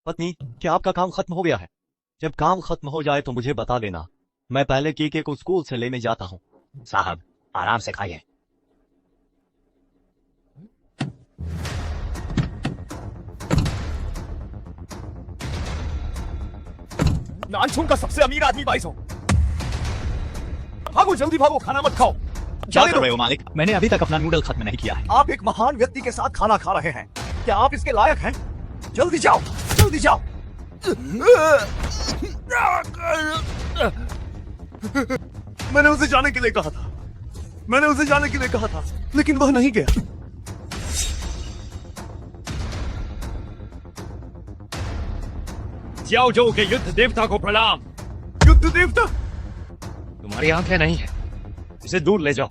पत्नी, क्या आपका काम खत्म हो गया है? जब काम खत्म हो जाए तो मुझे बता देना। मैं पहले केके को स्कूल से लेने जाता हूँ। साहब आराम से खाइए। नानछुन का सबसे अमीर आदमी 2200। भागो जल्दी भागो, खाना मत खाओ। क्या कर रहे हो मालिक? मैंने अभी तक अपना नूडल खत्म नहीं किया है। आप एक महान व्यक्ति के साथ खाना खा रहे हैं, क्या आप इसके लायक हैं? जल्दी जाओ, जल्दी जाओ। मैंने उसे जाने के लिए कहा था, मैंने उसे जाने के लिए कहा था, लेकिन वह नहीं गया। जाओ जो के युद्ध देवता को प्रणाम। युद्ध देवता? तुम्हारी आंखें नहीं है, इसे दूर ले जाओ।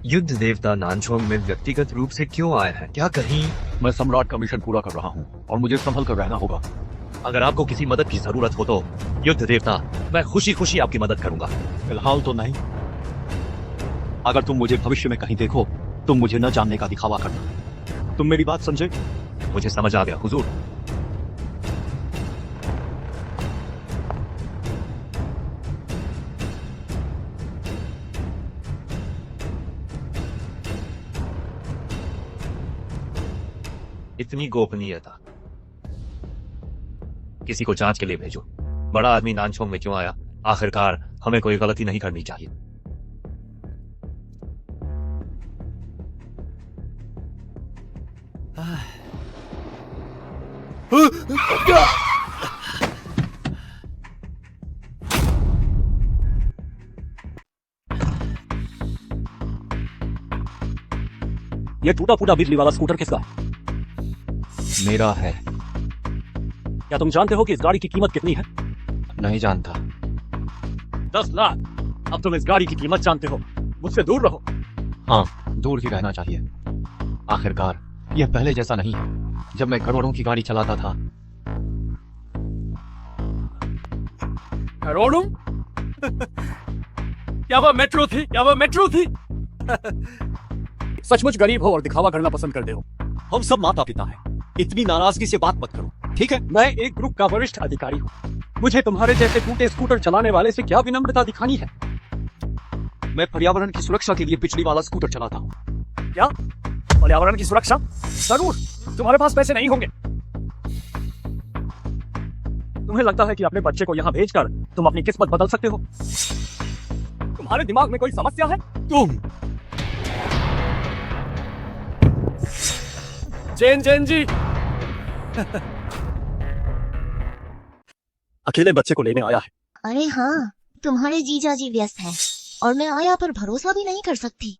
युद्ध देवता नानचोंग में व्यक्तिगत रूप से क्यों आए हैं? क्या कहीं मैं सम्राट का मिशन पूरा कर रहा हूँ और मुझे संभल कर रहना होगा। अगर आपको किसी मदद की जरूरत हो तो युद्ध देवता, मैं खुशी खुशी आपकी मदद करूंगा। फिलहाल तो नहीं। अगर तुम मुझे भविष्य में कहीं देखो तो मुझे न जानने का दिखावा करना। तुम मेरी बात समझे? मुझे समझ आ गया हुजूर। इतनी गोपनीयता, किसी को जांच के लिए भेजो। बड़ा आदमी नानचोंग में क्यों आया? आखिरकार हमें कोई गलती नहीं करनी चाहिए। ये टूटा फूटा बिजली वाला स्कूटर किसका? मेरा है। क्या तुम जानते हो कि इस गाड़ी की कीमत कितनी है? नहीं जानता। 10 लाख। अब तुम इस गाड़ी की कीमत जानते हो, मुझसे दूर रहो। हाँ, दूर ही रहना चाहिए। आखिरकार यह पहले जैसा नहीं है जब मैं करोड़ों की गाड़ी चलाता था। करोड़ों? क्या वह मेट्रो थी? क्या वह मेट्रो थी? सचमुच गरीब हो और दिखावा करना पसंद करते हो। हम सब माता पिता हैं। इतनी नाराजगी से बात मत करो, ठीक है? मैं एक ग्रुप का वरिष्ठ अधिकारी हूँ। मुझे तुम्हारे जैसे टूटे स्कूटर चलाने वाले से क्या विनम्रता दिखानी है? मैं पर्यावरण की सुरक्षा के लिए बिजली वाला स्कूटर चलाता हूँ। क्या? पर्यावरण की सुरक्षा? जरूर। तुम्हारे पास पैसे नहीं होंगे। तुम्हें लगता है कि अपने बच्चे को यहाँ भेजकर तुम अपनी किस्मत बदल सकते हो? तुम्हारे दिमाग में कोई समस्या है? तुम जैन जैन जी। अकेले बच्चे को लेने आया है। अरे हाँ, तुम्हारे जीजा जी व्यस्त हैं और मैं आया पर भरोसा भी नहीं कर सकती।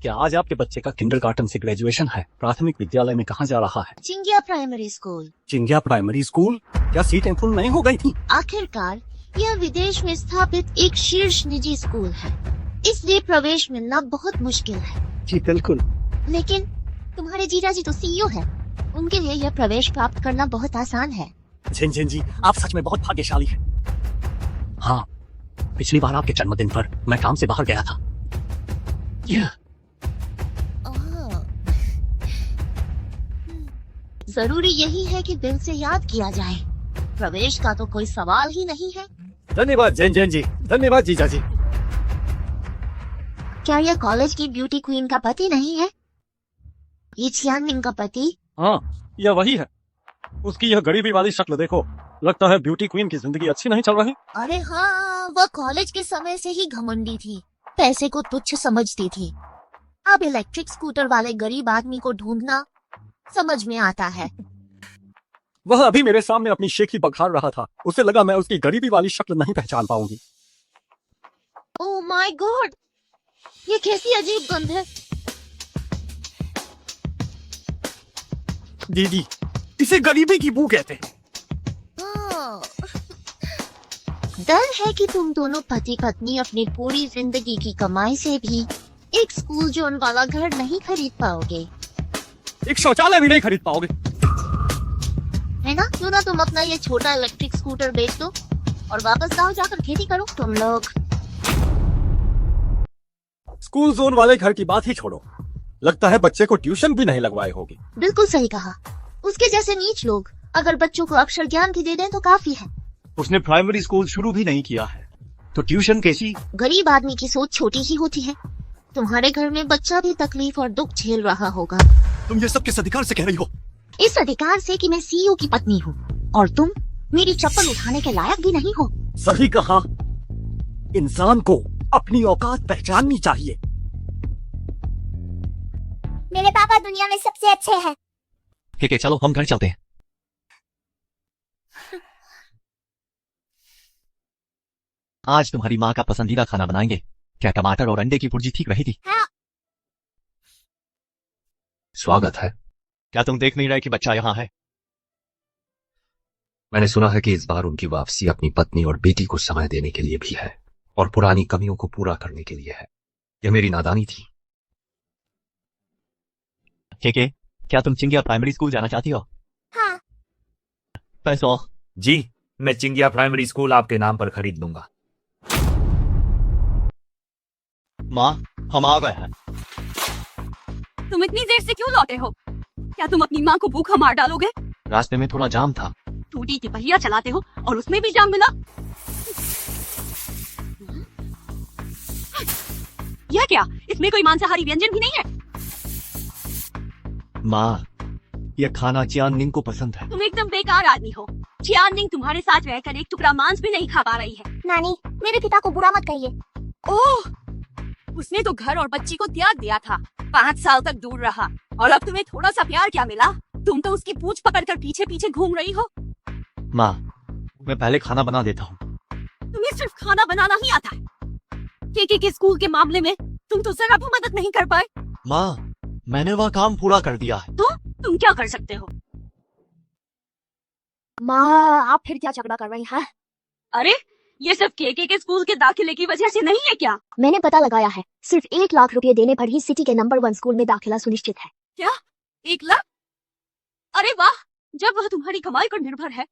क्या आज आपके बच्चे का किंडरगार्टन से ग्रेजुएशन है? प्राथमिक विद्यालय में कहाँ जा रहा है? Chingiya primary school. Chingiya primary school? क्या सीटें फुल नहीं हो गई थी? आखिरकार यह विदेश में स्थापित एक शीर्ष निजी स्कूल है, इसलिए प्रवेश मिलना बहुत मुश्किल है। जी बिल्कुल। लेकिन तुम्हारे जीजा जी तो सीईओ है, उनके लिए यह प्रवेश प्राप्त करना बहुत आसान है। झिन झिन जी, आप सच में बहुत भाग्यशाली हैं। हाँ, पिछली बार आपके जन्मदिन पर मैं काम से बाहर गया था। जरूरी यही है कि दिल से याद किया जाए। प्रवेश का तो कोई सवाल ही नहीं है। धन्यवाद जैन जैन जी, धन्यवाद जीजा जी। क्या यह कॉलेज की ब्यूटी क्वीन का पति नहीं है? ये छियानमिंग का पति? हाँ, यह वही है। उसकी यह गरीबी वाली शक्ल देखो, लगता है ब्यूटी क्वीन की जिंदगी अच्छी नहीं चल रही। अरे हाँ, वह कॉलेज के समय से ही घमंडी थी, पैसे को तुच्छ समझती थी। अब इलेक्ट्रिक स्कूटर वाले गरीब आदमी को ढूंढना समझ में आता है। वह अभी मेरे सामने अपनी शेखी बखार रहा था, उसे लगा मैं उसकी गरीबी वाली शक्ल नहीं पहचान पाऊंगी। ओह माय गॉड, ये कैसी अजीब गंध है। दीदी, इसे गरीबी की बू कहते हैं। डर है कि तुम दोनों पति पत्नी अपनी पूरी जिंदगी की कमाई से भी एक स्कूल जोन वाला घर नहीं खरीद पाओगे। एक शौचालय भी नहीं खरीद पाओगे, है ना? क्यों ना तुम अपना ये छोटा इलेक्ट्रिक स्कूटर बेच दो और वापस गांव जाकर खेती करो तुम लोग। स्कूल जोन वाले घर की बात ही छोड़ो, लगता है बच्चे को ट्यूशन भी नहीं लगवाए होगी। बिल्कुल सही कहा। उसके जैसे नीच लोग अगर बच्चों को अक्षर ज्ञान भी दे दें तो काफी है। उसने प्राइमरी स्कूल शुरू भी नहीं किया है, तो ट्यूशन कैसी? गरीब आदमी की सोच छोटी ही होती है। तुम्हारे घर में बच्चा भी तकलीफ और दुख झेल रहा होगा। तुम ये सब किस अधिकार से कह रही हो? इस अधिकार से कि मैं सीईओ की पत्नी हूँ और तुम मेरी चप्पल उठाने के लायक भी नहीं हो। सही कहा। इंसान को अपनी औकात पहचाननी चाहिए। मेरे पापा दुनिया में सबसे अच्छे हैं। ठीक है, चलो हम घर चलते हैं। आज तुम्हारी माँ का पसंदीदा खाना बनाएंगे। क्या टमाटर और अंडे की भुर्जी ठीक रहेगी? हाँ। स्वागत है। क्या तुम देख नहीं रहे कि बच्चा यहाँ है? मैंने सुना है कि इस बार उनकी वापसी अपनी पत्नी और बेटी को समय देने के लिए भी है और पुरानी कमियों को पूरा करने के लिए है। यह मेरी नादानी थी। केके, क्या तुम चिंगिया प्राइमरी स्कूल जाना चाहती हो? हाँ। पैसों? जी, मैं चिंगिया प्राइमरी स्कूल आपके नाम पर खरीद दूंगा। माँ, हम आ गए हैं। तुम इतनी देर से क्यों लौटे हो? क्या तुम अपनी माँ को भूखा मार डालोगे? रास्ते में थोड़ा जाम था। टूटी तिपहिया चलाते हो और उसमें भी जाम मिला। यह क्या? इसमें कोई मांसाहारी व्यंजन भी नहीं है? माँ, यह खाना चियान निंग को पसंद है। तुम एकदम बेकार आदमी हो। चियान निंग तुम्हारे साथ रहकर एक टुकड़ा मांस भी नहीं खा पा रही है। नानी, मेरे पिता को बुरा मत कहिए। ओह, उसने तो घर और बच्ची को त्याग दिया था। 5 साल तक दूर रहा और अब तुम्हें थोड़ा सा प्यार क्या मिला? तुम तो उसकी पूंछ पकड़कर पीछे पीछे घूम रही हो। माँ, मैं पहले खाना बना देता हूँ। तुम्हें सिर्फ खाना बनाना ही आता है। केके के स्कूल के मामले में तुम तो जरा भी मदद नहीं कर पाए। माँ, मैंने वह काम पूरा कर दिया है। तो तुम क्या कर सकते हो? माँ, आप फिर क्या झगड़ा कर रही हैं? अरे, ये सब केके के स्कूल के दाखिले की वजह से नहीं है क्या? मैंने पता लगाया है, सिर्फ 1 लाख रुपए देने पर ही सिटी के नंबर 1 स्कूल में दाखिला सुनिश्चित है। क्या? 1 लाख? अरे वाह! जब वह तुम्हारी कमाई पर निर्भर है,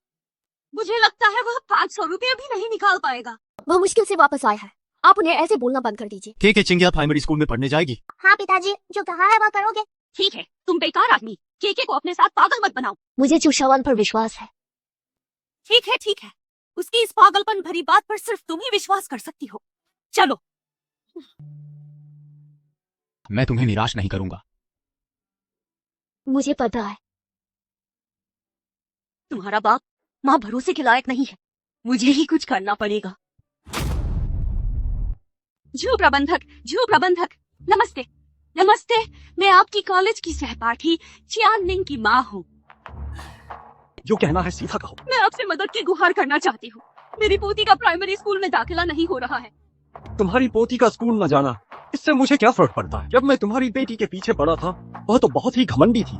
मुझे लगता है वह 500 रुपए भी नहीं निकाल पाएगा। वह मुश्किल से वापस आया है। आप उन्हें ऐसे बोलना बंद कर दीजिए। केके चिंगिया प्राइमरी स्कूल में पढ़ने जाएगी। हाँ पिताजी, जो कहा है वह करोगे। ठीक है, तुम बेकार आदमी, केके को अपने साथ पागल मत बनाओ। मुझे चुशावान पर विश्वास है। ठीक है, ठीक है। उसकी इस पागलपन भरी बात पर सिर्फ तुम ही विश्वास कर सकती हो। चलो। मैं तुम्हें निराश नहीं करूंगा। मुझे पता है। तुम्हारा बाप माँ भरोसे के लायक नहीं है। मुझे ही कुछ करना पड़ेगा। जू प्रबंधक, नमस्ते। नमस्ते, मैं आपकी कॉलेज की सहपाठी चियान निंग की माँ हूँ। जो कहना है सीधा कहो। मैं आपसे मदद की गुहार करना चाहती हूँ। मेरी पोती का प्राइमरी स्कूल में दाखिला नहीं हो रहा है। तुम्हारी पोती का स्कूल न जाना, इससे मुझे क्या फर्क पड़ता है? जब मैं तुम्हारी बेटी के पीछे पड़ा था, वह तो बहुत ही घमंडी थी।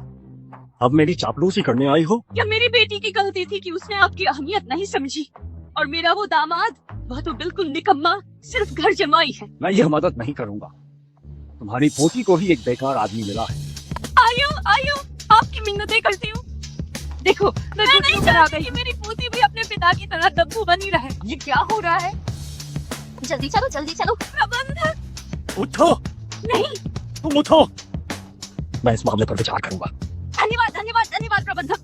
अब मेरी चापलूसी करने आई हो? क्या मेरी बेटी की गलती थी कि उसने आपकी अहमियत नहीं समझी? और मेरा वो दामाद, वह तो बिल्कुल निकम्मा, सिर्फ घर जमाई है। मैं यह मदद नहीं करूंगा। तुम्हारी पोती को ही एक बेकार आदमी मिला है। आयो, आपकी मिन्नतें करती हूँ। देखो, मैं नहीं चाहती कि मेरी पोती भी अपने पिता की तरह दब्बू बनी रहे। ये क्या हो रहा है? जल्दी चलो। प्रबंधक, उठो। नहीं। तुम उठो। मैं इस मामले पर विचार करूंगा। धन्यवाद प्रबंधक।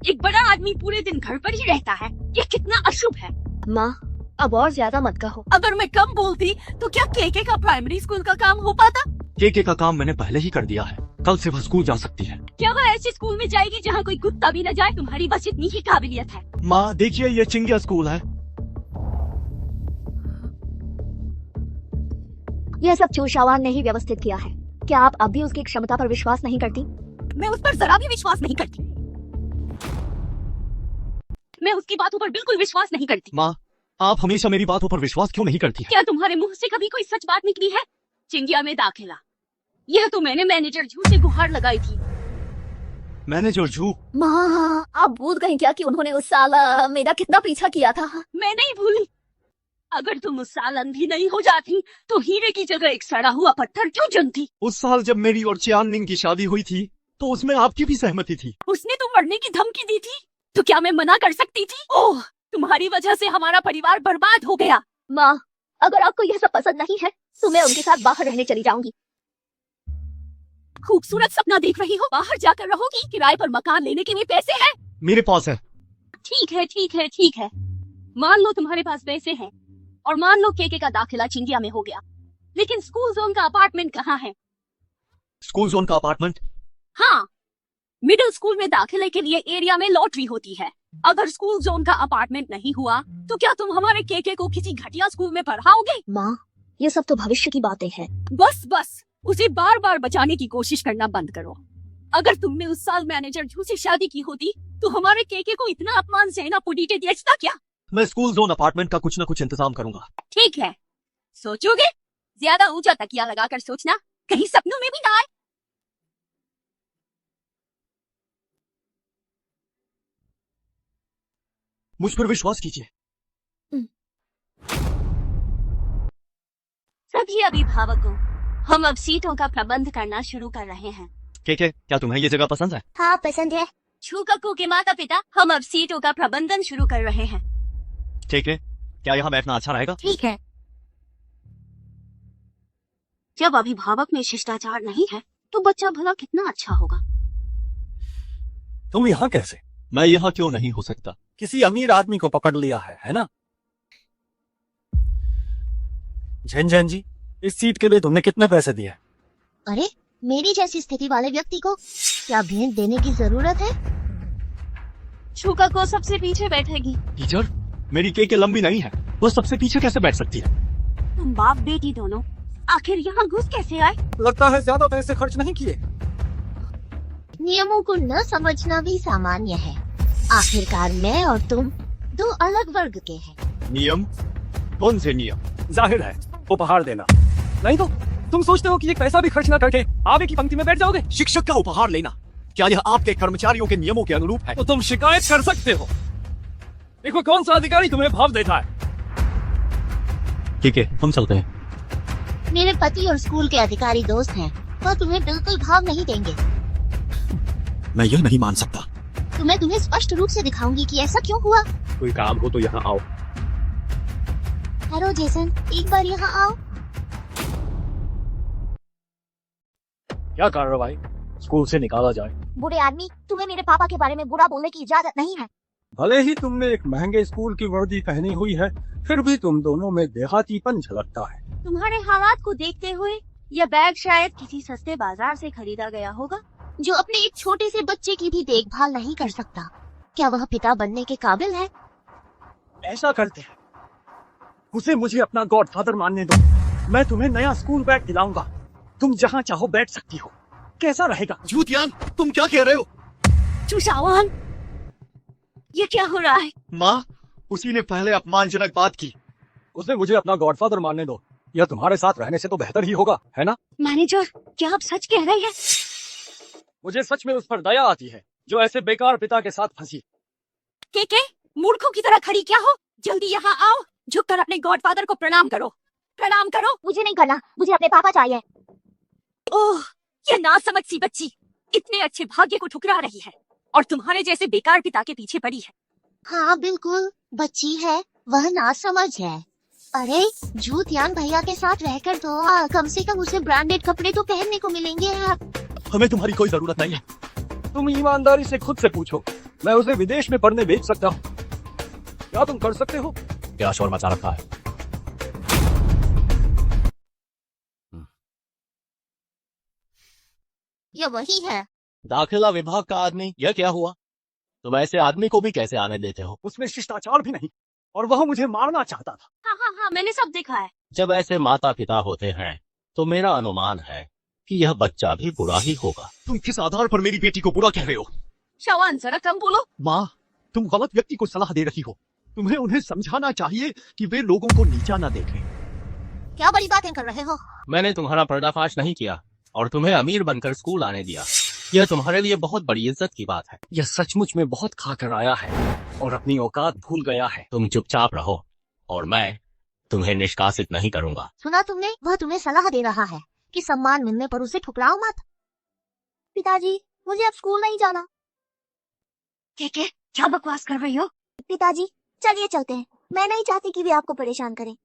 एक बड़ा आदमी पूरे दिन घर पर ही रहता है, ये कितना अशुभ है। माँ, अब और ज्यादा मत कहो। अगर मैं कम बोलती तो क्या केके का प्राइमरी स्कूल का काम हो पाता? केके का काम मैंने पहले ही कर दिया है। कल से वह स्कूल जा सकती है। क्या वह ऐसे स्कूल में जाएगी जहाँ कोई कुत्ता भी न जाए? तुम्हारी बस इतनी ही काबिलियत है। माँ देखिए, ये चिंगिया स्कूल है। यह सब चूशावान ने ही व्यवस्थित किया है। क्या आप अब भी उसकी क्षमता पर विश्वास नहीं करती? मैं उस पर जरा भी विश्वास नहीं करती। मैं उसकी बातों पर बिल्कुल विश्वास नहीं करती। माँ, आप हमेशा मेरी बातों पर विश्वास क्यों नहीं करती? क्या तुम्हारे मुंह से कभी कोई सच बात निकली है? चिंगिया में दाखिला, यह तो मैंने मैनेजर झू से गुहार लगाई थी। मैनेजर झू? माँ, आप भूल गई क्या कि उन्होंने उस साल मेरा कितना पीछा किया था? मैं नहीं भूली। अगर तुम उस साल अंधी नहीं हो जाती तो हीरे की जगह एक सड़ा हुआ पत्थर क्यों चुनती? उस साल जब मेरी और चियान निंग की शादी हुई थी तो उसमें आपकी भी सहमति थी। उसने तो मरने की धमकी दी थी, तो क्या मैं मना कर सकती थी? ओह, तुम्हारी वजह से हमारा परिवार बर्बाद हो गया। माँ, अगर आपको यह सब पसंद नहीं है तो मैं उनके साथ बाहर रहने चली जाऊंगी। खूबसूरत सपना देख रही हो, बाहर जाकर रहोगी। किराए पर मकान लेने के लिए पैसे हैं? मेरे पास है। ठीक है ठीक है ठीक है, मान लो तुम्हारे पास पैसे हैं और मान लो केके का दाखिला चिंगिया में हो गया, लेकिन स्कूल जोन का अपार्टमेंट कहाँ है? स्कूल जोन का अपार्टमेंट? हाँ, मिडिल स्कूल में दाखिले के लिए एरिया में लॉटरी होती है। अगर स्कूल जोन का अपार्टमेंट नहीं हुआ तो क्या तुम हमारे केके को किसी घटिया स्कूल में पढ़ाओगे? माँ, ये सब तो भविष्य की बातें हैं। बस बस, उसे बार बार बचाने की कोशिश करना बंद करो। अगर तुमने उस साल मैनेजर झू से शादी की होती तो हमारे केके को इतना अपमान सहना पुडीटे दिया क्या? मैं स्कूल जोन अपार्टमेंट का कुछ न कुछ इंतजाम करूंगा। ठीक है, सोचोगे? ज्यादा ऊंचा तकिया लगाकर सोचना, कहीं सपनों में भी ना आए। मुझ पर विश्वास कीजिए। सभी अभिभावकों, हम अब सीटों का प्रबंध करना शुरू कर रहे हैं। क्या तुम्हें ये जगह पसंद है? हाँ, पसंद है। छूकक्कू के माता पिता, हम अब सीटों का प्रबंधन शुरू कर रहे हैं। ठीक है, क्या यहाँ बैठना अच्छा रहेगा? ठीक है। जब अभिभावक में शिष्टाचार नहीं है तो बच्चा भला कितना अच्छा होगा। तुम यहाँ कैसे? मैं यहाँ क्यों नहीं हो सकता? किसी अमीर आदमी को पकड़ लिया है ना? जैन जैन जी, इस सीट के लिए तुमने कितने पैसे दिए? अरे, मेरी जैसी स्थिति वाले व्यक्ति को क्या भेंट देने की जरूरत है? छूकक्कू सबसे पीछे बैठेगी। टीचर, मेरी केके लंबी नहीं है, वो सबसे पीछे कैसे बैठ सकती है? तुम बाप बेटी दोनों आखिर यहाँ घुस कैसे आए? लगता है ज्यादा पैसे खर्च नहीं किए। नियमों को न समझना भी सामान्य है। आखिरकार मैं और तुम दो अलग वर्ग के हैं। नियम? कौन से नियम? जाहिर है उपहार देना। नहीं तो तुम सोचते हो कि एक पैसा भी खर्च ना करके आगे की पंक्ति में बैठ जाओगे? शिक्षक का उपहार लेना, क्या यह आपके कर्मचारियों के नियमों के अनुरूप है? तो तुम शिकायत कर सकते हो। देखो कौन सा अधिकारी तुम्हें भाव देता है। ठीक है, हम चलते हैं। मेरे पति और स्कूल के अधिकारी दोस्त हैं, वह तुम्हें बिल्कुल भाव नहीं देंगे। मैं यह नहीं मान सकता। तो मैं तुम्हें स्पष्ट रूप से दिखाऊंगी कि ऐसा क्यों हुआ। कोई काम हो तो यहाँ आओ। हेलो जेसन, एक बार यहाँ आओ। क्या कार्रवाई? स्कूल से निकाला जाए? बुरे आदमी, तुम्हें मेरे पापा के बारे में बुरा बोलने की इजाजत नहीं है। भले ही तुमने एक महंगे स्कूल की वर्दी पहनी हुई है, फिर भी तुम दोनों में देहातीपन झलकता है। तुम्हारे हालात को देखते हुए यह बैग शायद किसी सस्ते बाजार से खरीदा गया होगा। जो अपने एक छोटे से बच्चे की भी देखभाल नहीं कर सकता, क्या वह पिता बनने के काबिल है? ऐसा करते हैं, उसे मुझे अपना गॉडफादर मानने दो। मैं तुम्हें नया स्कूल बैग दिलाऊंगा, तुम जहाँ चाहो बैठ सकती हो। कैसा रहेगा? झूठियान, तुम क्या कह रहे हो? चुशावान, ये क्या हो रहा है? माँ, उसी ने पहले अपमानजनक बात की। उसने मुझे अपना गॉडफादर मानने दो। यह तुम्हारे साथ रहने से तो बेहतर ही होगा, है ना? मैनेजर, क्या आप सच कह रहे हैं? मुझे सच में उस पर दया आती है जो ऐसे बेकार पिता के साथ फंसी। के मूर्खों की तरह खड़ी क्या हो? जल्दी यहाँ आओ, झुककर अपने गॉडफादर को प्रणाम करो। प्रणाम करो। मुझे नहीं करना, मुझे अपने पापा चाहिए। ओह, ये नासमझ सी बच्ची इतने अच्छे भाग्य को ठुकरा रही है और तुम्हारे जैसे बेकार पिता के पीछे पड़ी है। हाँ बिल्कुल, बच्ची है, वह नासमझ है। अरे, झूठियान भैया के साथ रहकर तो कम से कम उसे ब्रांडेड कपड़े तो पहनने को मिलेंगे। हमें तुम्हारी कोई जरूरत नहीं है। तुम ईमानदारी से खुद से पूछो, मैं उसे विदेश में पढ़ने भेज सकता हूँ। क्या तुम कर सकते हो? क्या शोर मचा रखा है? यह वही है। दाखिला विभाग का आदमी, यह क्या हुआ? तुम ऐसे आदमी को भी कैसे आने देते हो? उसमें शिष्टाचार भी नहीं और वह मुझे मारना चाहता था। हाँ, मैंने सब देखा है। जब ऐसे माता पिता होते हैं तो मेरा अनुमान है कि यह बच्चा भी बुरा ही होगा। तुम किस आधार पर मेरी बेटी को बुरा कह रहे हो? शवान, जरा कम बोलो। माँ, तुम गलत व्यक्ति को सलाह दे रही हो। तुम्हें उन्हें समझाना चाहिए कि वे लोगों को नीचा न देखें। क्या बड़ी बातें कर रहे हो? मैंने तुम्हारा पर्दाफाश नहीं किया और तुम्हें अमीर बनकर स्कूल आने दिया। यह तुम्हारे लिए बहुत बड़ी इज्जत की बात है। यह सचमुच में बहुत खाकर आया है और अपनी औकात भूल गया है। तुम चुपचाप रहो और मैं तुम्हें निष्कासित नहीं करूंगा। सुना तुमने? वह तुम्हें सलाह दे रहा है कि सम्मान मिलने पर उसे ठुकराओ मत। पिताजी, मुझे अब स्कूल नहीं जाना। क्या बकवास कर रही हो? पिताजी, चलिए चलते हैं। मैं नहीं चाहती कि वे आपको परेशान करें।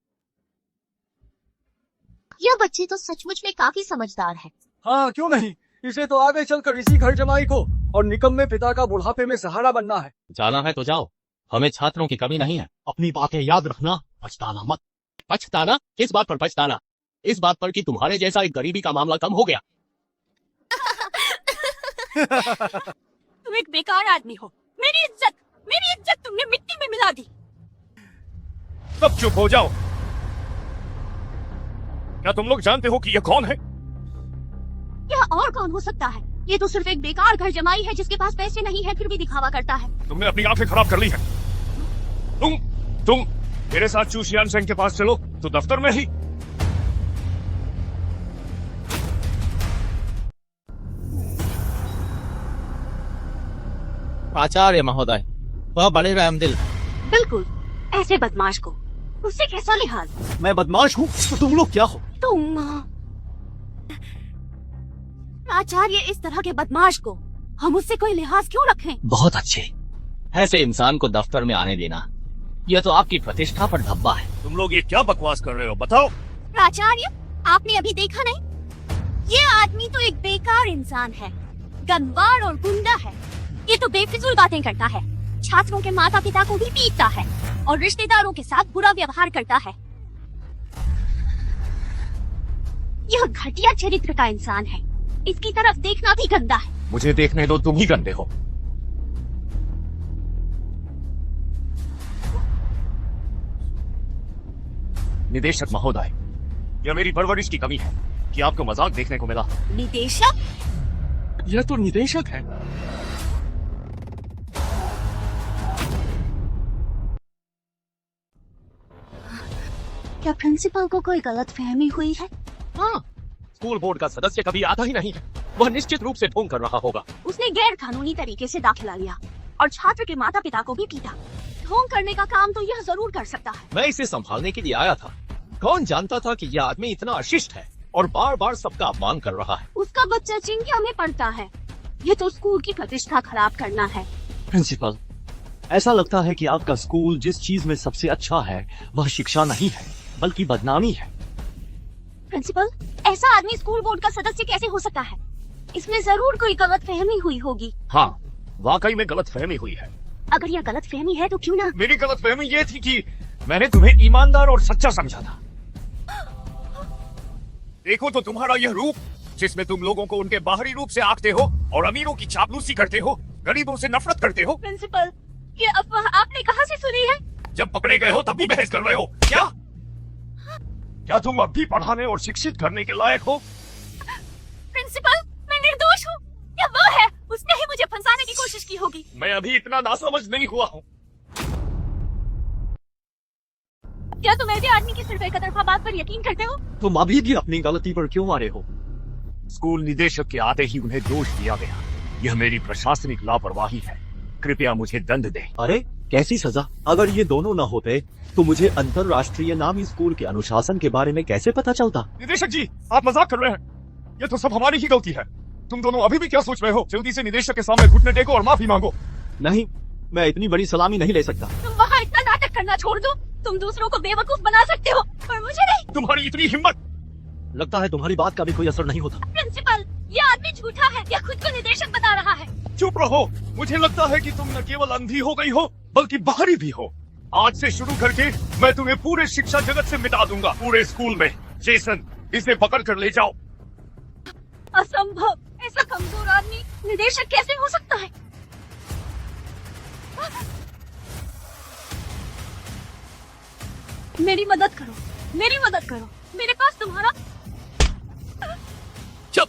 यह बच्ची तो सचमुच में काफी समझदार है। हाँ क्यों नहीं, इसे तो आगे चलकर इसी घर जमाई को और निकम्मे पिता का बुढ़ापे में सहारा बनना है। जाना है तो जाओ, हमें छात्रों की कमी नहीं है। अपनी बातें याद रखना, पछताना मत। पछताना? किस बात पर पछताना? इस बात पर कि तुम्हारे जैसा एक गरीबी का मामला कम हो गया। तुम एक बेकार आदमी हो। मेरी इज्जत तुमने मिट्टी में मिला दी। सब चुप हो जाओ। क्या तुम लोग जानते हो कि यह कौन है? यह और कौन हो सकता है? ये तो सिर्फ एक बेकार घर जमाई है जिसके पास पैसे नहीं है फिर भी दिखावा करता है। तुमने अपनी आंखें खराब कर ली है। तुम मेरे साथ चूशियान सिंह के पास चलो तो दफ्तर में ही। आचार्य महोदय, वह बड़े रहमदिल। बिल्कुल, ऐसे बदमाश को उससे कैसा लिहाज? मैं बदमाश हूँ तो तुम लोग क्या हो? तुम आचार्य, इस तरह के बदमाश को हम उससे कोई लिहाज क्यों रखें? बहुत अच्छे। ऐसे इंसान को दफ्तर में आने देना, यह तो आपकी प्रतिष्ठा पर धब्बा है। तुम लोग ये क्या बकवास कर रहे हो, बताओ। प्राचार्य, आपने अभी देखा नहीं? ये आदमी तो एक बेकार इंसान है, गंवार और गुंडा है। ये तो बेफिजूल बातें करता है, छात्रों के माता पिता को भी पीटता है और रिश्तेदारों के साथ बुरा व्यवहार करता है। यह घटिया चरित्र का इंसान है, इसकी तरफ देखना भी गंदा है। मुझे देखने दो, तुम ही गंदे हो। निदेशक महोदय, यह मेरी परवरिश की कमी है कि आपको मजाक देखने को मिला। निदेशक? यह तो निदेशक है। क्या प्रिंसिपल को कोई गलतफहमी हुई है? हाँ, स्कूल बोर्ड का सदस्य कभी आता ही नहीं है। वह निश्चित रूप से ढोंग कर रहा होगा। उसने गैर कानूनी तरीके से दाखिला लिया और छात्र के माता पिता को भी पीटा। ढोंग करने का काम तो यह जरूर कर सकता है। मैं इसे संभालने के लिए आया था। कौन जानता था कि यह आदमी इतना अशिष्ट है और बार बार सबका अपमान कर रहा है। उसका बच्चा चिंगिया में पढ़ता है, ये तो स्कूल की प्रतिष्ठा खराब करना है। प्रिंसिपल, ऐसा लगता है कि आपका स्कूल जिस चीज में सबसे अच्छा है वह शिक्षा नहीं है बल्कि बदनामी है। प्रिंसिपल, ऐसा आदमी स्कूल बोर्ड का सदस्य कैसे हो सकता है? इसमें जरूर कोई गलतफहमी हुई होगी। हाँ, वाकई में गलतफहमी हुई है। अगर यह गलतफहमी है तो क्यों ना? मेरी गलतफहमी ये थी कि मैंने तुम्हें ईमानदार और सच्चा समझा था। देखो तो तुम्हारा यह रूप, जिसमें तुम लोगों को उनके बाहरी रूप से आंकते हो और अमीरों की चापलूसी करते हो, गरीबों से नफरत करते हो। प्रिंसिपल, ये अफवाह आपने कहाँ से सुनी है? जब पकड़े गए हो तब भी बहस कर रहे हो क्या तुम अब भी पढ़ाने और शिक्षित करने के लायक हो? प्रिंसिपल, मैं निर्दोष हूँ। यह वो है, उसने ही मुझे फंसाने की कोशिश की होगी। मैं अभी इतना नासमझ नहीं हुआ हूँ। क्या तुम ऐसे आदमी की सिर्फ एक तरफा बात पर यकीन करते हो? तुम अभी भी अपनी गलती पर क्यों मारे हो? स्कूल निदेशक के आते ही उन्हें दोष दिया गया। यह मेरी प्रशासनिक लापरवाही है। कृपया मुझे दंड दें। अरे कैसी सजा? अगर ये दोनों न होते तो मुझे अंतरराष्ट्रीय नामी स्कूल के अनुशासन के बारे में कैसे पता चलता? निदेशक जी, आप मजाक कर रहे हैं। यह तो सब हमारी ही गलती है। तुम दोनों अभी भी क्या सोच रहे हो? जल्दी से निदेशक के सामने घुटने टेको और माफी मांगो। नहीं, मैं इतनी बड़ी सलामी नहीं ले सकता। तुम वहाँ इतना नाटक करना छोड़ दो। तुम दूसरों को बेवकूफ बना सकते हो पर मुझे नहीं। तुम्हारी इतनी हिम्मत! लगता है तुम्हारी बात का भी कोई असर नहीं होता। प्रिंसिपल, यह आदमी झूठा है। यह खुद को निदेशक बता रहा है। चुप रहो। मुझे लगता है कि तुम न केवल अंधी हो गई हो बल्कि बाहरी भी हो। आज से शुरू करके मैं तुम्हें पूरे शिक्षा जगत से मिटा दूंगा, पूरे स्कूल में। जेसन, इसे पकड़ कर ले जाओ। असंभव, ऐसा कमजोर आदमी निदेशक कैसे हो सकता है? मेरी मदद करो, मेरी मदद करो। मेरे पास तुम्हारा चुप।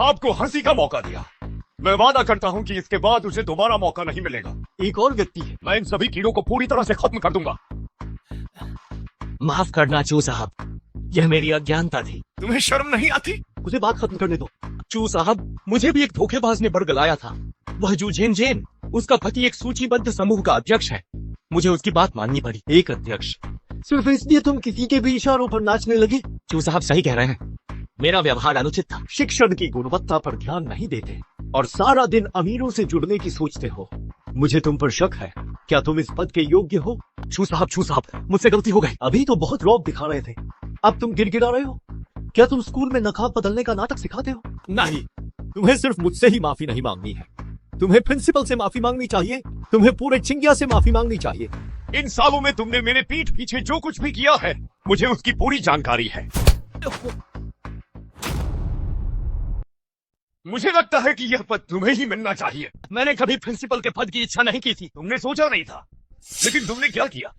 आपको हंसी का मौका दिया। मैं वादा करता हूं कि इसके बाद उसे दोबारा मौका नहीं मिलेगा। एक और व्यक्ति है। मैं इन सभी कीड़ों को पूरी तरह से खत्म कर दूंगा। माफ करना चू साहब, यह मेरी अज्ञानता थी। तुम्हें शर्म नहीं आती? मुझे बात खत्म करने दो। चू साहब, मुझे भी एक धोखेबाज ने बरगलाया था। वह जूझेन जेन, उसका पति एक सूचीबद्ध समूह का अध्यक्ष है। मुझे उसकी बात माननी पड़ी। एक अध्यक्ष? सिर्फ इसलिए तुम किसी के भी इशारों पर नाचने लगे? चू साहब सही कह रहे हैं, मेरा व्यवहार अनुचित था। शिक्षण की गुणवत्ता पर ध्यान नहीं देते और सारा दिन अमीरों से जुड़ने की सोचते हो। मुझे तुम पर शक है। क्या तुम इस पद के योग्य हो? छू साहब, मुझसे गलती हो गई। अभी तो बहुत रौब दिखा रहे थे, अब तुम गिड़गिड़ा रहे हो। क्या तुम स्कूल में नकाब बदलने का नाटक सिखाते हो? नहीं, तुम्हें सिर्फ मुझसे ही माफी नहीं मांगनी है। तुम्हें प्रिंसिपल से माफी मांगनी चाहिए, तुम्हें पूरे चिंगिया से माफी मांगनी चाहिए। इन सालों में तुमने मेरे पीठ पीछे जो कुछ भी किया है, मुझे उसकी पूरी जानकारी है। मुझे लगता है कि यह पद तुम्हें ही मिलना चाहिए। मैंने कभी प्रिंसिपल के पद की इच्छा नहीं की थी। तुमने सोचा नहीं था, लेकिन तुमने क्या किया?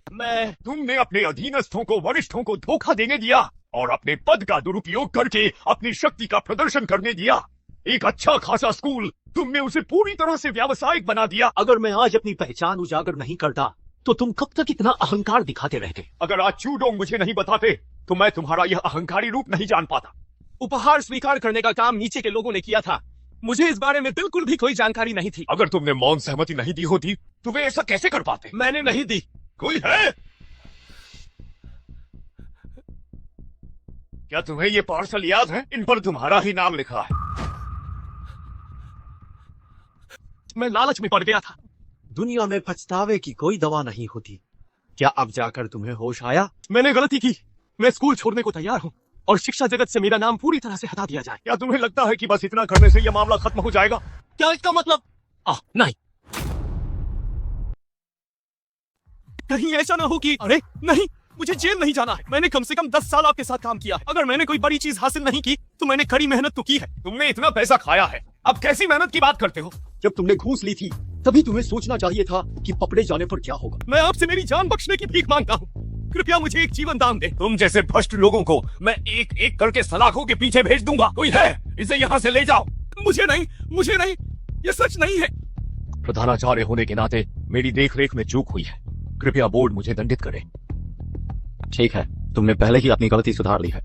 तुमने अपने अधीनस्थों को, वरिष्ठों को धोखा देने दिया और अपने पद का दुरुपयोग करके अपनी शक्ति का प्रदर्शन करने दिया। एक अच्छा खासा स्कूल तुमने उसे पूरी तरह से व्यावसायिक बना दिया। अगर मैं आज अपनी पहचान उजागर नहीं करता तो तुम कब तक इतना अहंकार दिखाते रहते? अगर आज चूडोंग मुझे नहीं बताते तो मैं तुम्हारा यह अहंकारी रूप नहीं जान पाता। उपहार स्वीकार करने का काम नीचे के लोगों ने किया था। मुझे इस बारे में बिल्कुल भी कोई जानकारी नहीं थी। अगर तुमने मौन सहमति नहीं दी होती तो वे ऐसा कैसे कर पाते? मैंने नहीं दी। कोई है? क्या तुम्हें ये पार्सल याद है? इन पर तुम्हारा ही नाम लिखा है। मैं लालच में पड़ गया था। दुनिया में पछतावे की कोई दवा नहीं होती। क्या अब जाकर तुम्हें होश आया? मैंने गलती की। मैं स्कूल छोड़ने को तैयार हूँ और शिक्षा जगत से मेरा नाम पूरी तरह से हटा दिया जाए। क्या तुम्हें लगता है कि बस इतना करने से यह मामला खत्म हो जाएगा? क्या इसका मतलब? नहीं, कहीं ऐसा ना हो कि अरे नहीं, मुझे जेल नहीं जाना है। मैंने कम से कम 10 साल आपके साथ काम किया है। अगर मैंने कोई बड़ी चीज हासिल नहीं की तो मैंने कड़ी मेहनत तो की है। तुमने इतना पैसा खाया है, अब कैसी मेहनत की बात करते हो? जब तुमने घूस ली थी तभी तुम्हें सोचना चाहिए था कि पकड़े जाने पर क्या होगा। मैं आपसे मेरी जान बख्शने की भीख मांगता हूँ। कृपया मुझे एक जीवन दान दे। तुम जैसे भ्रष्ट लोगों को मैं एक एक करके सलाखों के पीछे भेज दूंगा। कोई है? इसे यहाँ से ले जाओ। मुझे नहीं, ये सच नहीं है। प्रधानाचार्य होने के नाते मेरी देखरेख में चूक हुई है। कृपया बोर्ड मुझे दंडित करे। ठीक है, तुमने पहले ही अपनी गलती सुधार ली है।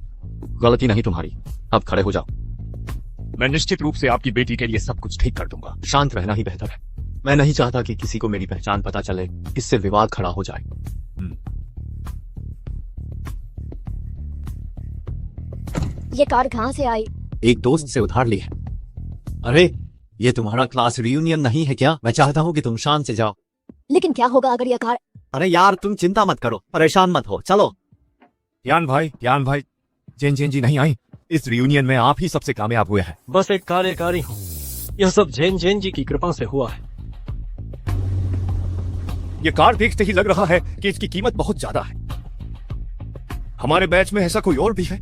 गलती नहीं तुम्हारी, अब खड़े हो जाओ। मैं निश्चित रूप से आपकी बेटी के लिए सब कुछ ठीक कर दूंगा। शांत रहना ही बेहतर है। मैं नहीं चाहता कि किसी को मेरी पहचान पता चले, इससे विवाद खड़ा हो जाए। ये कार कहाँ से आई? एक दोस्त से उधार ली है। अरे, ये तुम्हारा क्लास रियूनियन नहीं है क्या? मैं चाहता हूँ कि तुम शांत से जाओ। लेकिन क्या होगा अगर ये कार? अरे यार, तुम चिंता मत करो, परेशान मत हो, चलो। यान भाई, जेन जी नहीं आई। इस रियूनियन में आप ही सबसे कामयाब हुए हैं। बस एक कार्यकारी हूँ। यह सब जैन जी की कृपा से हुआ है। ये कार देखते ही लग रहा है कि इसकी कीमत बहुत ज्यादा है। हमारे बैच में ऐसा कोई और भी है?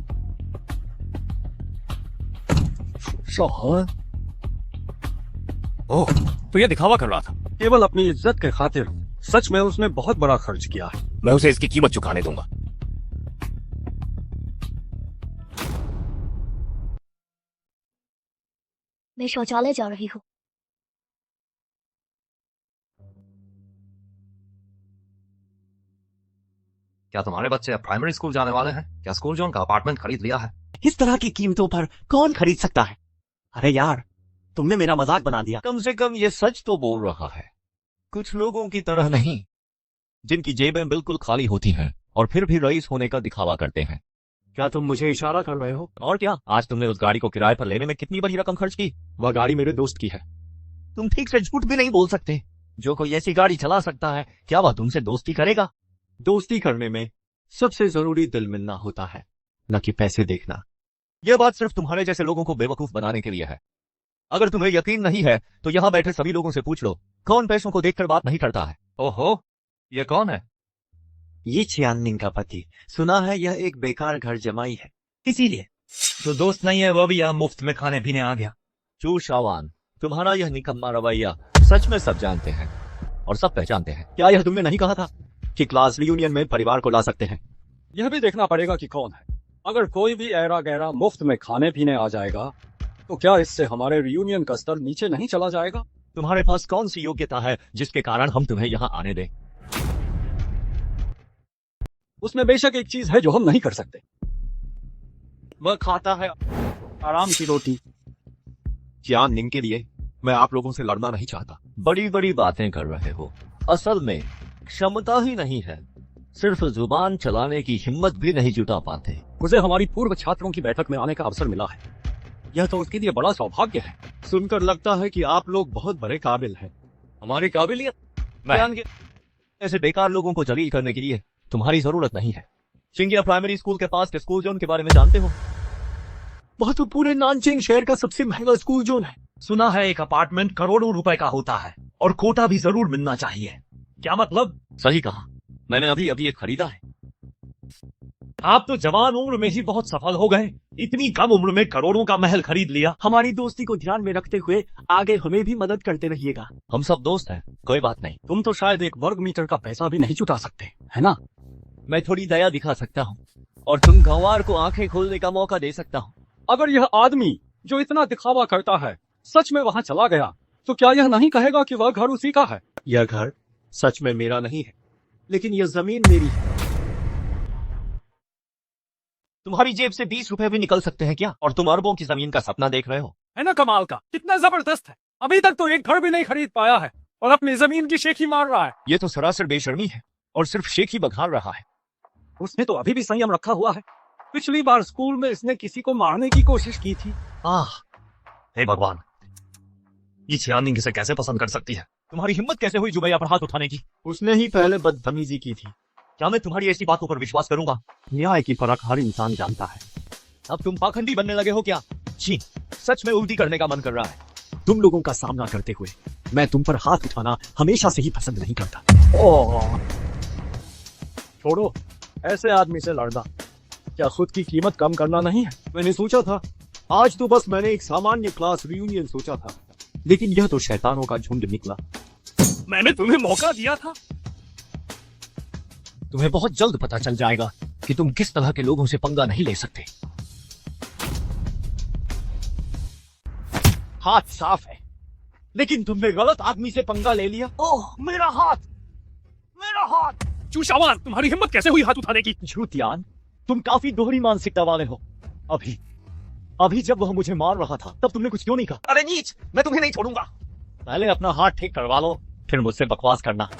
ओह, तो ये दिखावा कर रहा था। केवल अपनी इज्जत के खातिर। सच में उसने बहुत बड़ा खर्च किया है। मैं उसे इसकी कीमत चुकाने दूंगा। मैं शौचालय जा रही हूँ। क्या तुम्हारे बच्चे अब प्राइमरी स्कूल जाने वाले हैं? क्या स्कूल जोन का अपार्टमेंट खरीद लिया है? इस तरह की कीमतों पर कौन खरीद सकता है? अरे यार, तुमने मेरा मजाक बना दिया। कम से कम ये सच तो बोल रहा है। कुछ लोगों की तरह नहीं, जिनकी जेबें बिल्कुल खाली होती हैं और फिर भी रईस होने का दिखावा करते हैं। क्या तुम मुझे इशारा कर रहे हो? और क्या, आज तुमने उस गाड़ी को किराए पर लेने में कितनी बड़ी रकम खर्च की? वह गाड़ी मेरे दोस्त की है। तुम ठीक से झूठ भी नहीं बोल सकते। जो कोई ऐसी गाड़ी चला सकता है, क्या वह तुमसे दोस्ती करेगा? दोस्ती करने में सबसे जरूरी दिल मिलना होता है, न कि पैसे देखना। यह बात सिर्फ तुम्हारे जैसे लोगों को बेवकूफ बनाने के लिए है। अगर तुम्हें यकीन नहीं है तो यहाँ बैठे सभी लोगों से पूछ लो, कौन पैसों को देखकर बात नहीं करता है? ओहो, ये कौन है? ये चियाननिंग का पति। सुना है यह एक बेकार घर जमाई है, इसीलिए। तो दोस्त नहीं है, वो भी यहाँ मुफ्त में खाने पीने आ गया। चू शावान, तुम्हारा यह निकम्मा रवैया सच में सब जानते हैं और सब पहचानते हैं। क्या यह तुमने नहीं कहा था कि क्लास रियूनियन में परिवार को ला सकते हैं? यह भी देखना पड़ेगा कि कौन है। अगर कोई भी ऐरा गैरा मुफ्त में खाने पीने आ जाएगा तो क्या इससे हमारे रियूनियन का स्तर नीचे नहीं चला जाएगा? तुम्हारे पास कौन सी योग्यता है जिसके कारण हम तुम्हें यहाँ आने दें? उसमें बेशक एक चीज है जो हम नहीं कर सकते। वह खाता है आराम की रोटी। चियाननिंग के लिए मैं आप लोगों से लड़ना नहीं चाहता। बड़ी बड़ी बातें कर रहे हो, असल में क्षमता ही नहीं है। सिर्फ जुबान चलाने की हिम्मत भी नहीं जुटा पाते। मुझे हमारी पूर्व छात्रों की बैठक में आने का अवसर मिला है। यह तो उसके लिए बड़ा सौभाग्य है। सुनकर लगता है कि आप लोग बहुत बड़े काबिल हैं। हमारी काबिलियत मैं- बयान के ऐसे बेकार लोगों को जलील करने के लिए तुम्हारी जरूरत नहीं है। सिंगिया प्राइमरी स्कूल के पास के स्कूल जोन के बारे में जानते हो? वह तो पूरे नानचिंग शहर का सबसे महंगा स्कूल जोन है। सुना है एक अपार्टमेंट करोड़ों रुपए का होता है और कोटा भी जरूर मिलना चाहिए। क्या मतलब? सही कहा, मैंने अभी अभी एक खरीदा है। आप तो जवान उम्र में ही बहुत सफल हो गए। इतनी कम उम्र में करोड़ों का महल खरीद लिया। हमारी दोस्ती को ध्यान में रखते हुए आगे हमें भी मदद करते रहिएगा। हम सब दोस्त हैं, कोई बात नहीं। तुम तो शायद 1 वर्ग मीटर का पैसा भी नहीं जुटा सकते, है ना? मैं थोड़ी दया दिखा सकता हूँ और तुम गंवार को आंखें खोलने का मौका दे सकता हूँ। अगर यह आदमी जो इतना दिखावा करता है सच में वहाँ चला गया तो क्या यह नहीं कहेगा कि वह घर उसी का है? यह घर सच में मेरा नहीं है, लेकिन यह जमीन मेरी है। तुम्हारी जेब से 20 रुपए भी निकल सकते हैं क्या? और तुम अरबों की जमीन का सपना देख रहे हो? है ना कमाल का? कितना जबरदस्त है। अभी तक तो एक घर भी नहीं खरीद पाया है और अपनी जमीन की शेखी मार रहा है। ये तो सरासर बेशर्मी है और सिर्फ शेख ही बघार रहा है। उसने तो अभी भी संयम रखा हुआ है। पिछली बार स्कूल में इसने किसी को मारने की कोशिश की थी। हे भगवान, ये छियानिंग इसे कैसे पसंद कर सकती है? तुम्हारी हिम्मत कैसे हुई जुबैया पर हाथ उठाने की? उसने ही पहले बदतमीजी की थी। क्या मैं तुम्हारी ऐसी बातों पर विश्वास करूंगा? न्याय की परख हर इंसान जानता है। अब तुम पाखंडी बनने लगे हो क्या? जी, सच में उल्टी करने का मन कर रहा है। तुम लोगों का सामना करते हुए मैं तुम पर हाथ उठाना हमेशा से ही पसंद नहीं करता। छोड़ो, ऐसे आदमी से लड़ना क्या खुद की कीमत कम करना नहीं है? मैंने सोचा था आज तो बस मैंने एक सामान्य क्लास रियूनियन सोचा था, लेकिन यह तो शैतानों का झुंड निकला। मैंने तुम्हें मौका दिया था। तुम्हें बहुत जल्द पता चल जाएगा कि तुम किस तरह के लोगों से पंगा नहीं ले सकते। हाथ साफ है, लेकिन तुमने गलत आदमी से पंगा ले लिया। ओह, मेरा हाथ, मेरा हाथ! चूशावान, तुम्हारी हिम्मत कैसे हुई हाथ उठाने की? झूठियान, तुम काफी दोहरी मानसिकता वाले हो। अभी जब वह मुझे मार रहा था तब तुमने कुछ क्यों नहीं कहा? अरे नीच, मैं तुम्हें नहीं छोड़ूंगा। पहले अपना हाथ ठीक करवा लो, फिर मुझसे बकवास करना।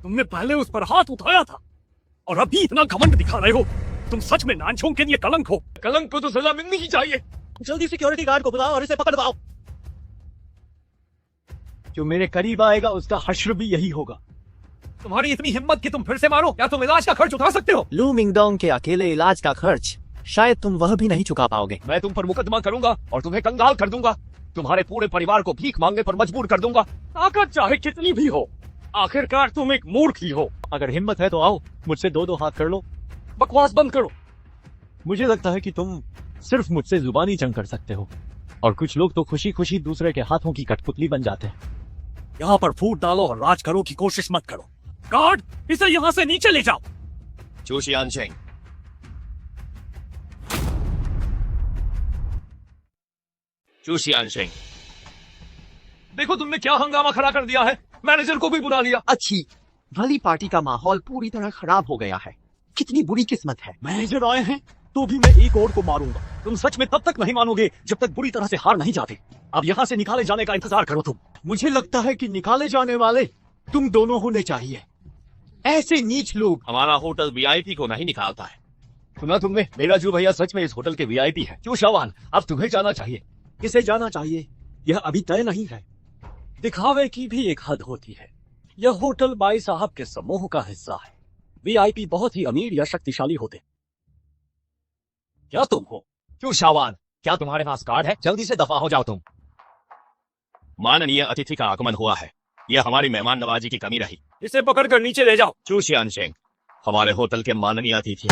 तुमने पहले उस पर हाथ उठाया था और अभी इतना घमंड दिखा रहे हो। तुम सच में नानछोंग के लिए कलंक हो। कलंक को तो सजा मिलनी ही चाहिए। जल्दी सिक्योरिटी गार्ड को बुलाओ और इसे पकड़वाओ। जो मेरे करीब आएगा उसका हश्र भी यही होगा। तुम्हारी इतनी हिम्मत कि तुम फिर से मारो। क्या तुम इलाज का खर्च उठा सकते हो? लू मिंगडोंग के अकेले इलाज का खर्च शायद तुम वह भी नहीं चुका पाओगे। मैं तुम पर मुकदमा करूंगा और तुम्हें कंगाल कर दूंगा। तुम्हारे पूरे परिवार को भीख मांगने पर मजबूर कर दूंगा। ताकत चाहे कितनी भी हो, आखिरकार तुम एक मूर्ख ही हो। अगर हिम्मत है तो आओ, मुझसे दो हाथ कर लो। बकवास बंद करो। मुझे लगता है कि तुम सिर्फ मुझसे जुबानी जंग कर सकते हो, और कुछ लोग तो खुशी खुशी दूसरे के हाथों की कठपुतली बन जाते हैं। यहाँ पर फूट डालो और राज करो की कोशिश मत करो। गार्ड, इसे यहाँ से नीचे ले जाओ। चूशियान सिंह, चूशियान सिंह, देखो तुमने क्या हंगामा खड़ा कर दिया है। मैनेजर को भी बुला लिया। अच्छी भली पार्टी का माहौल पूरी तरह खराब हो गया है। कितनी बुरी किस्मत है। मैनेजर आए हैं तो भी मैं एक और को मारूंगा। तुम सच में तब तक नहीं मानोगे जब तक बुरी तरह से हार नहीं जाते। अब यहाँ से निकाले जाने का इंतजार करो तुम। मुझे लगता है कि निकाले जाने वाले तुम दोनों होने चाहिए। ऐसे नीच लोग। हमारा होटल वीआईपी को नहीं निकालता है। सुना तुमने? मेरा जो भैया सच में इस होटल के वीआईपी है। चूशावान, अब तुम्हें जाना चाहिए। किसे जाना चाहिए यह अभी तय नहीं है। दिखावे की भी एक हद होती है। यह होटल बाई साहब के समूह का हिस्सा है। वीआईपी बहुत ही अमीर या शक्तिशाली होते। क्या तुम हो? चूशावान, क्या तुम्हारे पास कार्ड है? जल्दी से दफा हो जाओ तुम। माननीय अतिथि का आगमन हुआ है। यह हमारी मेहमान नवाजी की कमी रही। इसे पकड़कर नीचे ले जाओ। चूशियान सिंह, हमारे होटल के माननीय अतिथि।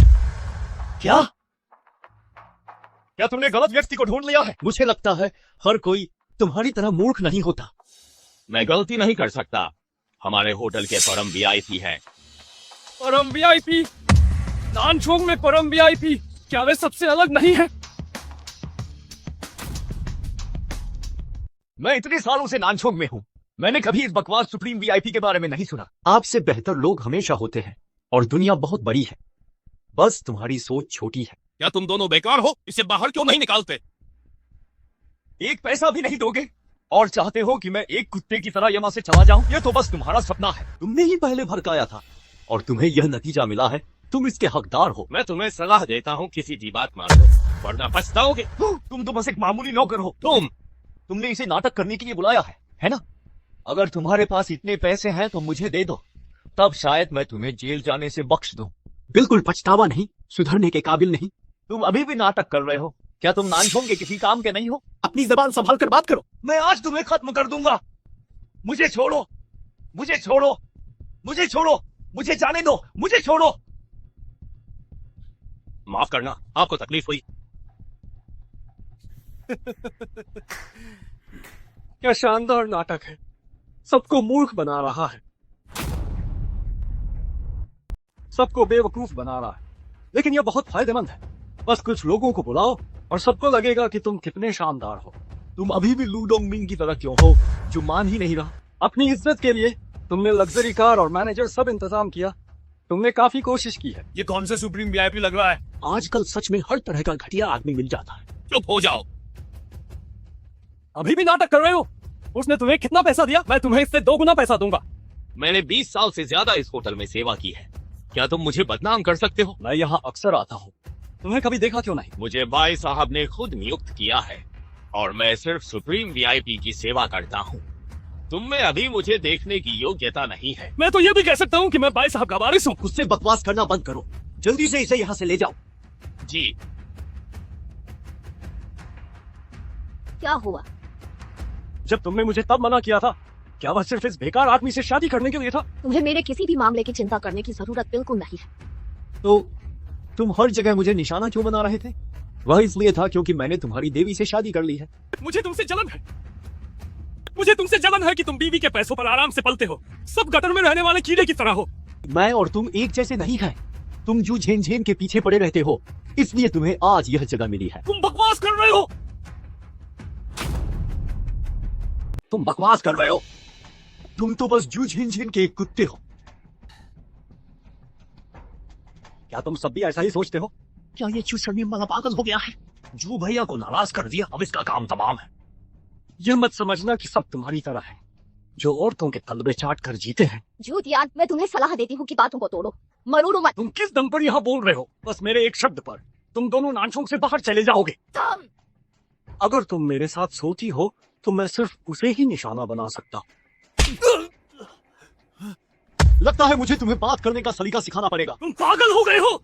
क्या तुमने गलत व्यक्ति को ढूंढ लिया है? मुझे लगता है हर कोई तुम्हारी तरह मूर्ख नहीं होता। मैं गलती नहीं कर सकता। हमारे होटल के परम वीआईपी है। परम वीआईपी? नानछोंग में परम वीआईपी? क्या वे सबसे अलग नहीं है? मैं इतने सालों से नानछोंग में हूँ। मैंने कभी इस बकवास सुप्रीम वीआईपी के बारे में नहीं सुना। आपसे बेहतर लोग हमेशा होते हैं और दुनिया बहुत बड़ी है। बस तुम्हारी सोच छोटी है। क्या तुम दोनों बेकार हो? इसे बाहर क्यों नहीं निकालते? एक पैसा भी नहीं दोगे और चाहते हो कि मैं एक कुत्ते की तरह यहाँ से चला जाऊं? ये तो बस तुम्हारा सपना है। तुमने ही पहले भड़काया था और तुम्हें यह नतीजा मिला है। तुम इसके हकदार हो। मैं तुम्हें सलाह देता हूँ, किसी की बात मान लो वरना पछताओगे। तुम तो बस एक मामूली नौकर हो। तुमने इसे नाटक करने के लिए बुलाया है ना? अगर तुम्हारे पास इतने पैसे हैं तो मुझे दे दो, तब शायद मैं तुम्हें जेल जाने से बख्श दूं। बिल्कुल पछतावा नहीं, सुधरने के काबिल नहीं। तुम अभी भी नाटक कर रहे हो। क्या तुम नानछोंग के किसी काम के नहीं हो? अपनी जबान संभाल कर बात करो। मैं आज तुम्हें खत्म कर दूंगा। मुझे छोड़ो, मुझे छोड़ो, मुझे छोड़ो, मुझे जाने दो, मुझे छोड़ो। माफ करना, आपको तकलीफ हुई। क्या शानदार नाटक है, सबको मूर्ख बना रहा है, सबको बेवकूफ बना रहा है, लेकिन यह बहुत फायदेमंद है। बस कुछ लोगों को बुलाओ और सबको लगेगा कि तुम कितने शानदार हो। तुम अभी भी लू डोंगमिंग की तरह क्यों हो, जो मान ही नहीं रहा? अपनी इज्जत के लिए तुमने लग्जरी कार और मैनेजर सब इंतजाम किया, तुमने काफी कोशिश की है। ये कौन सा सुप्रीम वीआईपी लग रहा है? आजकल सच में हर तरह का घटिया आदमी मिल जाता है। चुप हो जाओ। अभी भी नाटक कर रहे हो? उसने तुम्हें कितना पैसा दिया? मैं तुम्हें इससे 2 गुना पैसा दूंगा। मैंने 20 साल से ज्यादा इस होटल में सेवा की है। क्या तुम मुझे बदनाम कर सकते हो? मैं यहाँ अक्सर आता हूँ, तुम्हें कभी देखा क्यों नहीं? मुझे भाई साहब ने खुद नियुक्त किया है और मैं सिर्फ सुप्रीम वीआईपी की सेवा करता हूँ। तुम में अभी मुझे देखने की योग्यता नहीं है। मैं तो ये भी कह सकता हूँ कि मैं भाई साहब का वारिस हूँ। उससे बकवास करना बंद करो, जल्दी से इसे यहाँ से ले जाओ। जी। क्या हुआ? जब तुमने मुझे तब मना किया था, क्या वह सिर्फ इस बेकार आदमी से शादी करने के लिए था? तुम्हें मेरे किसी भी मामले की चिंता करने की जरूरत बिल्कुल नहीं है। तो तुम हर जगह मुझे निशाना क्यों बना रहे थे? वह इसलिए था क्योंकि मैंने तुम्हारी देवी से शादी कर ली है। मुझे तुमसे जलन है, मुझे तुमसे जलन है कि तुम बीवी के पैसों पर आराम से पलते हो, सब गटर में रहने वाले कीड़े की तरह हो। मैं और तुम एक जैसे नहीं हैं। तुम जो झेन झेन के पीछे पड़े रहते हो, इसलिए तुम्हें आज यह जगह मिली है। तुम बकवास कर रहे हो। तुम बकवास कर रहे हो। तुम तो बस जू झिन झिन के एक कुत्ते हो। क्या तुम सब भी ऐसा ही सोचते हो? क्या ये चू शर्मी वाला पागल हो गया है? जू भैया को नाराज कर दिया, अब इसका काम तमाम है। यह मत समझना कि सब तुम्हारी तरह है, जो औरतों के तलबे चाट कर जीते हैं। झूठ यार, मैं तुम्हें सलाह देती हूँ कि बातों को तोड़ो, मरोड़ो मत। तुम किस दम पर यहाँ बोल रहे हो? बस मेरे एक शब्द पर तुम दोनों नानछोंग से बाहर चले जाओगे। अगर तुम मेरे साथ सोती हो तो मैं सिर्फ उसे ही निशाना बना सकता। लगता है मुझे तुम्हें बात करने का सलीका सिखाना पड़ेगा। तुम पागल हो गए हो?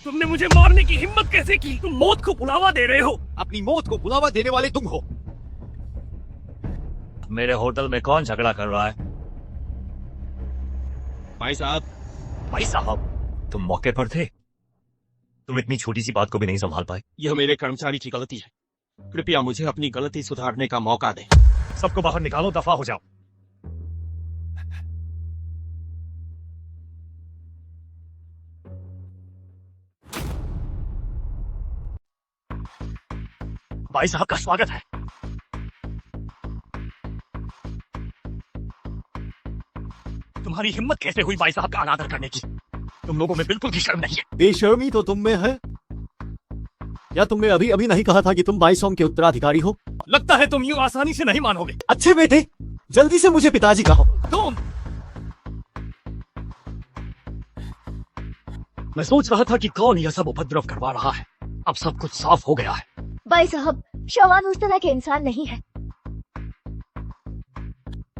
तुमने मुझे मारने की हिम्मत कैसे की? तुम मौत को बुलावा दे रहे हो। अपनी मौत को बुलावा देने वाले तुम हो। मेरे होटल में कौन झगड़ा कर रहा है? भाई साहब, तुम मौके पर थे? तुम इतनी छोटी सी बात को भी नहीं संभाल पाए? यह मेरे कर्मचारी की गलती है, कृपया मुझे अपनी गलती सुधारने का मौका दें। सबको बाहर निकालो, दफा हो जाओ। भाई साहब का स्वागत है। तुम्हारी हिम्मत कैसे हुई भाई साहब का अनादर करने की? तुम लोगों में बिल्कुल भी शर्म नहीं है। बेशर्मी तो तुम में है। या तुमने अभी अभी नहीं कहा था कि तुम बाईसोंग के उत्तराधिकारी हो? लगता है तुम यूं आसानी से नहीं मानोगे। अच्छे बेटे, जल्दी से मुझे पिताजी कहो। तुम मैं सोच रहा था कि कौन यह सब उपद्रव करवा रहा है। अब सब कुछ साफ हो गया है। भाई साहब, शवान उस तरह के इंसान नहीं है।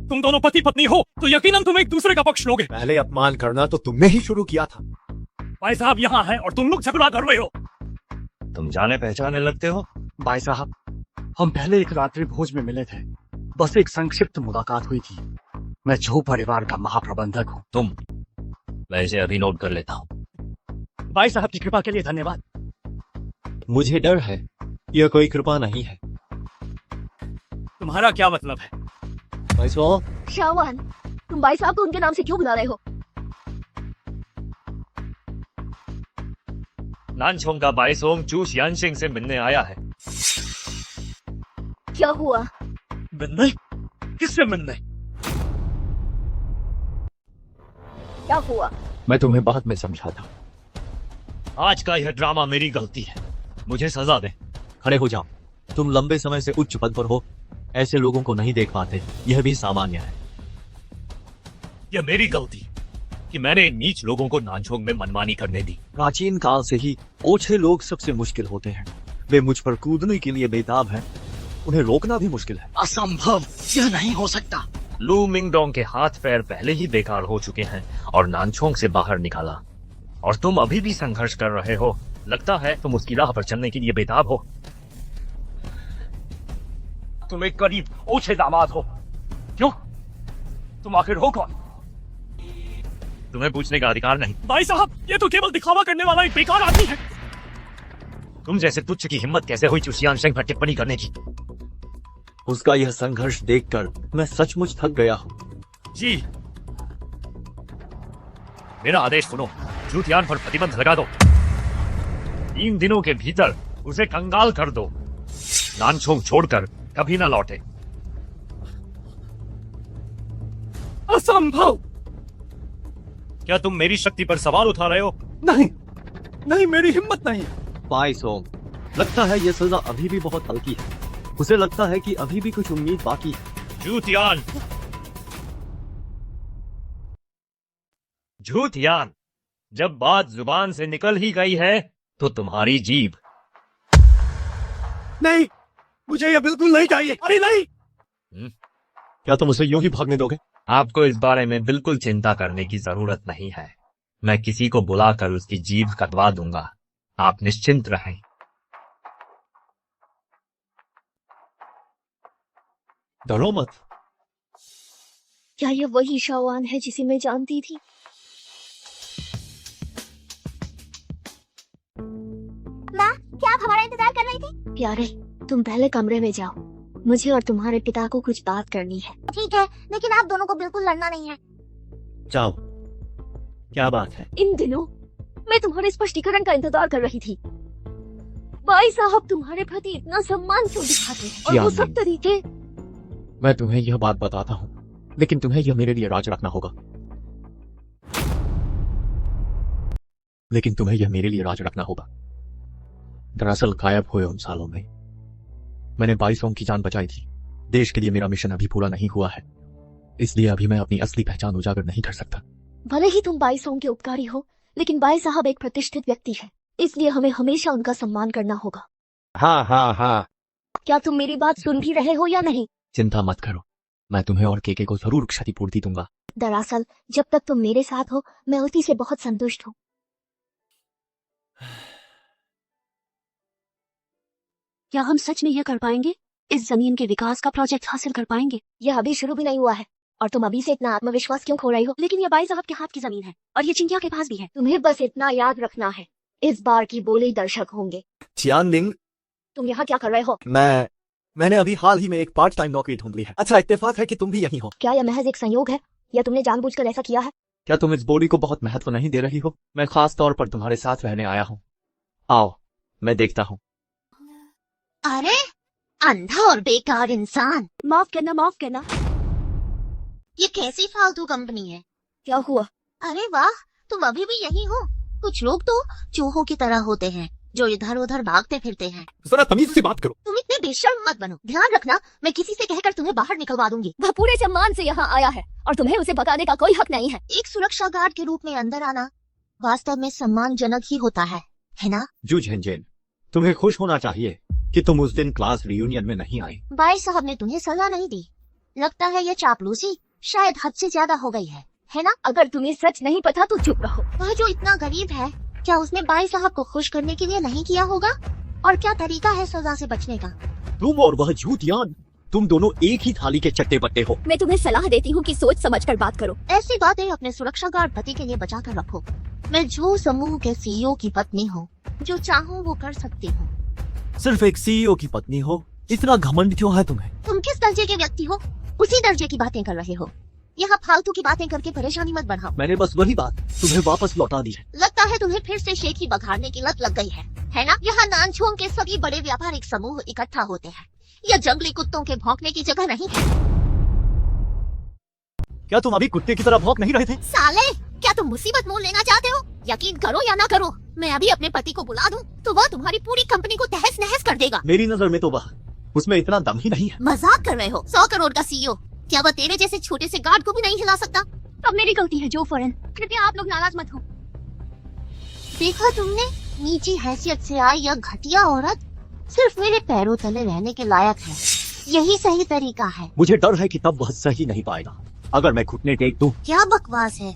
तुम दोनों पति पत्नी हो तो यकीनन तुम एक दूसरे का पक्ष लोगे। पहले अपमान करना तो तुमने ही शुरू किया था। भाई साहब यहाँ है और तुम लोग झगड़ा कर रहे हो। तुम जाने पहचाने लगते हो। भाई साहब, हम पहले एक रात्रि भोज में मिले थे, बस एक संक्षिप्त मुलाकात हुई थी। मैं जो परिवार का महाप्रबंधक हूँ। तुम? मैं इसे अभी नोट कर लेता हूँ। भाई साहब की कृपा के लिए धन्यवाद। मुझे डर है, यह कोई कृपा नहीं है। तुम्हारा क्या मतलब है? भाई साहब, शावान, तुम भाई साहब को उनके नाम से क्यों बुला रहे हो? नानछोंग का बाईसोंग चू शियानशिंग से मिलने आया है। क्या हुआ? मिलने? किससे मिलने? क्या हुआ? मैं तुम्हें बाद में समझाता। आज का यह ड्रामा मेरी गलती है, मुझे सजा दे। खड़े हो जाओ। तुम लंबे समय से उच्च पद पर हो, ऐसे लोगों को नहीं देख पाते, यह भी सामान्य है। यह मेरी गलती कि मैंने इन नीच लोगों को नानछोंग में मनमानी करने दी। प्राचीन काल से ही ओछे लोग सबसे मुश्किल होते हैं। वे मुझ पर कूदने के लिए बेताब हैं, उन्हें रोकना भी मुश्किल है। असंभव, यह नहीं हो सकता। लू मिंगडोंग के हाथ पैर पहले ही बेकार हो चुके हैं और नानचोंग से बाहर निकाला, और तुम अभी भी संघर्ष कर रहे हो। लगता है तुम उसकी राह पर चलने के लिए बेताब हो। तुम एक करीब ओछे दामाद हो। क्यों? तुम आखिर हो कौन? तुम्हें पूछने का अधिकार नहीं। भाई साहब, ये तो केवल दिखावा करने वाला एक बेकार आदमी है। तुम जैसे तुच्छ की हिम्मत कैसे हुई चुसियान शेंग पर टिप्पणी करने की? उसका यह संघर्ष देखकर मैं सचमुच थक गया हूँ। जी, मेरा आदेश सुनो, जूतियान पर प्रतिबंध लगा दो। 3 दिनों के भीतर उसे कंगाल कर दो। नानचोंग छोड़कर कभी ना लौटे। असंभव। क्या तुम मेरी शक्ति पर सवाल उठा रहे हो? नहीं नहीं, मेरी हिम्मत नहीं है। बाइसोंग, लगता है यह सजा अभी भी बहुत हल्की है। उसे लगता है कि अभी भी कुछ उम्मीद बाकी है। जूतियान, झूठियान, जब बात जुबान से निकल ही गई है तो तुम्हारी जीभ। नहीं, मुझे यह बिल्कुल नहीं चाहिए। अरे नहीं। क्या तुम उसे यूं ही भागने दोगे? आपको इस बारे में बिल्कुल चिंता करने की जरूरत नहीं है। मैं किसी को बुलाकर उसकी जीभ कटवा दूंगा। आप निश्चिंत रहें। डरो मत। क्या ये वही शावान है जिसे मैं जानती थी? माँ, क्या आप हमारा इंतजार कर रही थी? प्यारे, तुम पहले कमरे में जाओ। मुझे और तुम्हारे पिता को कुछ बात करनी है। ठीक है, लेकिन आप दोनों को बिल्कुल लड़ना नहीं है। जाओ। क्या बात है? इन दिनों मैं तुम्हारे स्पष्टीकरण का इंतजार कर रही थी। भाई साहब तुम्हारे प्रति इतना सम्मान क्यों दिखाते हैं? और वो सब तरीके। मैं तुम्हें यह बात बताता हूँ, लेकिन तुम्हें यह मेरे लिए राज रखना होगा। लेकिन तुम्हें यह मेरे लिए राज रखना होगा। दरअसल गायब हुए उन सालों में मैंने बाइसोंग की जान बचाई थी। देश के लिए मेरा मिशन अभी पूरा नहीं हुआ है, इसलिए अभी मैं अपनी असली पहचान उजागर नहीं कर सकता। भले ही तुम बाइसोंग के उपकारी हो, लेकिन भाई साहब एक प्रतिष्ठित व्यक्ति है, इसलिए हमें हमेशा उनका सम्मान करना होगा। हाँ हाँ हाँ। क्या तुम मेरी बात सुन भी रहे हो या नहीं? चिंता मत करो, मैं तुम्हें और केके को जरूर क्षतिपूर्ति दूंगा। दरअसल जब तक तुम मेरे साथ हो, मैं उसी से बहुत संतुष्ट हूँ। क्या हम सच में यह कर पाएंगे? इस जमीन के विकास का प्रोजेक्ट हासिल कर पाएंगे? यह अभी शुरू भी नहीं हुआ है और तुम अभी से इतना आत्मविश्वास क्यों खो रही हो? लेकिन यह भाई साहब के हाथ की जमीन है और ये चिंकिया के पास भी है। तुम्हें बस इतना याद रखना है, इस बार की बोली दर्शक होंगे। चियानलिंग, तुम यहाँ क्या कर रहे हो? मैंने अभी हाल ही में एक पार्ट टाइम नौकरी ढूंढ ली है। अच्छा इत्तेफाक है कि तुम भी यहीं हो। क्या यह महज एक संयोग है या तुमने जानबूझकर ऐसा किया है? क्या तुम इस बोली को बहुत महत्व नहीं दे रही हो? मैं खास तौर पर तुम्हारे साथ रहने आया हूँ। आओ, मैं देखता हूँ। अरे अंधा और बेकार इंसान, माफ करना। ये कैसी फालतू कंपनी है? क्या हुआ? अरे वाह, तुम अभी भी यही हो। कुछ लोग तो चूहों की तरह होते हैं जो इधर उधर भागते फिरते हैं। जरा तमीज से बात करो। तुम इतने बेशर्म मत बनो। ध्यान रखना, मैं किसी से कहकर तुम्हें बाहर निकलवा दूंगी। वह पूरे सम्मान से यहाँ आया है और तुम्हें उसे भगाने का कोई हक नहीं है। एक सुरक्षा गार्ड के रूप में अंदर आना वास्तव में सम्मानजनक ही होता है ना? जू झेनझेन, तुम्हें खुश होना चाहिए कि तुम उस दिन क्लास रियूनियन में नहीं आई। भाई साहब ने तुम्हें सजा नहीं दी। लगता है ये चापलूसी शायद हद से ज्यादा हो गई है ना? अगर तुम्हें सच नहीं पता तो चुप रहो। वह जो इतना गरीब है, क्या उसने भाई साहब को खुश करने के लिए नहीं किया होगा? और क्या तरीका है सजा से बचने का? तुम और वह झूठियान, तुम दोनों एक ही थाली के चट्टे बट्टे हो। मैं तुम्हें सलाह देती हूँ कि सोच समझकर बात करो। ऐसी बातें अपने सुरक्षा गार्ड पति के लिए बचा कर रखो। मैं जो समूह के सीईओ की पत्नी हूँ, जो चाहूँ वो कर सकती हूँ। सिर्फ एक सीईओ की पत्नी हो, इतना घमंड क्यों है तुम्हें? तुम किस दर्जे के व्यक्ति हो? उसी दर्जे की बातें कर रहे हो। यहाँ फालतू की बातें करके परेशानी मत बढ़ाओ। मैंने बस वही बात तुम्हें वापस लौटा दी है। लगता है तुम्हें फिर से शेखी बघाड़ने की लत लग गई है ना? यहाँ नानचोंग के सभी बड़े व्यापारिक समूह इकट्ठा होते हैं। यह जंगली कुत्तों के भौंकने की जगह नहीं है। क्या तुम अभी कुत्ते की तरह भौंक नहीं रहे थे? साले, क्या तुम मुसीबत मोल लेना चाहते हो? यकीन करो या ना करो, मैं अभी अपने पति को बुला दूं तो वह तुम्हारी पूरी कंपनी को तहस नहस कर देगा। मेरी नजर में तो वह, उसमें इतना दम ही नहीं है। मजाक कर रहे हो? 100 करोड़ का सीईओ, क्या वह तेरे जैसे छोटे से गार्ड को भी नहीं हिला सकता? अब मेरी गलती है जो फॉरेन, कृपया आप लोग नाराज मत हो। देखा तुमने, नीची हैसियत से आई यह घटिया औरत सिर्फ मेरे पैरों तले रहने के लायक है। यही सही तरीका है। मुझे डर है कि तब वह सही नहीं पाएगा अगर मैं घुटने टेक दूं। क्या बकवास है,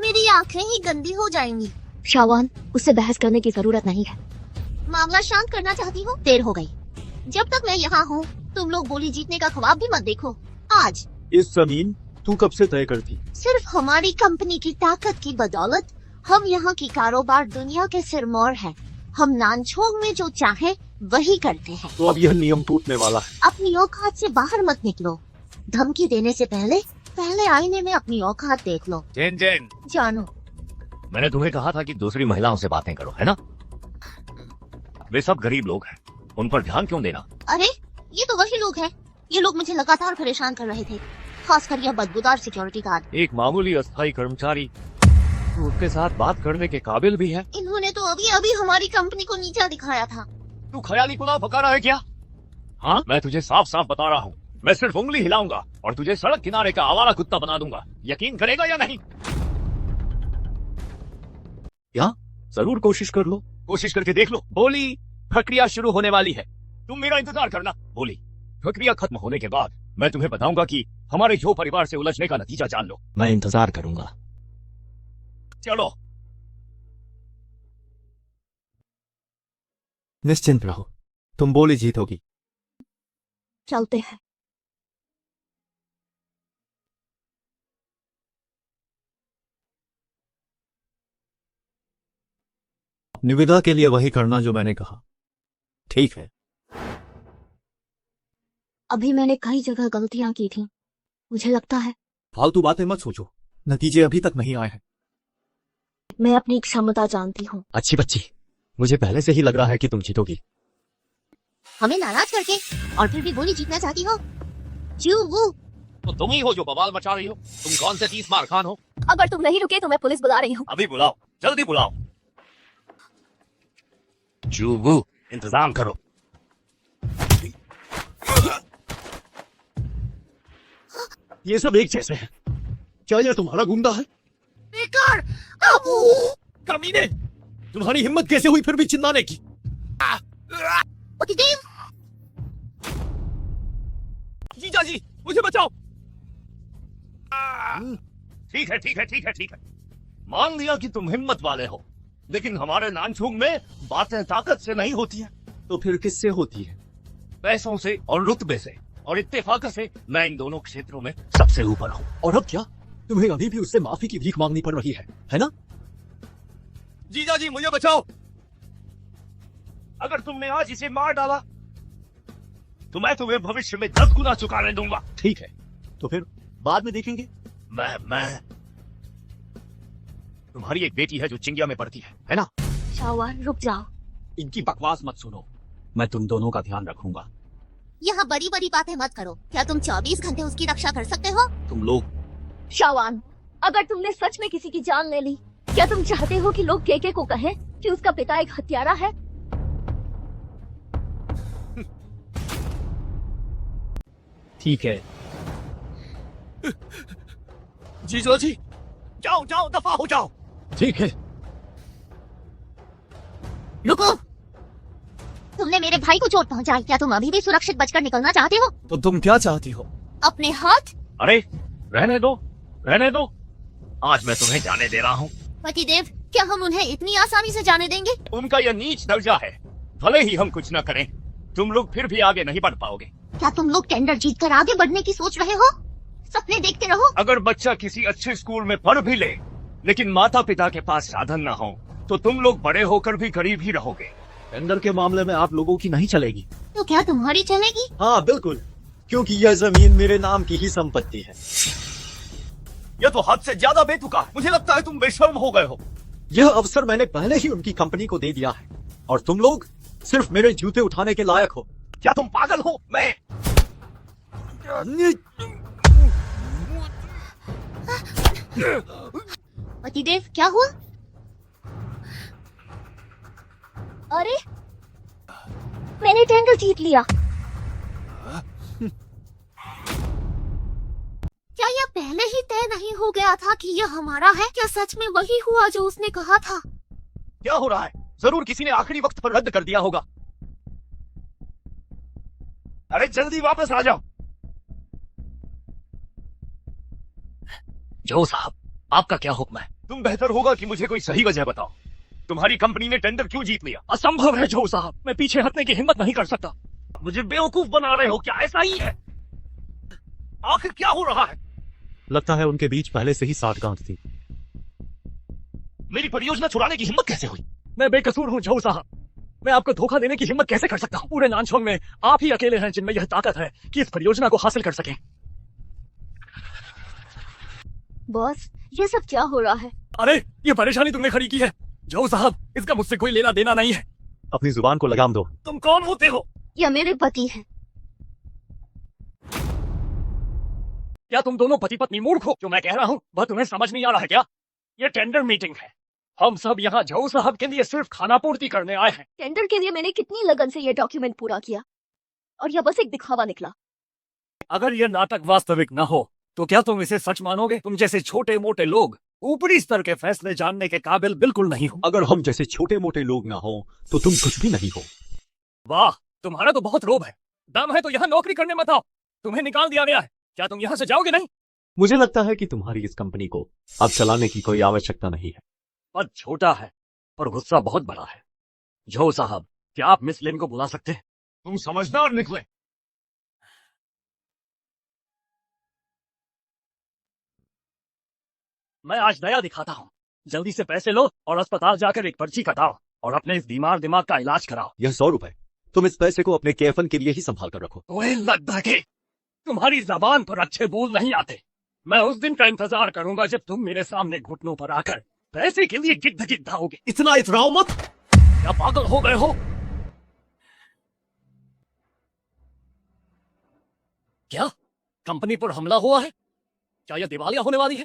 मेरी आंखें ही गंदी हो जाएंगी। शावान, उससे बहस करने की जरूरत नहीं है। मामला शांत करना चाहती हो? देर हो गई। जब तक मैं यहाँ हूँ तुम लोग बोली जीतने का ख्वाब भी मत देखो। आज इस जमीन तू कब से तय करती? सिर्फ हमारी कंपनी की ताकत की बदौलत हम यहाँ की कारोबार दुनिया के सिरमौर है। हम नानछोंग में जो चाहे वही करते हैं। तो अब यह नियम टूटने वाला है। अपनी औकात से बाहर मत निकलो। धमकी देने से पहले आईने में अपनी औकात देख लो। जैन जैन, जानो, मैंने तुम्हें कहा था कि दूसरी महिलाओं से बातें करो, है ना? वे सब गरीब लोग हैं, उन पर ध्यान क्यों देना? अरे ये तो वही लोग हैं। ये लोग मुझे लगातार परेशान कर रहे थे, खासकर यह बदबूदार सिक्योरिटी गार्ड। एक मामूली अस्थायी कर्मचारी उसके साथ बात करने के काबिल भी है। इन्होंने तो अभी अभी हमारी कंपनी को नीचा दिखाया था। तू ख्याली पुलाव पका रहा है क्या? हाँ, मैं तुझे साफ साफ बता रहा हूँ, मैं सिर्फ उंगली हिलाऊंगा और तुझे सड़क किनारे का आवारा कुत्ता बना दूंगा। यकीन करेगा या नहीं? क्या? जरूर कोशिश कर लो। कोशिश करके देख लो। बोली, प्रक्रिया शुरू होने वाली है, तुम मेरा इंतजार करना। बोली, प्रक्रिया खत्म होने के बाद मैं तुम्हें बताऊंगा कि हमारे जो परिवार से उलझने का नतीजा जान लो। मैं इंतजार करूंगा। चलो। निश्चिंत रहो, तुम बोली जीतोगी। चलते हैं। निविदा के लिए वही करना जो मैंने कहा। ठीक है। अभी मैंने कई जगह गलतियां की थी, मुझे लगता है फालतू बातें मत सोचो, नतीजे अभी तक नहीं आए हैं। मैं अपनी क्षमता जानती हूँ। अच्छी बच्ची, मुझे पहले से ही लग रहा है कि तुम जीतोगी। हमें नाराज करके और फिर भी गोली जीतना चाहती हो? जूवू, तो तुम ही हो जो बवाल मचा रही हो। तुम कौन से 30 मार खान हो? अगर तुम नहीं रुके तो मैं पुलिस बुला रही हूँ। अभी बुलाओ, जल्दी बुलाओ। जूबू, इंतजाम करो। ये सब एक जैसे हैं। क्या यह तुम्हारा गुंडा है? बेकार। अबू, कमीने, तुम्हारी हिम्मत कैसे हुई फिर भी चिल्लाने की? पतिदेव, जीजा जी, मुझे बचाओ। ठीक है, ठीक है, ठीक है, ठीक है। मान लिया कि तुम हिम्मत वाले हो, लेकिन हमारे नानछुंग में बातें ताकत से नहीं होती हैं। तो फिर किससे होती है? पैसों से और रुतबे से और इत्तेफाक से मैं इन दोनों क्षेत्रों में सबसे ऊपर हूँ। और अब क्या? तुम्हें अभी भी उससे माफी की भीख मांगनी पड़ रही है ना? जीजा जी, मुझे बचाओ। अगर तुमने आज इसे मार डाला तो मैं तुम्हें भविष्य में 10 गुना चुकाने दूंगा। ठीक है, तो फिर बाद में देखेंगे। मैं तुम्हारी एक बेटी है जो चिंगिया में पढ़ती है ना? शावान, रुक जाओ। इनकी बकवास मत सुनो, मैं तुम दोनों का ध्यान रखूंगा। यहाँ बड़ी बड़ी बातें मत करो। क्या तुम 24 घंटे उसकी रक्षा कर सकते हो? तुम लोग शावान, अगर तुमने सच में किसी की जान ले ली, क्या तुम चाहते हो कि लोग केके को कहें कि उसका पिता एक हत्यारा है? ठीक है। जीजा जी, जाओ जाओ, दफा हो जाओ। ठीक है। रुको, तुमने मेरे भाई को चोट पहुंचाई। क्या तुम अभी भी सुरक्षित बचकर निकलना चाहते हो? तो तुम क्या चाहती हो? अपने हाथ। अरे रहने दो, रहने दो, आज मैं तुम्हें जाने दे रहा हूँ। पतिदेव, क्या हम उन्हें इतनी आसानी से जाने देंगे? उनका यह नीच दर्जा है। भले ही हम कुछ न करें, तुम लोग फिर भी आगे नहीं बढ़ पाओगे। क्या तुम लोग टेंडर जीतकर आगे बढ़ने की सोच रहे हो? सपने देखते रहो। अगर बच्चा किसी अच्छे स्कूल में पढ़ भी ले, लेकिन माता पिता के पास साधन न हो, तो तुम लोग बड़े होकर भी गरीब ही रहोगे। टेंडर के मामले में आप लोगों की नहीं चलेगी। तो क्या तुम्हारी चलेगी? हाँ बिल्कुल, क्योंकि यह जमीन मेरे नाम की ही संपत्ति है। यह तो हद से ज्यादा बेतुका। मुझे लगता है तुम बेशर्म हो गए हो। यह अवसर मैंने पहले ही उनकी कंपनी को दे दिया है और तुम लोग सिर्फ मेरे जूते उठाने के लायक हो। क्या तुम पागल हो? मैं पतिदेव, क्या हुआ? अरे, मैंने टेंडर जीत लिया। क्या यह पहले ही तय नहीं हो गया था कि यह हमारा है? क्या सच में वही हुआ जो उसने कहा था? क्या हो रहा है? जरूर किसी ने आखिरी वक्त पर रद्द कर दिया होगा। अरे जल्दी वापस आ जाओ। जो साहब, आपका क्या हुक्म है? तुम बेहतर होगा कि मुझे कोई सही वजह बताओ। तुम्हारी कंपनी ने टेंडर क्यों जीत लिया? असंभव है जो साहब, मैं पीछे हटने की हिम्मत नहीं कर सकता। मुझे बेवकूफ बना रहे हो क्या? ऐसा ही है। आखिर क्या हो रहा है? लगता है उनके बीच पहले से ही साठगांठ थी। मेरी परियोजना छुड़ाने की हिम्मत कैसे हुई? मैं बेकसूर हूँ जो साहब, मैं आपको धोखा देने की हिम्मत कैसे कर सकता हूँ? पूरे नानछोंग में आप ही अकेले हैं जिनमें यह ताकत है कि इस परियोजना को हासिल कर सकें। बॉस, ये सब क्या हो रहा है? अरे ये परेशानी तुमने खड़ी की है जो साहब, इसका मुझसे कोई लेना देना नहीं है। अपनी जुबान को लगाम दो। तुम कौन होते हो? यह मेरे पति हैं। क्या तुम दोनों पति पत्नी मूर्ख हो? जो मैं कह रहा हूँ वह तुम्हें समझ नहीं आ रहा है क्या? ये टेंडर मीटिंग है, हम सब यहाँ जो साहब के लिए सिर्फ खाना पूर्ति करने आए हैं। टेंडर के लिए मैंने कितनी लगन से ये डॉक्यूमेंट पूरा किया और यह बस एक दिखावा निकला। अगर ये नाटक वास्तविक न हो तो क्या तुम इसे सच मानोगे? तुम जैसे छोटे मोटे लोग ऊपरी स्तर के फैसले जानने के काबिल बिल्कुल नहीं हो। अगर हम जैसे छोटे मोटे लोग ना हो तो तुम कुछ भी नहीं हो। वाह, तुम्हारा तो बहुत रोब है। दम है तो यहाँ नौकरी करने मत आओ, तुम्हें निकाल दिया गया है। क्या तुम यहाँ से जाओगे नहीं? मुझे लगता है कि तुम्हारी इस कंपनी को अब चलाने की कोई आवश्यकता नहीं है। पद छोटा है और गुस्सा बहुत बड़ा है। जो साहब, क्या आप मिस लिन को बुला सकते हैं? तुम समझदार निकले। मैं आज नया दिखाता हूँ। जल्दी से पैसे लो और अस्पताल जाकर एक पर्ची कटाओ और अपने इस बीमार दिमाग का इलाज कराओ। यह 100 रुपए, तुम इस पैसे को अपने केफन के लिए ही संभाल कर रखो। तुम्हें लगता है कि तुम्हारी जबान पर अच्छे बोल नहीं आते? मैं उस दिन का इंतजार करूंगा जब तुम मेरे सामने घुटनों पर आकर पैसे के लिए गिद्ध गिद्धाओगे। इतना इतराओ मत। क्या पागल हो गए हो क्या? कंपनी पर हमला हुआ है? क्या यह दिवालिया होने वाली है?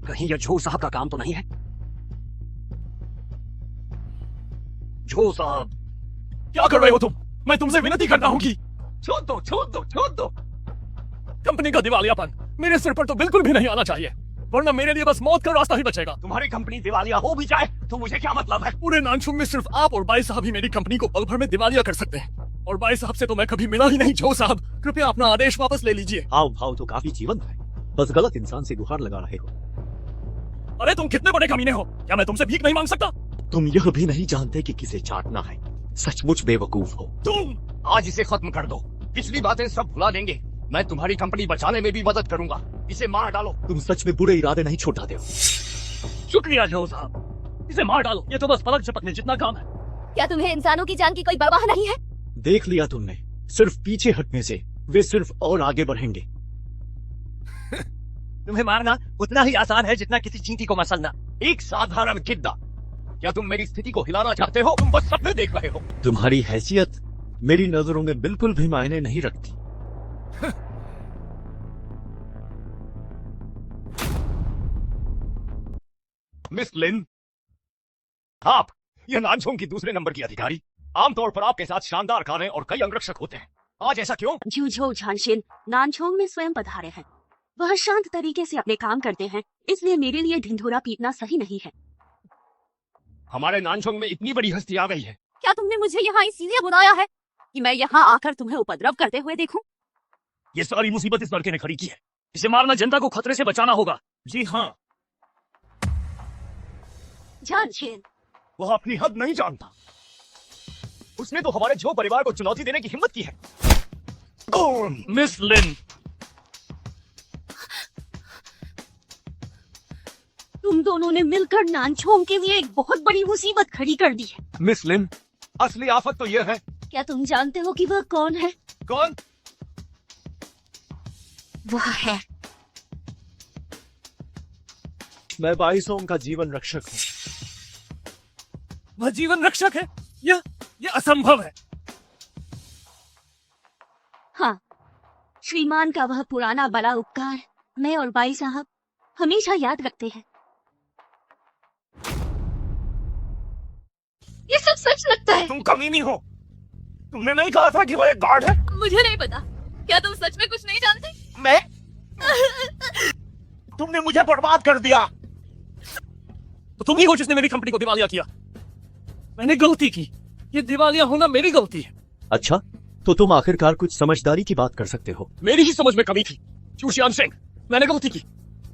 कहीं यह झो साहब का काम तो नहीं है? झो साहब, क्या कर रहे हो तुम? मैं तुमसे विनती करता हूँ कि छोड़ दो, छोड़ दो, छोड़ दो। कंपनी का दिवालियापन मेरे सिर पर तो बिल्कुल भी नहीं आना चाहिए, वरना मेरे लिए बस मौत का रास्ता ही बचेगा। तुम्हारी कंपनी दिवालिया हो भी जाए तो मुझे क्या मतलब है? पूरे नानछुंग में सिर्फ आप और बाई साहब ही मेरी कंपनी को पल भर में दिवालिया कर सकते हैं, और बाई साहब से तो मैं कभी मिला ही नहीं। झो साहब, कृपया अपना आदेश वापस ले लीजिए। हाव भाव तो काफी जीवंत है, बस गलत इंसान से गुहार लगा रहे हो। अरे तुम कितने बड़े कमीने हो, क्या मैं तुमसे भीख नहीं मांग सकता? तुम यह भी नहीं जानते कि किसे चाटना है। सचमुच बेवकूफ हो तुम। आज इसे खत्म कर दो, पिछली बातें सब भुला देंगे। मैं तुम्हारी कंपनी बचाने में भी मदद करूंगा। इसे मार डालो। तुम सच में बुरे इरादे नहीं छुटाते हो। शुक्रिया झो साहब, इसे मार डालो। ये तो बस पलक झपकने जितना काम है। क्या तुम्हें इंसानों की जान की कोई परवाह नहीं है? देख लिया तुमने, सिर्फ पीछे हटने से वे सिर्फ और आगे बढ़ेंगे। तुम्हें मारना उतना ही आसान है जितना किसी चींटी को मसलना। एक साधारण गिद्दा। क्या तुम मेरी स्थिति को हिलाना चाहते हो? तुम बस सपने देख रहे हो। तुम्हारी हैसियत मेरी नजरों में बिल्कुल भी मायने नहीं रखती। मिस लिन, आप यह नानछोंग की दूसरे नंबर की अधिकारी। आमतौर पर आपके साथ शानदार कारें और कई अंगरक्षक होते हैं, आज ऐसा क्यों? झूझो झानशिन नानछोंग में स्वयं पधारे हैं। वह शांत तरीके से अपने काम करते हैं, इसलिए मेरे लिए ढिंढोरा पीटना सही नहीं है। हमारे नानछोंग में इतनी बड़ी हस्ती आ गई है। क्या तुमने मुझे यहाँ इसीलिए बुलाया है कि मैं यहाँ आकर तुम्हें उपद्रव करते हुए देखूं? ये सारी मुसीबत इस लड़के ने खड़ी की है। इसे मारना जनता को खतरे से बचाना होगा। जी हाँ, झानशिन, वह अपनी हद नहीं जानता। उसने तो हमारे झो परिवार को चुनौती देने की हिम्मत की है। मिस लिन, तुम दोनों ने मिलकर नानछोंग के लिए एक बहुत बड़ी मुसीबत खड़ी कर दी है। मिस लिन, असली आफत तो यह है। क्या तुम जानते हो कि वह कौन है? कौन? वह है मैं बाईसों का जीवन रक्षक हूँ। वह जीवन रक्षक है? यह असंभव है। हाँ, श्रीमान का वह पुराना बड़ा उपकार मैं और बाई साहब हमेशा याद रखते हैं। ये सब सच लगता है। तुम कमीनी हो। तुमने नहीं कहा था कि वह एक गार्ड है? मुझे नहीं पता। क्या तुम सच में कुछ नहीं जानते? मैं? तुमने मुझे बर्बाद कर दिया। तो तुम ही हो जिसने मेरी कंपनी को दिवालिया किया। मैंने गलती की, ये दिवालिया होना मेरी गलती है। अच्छा, तो तुम आखिरकार कुछ समझदारी की बात कर सकते हो। मेरी ही समझ में कमी थी। चूशियान सिंह, मैंने गलती की।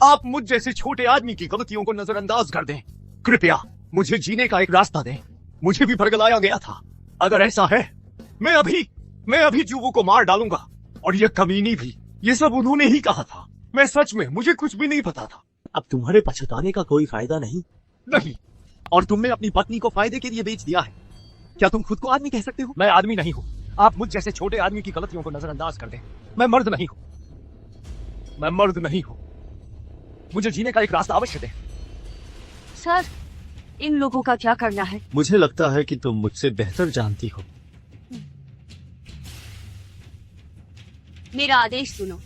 आप मुझ जैसे छोटे आदमी की गलतियों को नजरअंदाज कर दें। कृपया मुझे जीने का एक रास्ता दें। मुझे भी फरगलाया गया था। अगर ऐसा है, मैं अभी जुवू को मार डालूंगा। और ये कमीनी भी, ये सब उन्होंने ही कहा था। मैं सच में, मुझे कुछ भी नहीं पता था। अब तुम्हारे पछताने का कोई फायदा नहीं। नहीं, और तुमने अपनी पत्नी को फायदे के लिए बेच दिया है। क्या तुम खुद को आदमी कह सकते हो? मैं आदमी नहीं हूँ। आप मुझ जैसे छोटे आदमी की गलतियों को नजरअंदाज कर दें। मैं मर्द नहीं हूँ। मैं मर्द नहीं हूँ। मुझे जीने का एक रास्ता अवश्य दें। सर, इन लोगों का क्या करना है? मुझे लगता है कि तुम मुझसे बेहतर जानती हो। मेरा आदेश सुनो।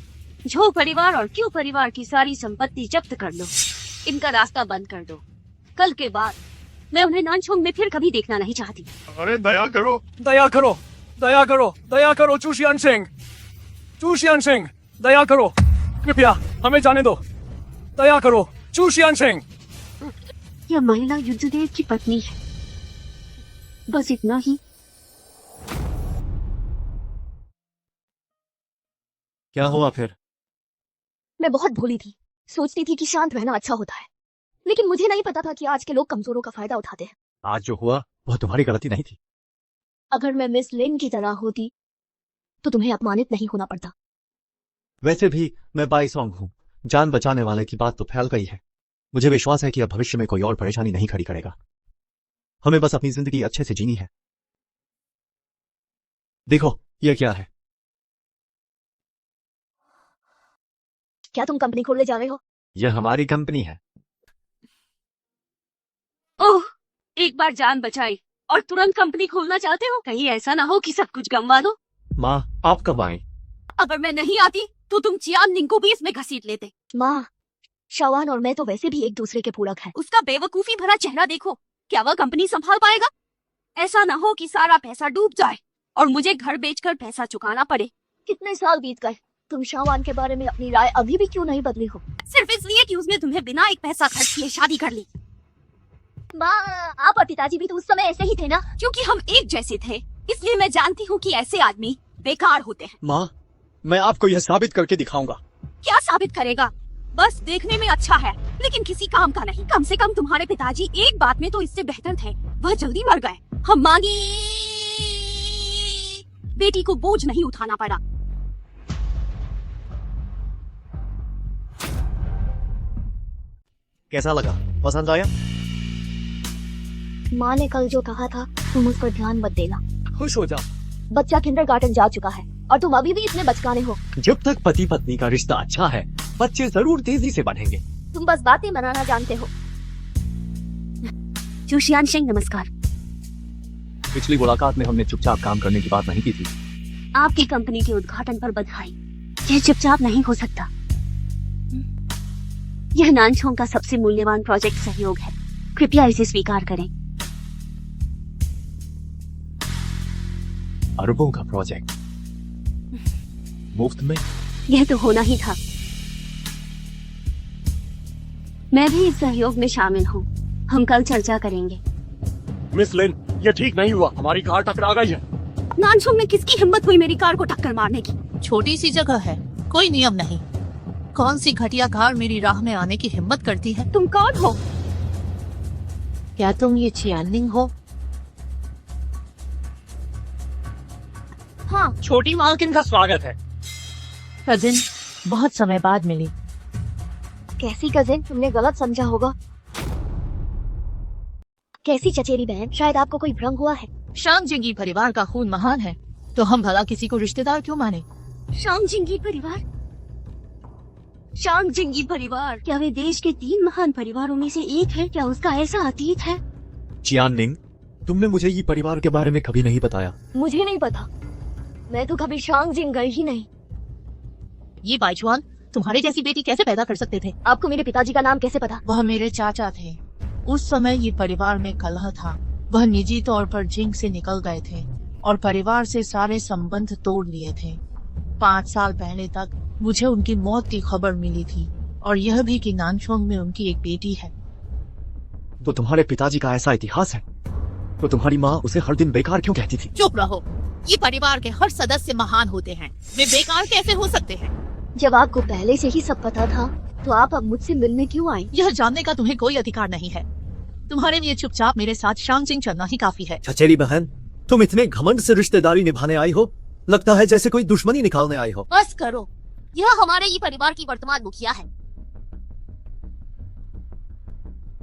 झो परिवार और क्यों परिवार की सारी संपत्ति जब्त कर लो। इनका रास्ता बंद कर दो। कल के बाद मैं उन्हें नानछोंग में फिर कभी देखना नहीं चाहती। अरे दया करो, दया करो, दया करो, दया करो चूशियान सिंह। चूशियान सिंह, दया करो, कृपया हमें जाने दो। दया करो चूशियान सिंह। यह महिला युद्धदेव की पत्नी है, बस इतना ही। क्या हुआ फिर? मैं बहुत भोली थी, सोचती थी कि शांत रहना अच्छा होता है, लेकिन मुझे नहीं पता था कि आज के लोग कमजोरों का फायदा उठाते हैं। आज जो हुआ वह तुम्हारी गलती नहीं थी। अगर मैं मिस लिन की तरह होती तो तुम्हें अपमानित नहीं होना पड़ता। वैसे भी मैं बाईसोंग हूँ। जान बचाने वाले की बात तो फैल गई है। मुझे विश्वास है कि अब भविष्य में कोई और परेशानी नहीं खड़ी करेगा। हमें बस अपनी जिंदगी अच्छे से जीनी है। देखो, यह क्या है? क्या तुम कंपनी खोलने जा रहे हो? यह हमारी कंपनी है। ओह, एक बार जान बचाई और तुरंत कंपनी खोलना चाहते हो? कहीं ऐसा ना हो कि सब कुछ गंवा दो। माँ, आप कब आए? अगर मैं नहीं आती तो तुम चियान निंग को भी इसमें घसीट लेते। माँ, शवान और मैं तो वैसे भी एक दूसरे के पूरक हैं। उसका बेवकूफी भरा चेहरा देखो। क्या वह कंपनी संभाल पाएगा? ऐसा ना हो कि सारा पैसा डूब जाए और मुझे घर बेचकर पैसा चुकाना पड़े। कितने साल बीत गए, तुम शवान के बारे में अपनी राय अभी भी क्यों नहीं बदली हो? सिर्फ इसलिए कि उसने तुम्हें बिना एक पैसा खर्च किए शादी कर ली। माँ, आप और पिताजी भी तो उस समय ऐसे ही थे ना? क्योंकि हम एक जैसे थे, इसलिए मैं जानती हूँ कि ऐसे आदमी बेकार होते हैं। माँ, मैं आपको यह साबित करके दिखाऊंगा। क्या साबित करेगा? बस देखने में अच्छा है, लेकिन किसी काम का नहीं। कम से कम तुम्हारे पिताजी एक बात में तो इससे बेहतर थे, वह जल्दी मर गए। हम मांगी बेटी को बोझ नहीं उठाना पड़ा। कैसा लगा? पसंद आया? माँ ने कल जो कहा था, तुम उस पर ध्यान मत देना। खुश हो जा। बच्चा किंडरगार्टन जा चुका है और तुम अभी भी इतने बचकाने हो। जब तक पति पत्नी का रिश्ता अच्छा है, बच्चे जरूर तेजी से बढ़ेंगे। तुम बस बातें बनाना जानते हो। चूशियान सिंह, नमस्कार। पिछली मुलाकात में हमने चुपचाप काम करने की बात नहीं की थी। आपकी कंपनी के उद्घाटन पर बधाई। यह चुपचाप नहीं हो सकता। यह नानछोंग का सबसे मूल्यवान प्रोजेक्ट सहयोग है। कृपया इसे स्वीकार करें। अरबों का प्रोजेक्ट मुफ्त में? यह तो होना ही था। मैं भी इस सहयोग में शामिल हूँ। हम कल चर्चा करेंगे। मिस लिन, यह ठीक नहीं हुआ। हमारी कार टकरा गई है। नानछोंग में किसकी हिम्मत हुई मेरी कार को टक्कर मारने की? छोटी सी जगह है, कोई नियम नहीं। कौन सी घटिया कार मेरी राह में आने की हिम्मत करती है? तुम कौन हो? क्या तुम ये चियान निंग हो? हाँ। छोटी मालकिन का स्वागत है। कजिन, बहुत समय बाद मिली। कैसी कजिन? तुमने गलत समझा होगा। कैसी चचेरी बहन? शायद आपको कोई भ्रम हुआ है। शांग जिंगी परिवार का खून महान है, तो हम भला किसी को रिश्तेदार क्यों माने? शांग जिंगी परिवार? शांग जिंगी परिवार क्या वे देश के 3 महान परिवारों में से एक है? क्या उसका ऐसा अतीत है? चियान निंग, तुमने मुझे ये परिवार के बारे में कभी नहीं बताया। मुझे नहीं पता। मैं तो कभी शांग जिंग गई ही नहीं। ये बाइचुआन तुम्हारे जैसी बेटी कैसे पैदा कर सकते थे? आपको मेरे पिताजी का नाम कैसे पता? वह मेरे चाचा थे। उस समय ये परिवार में कलह था। वह निजी तौर पर जिंग से निकल गए थे और परिवार से सारे संबंध तोड़ लिए थे। 5 साल पहले तक मुझे उनकी मौत की खबर मिली थी और यह भी कि नानछोंग में उनकी एक बेटी है। तो तुम्हारे पिताजी का ऐसा इतिहास है? तो तुम्हारी माँ उसे हर दिन बेकार क्यों कहती थी? चुप रहो। ये परिवार के हर सदस्य महान होते हैं, वे बेकार कैसे हो सकते हैं? जब आपको पहले से ही सब पता था तो आप अब मुझसे मिलने क्यों आए? यह जानने का तुम्हें कोई अधिकार नहीं है। तुम्हारे लिए चुपचाप मेरे साथ शांगचिंग चलना ही काफी है। चचेरी बहन, तुम इतने घमंड से रिश्तेदारी निभाने आई हो, लगता है जैसे कोई दुश्मनी निकालने आई हो। बस करो, यह हमारे ही परिवार की वर्तमान मुखिया है।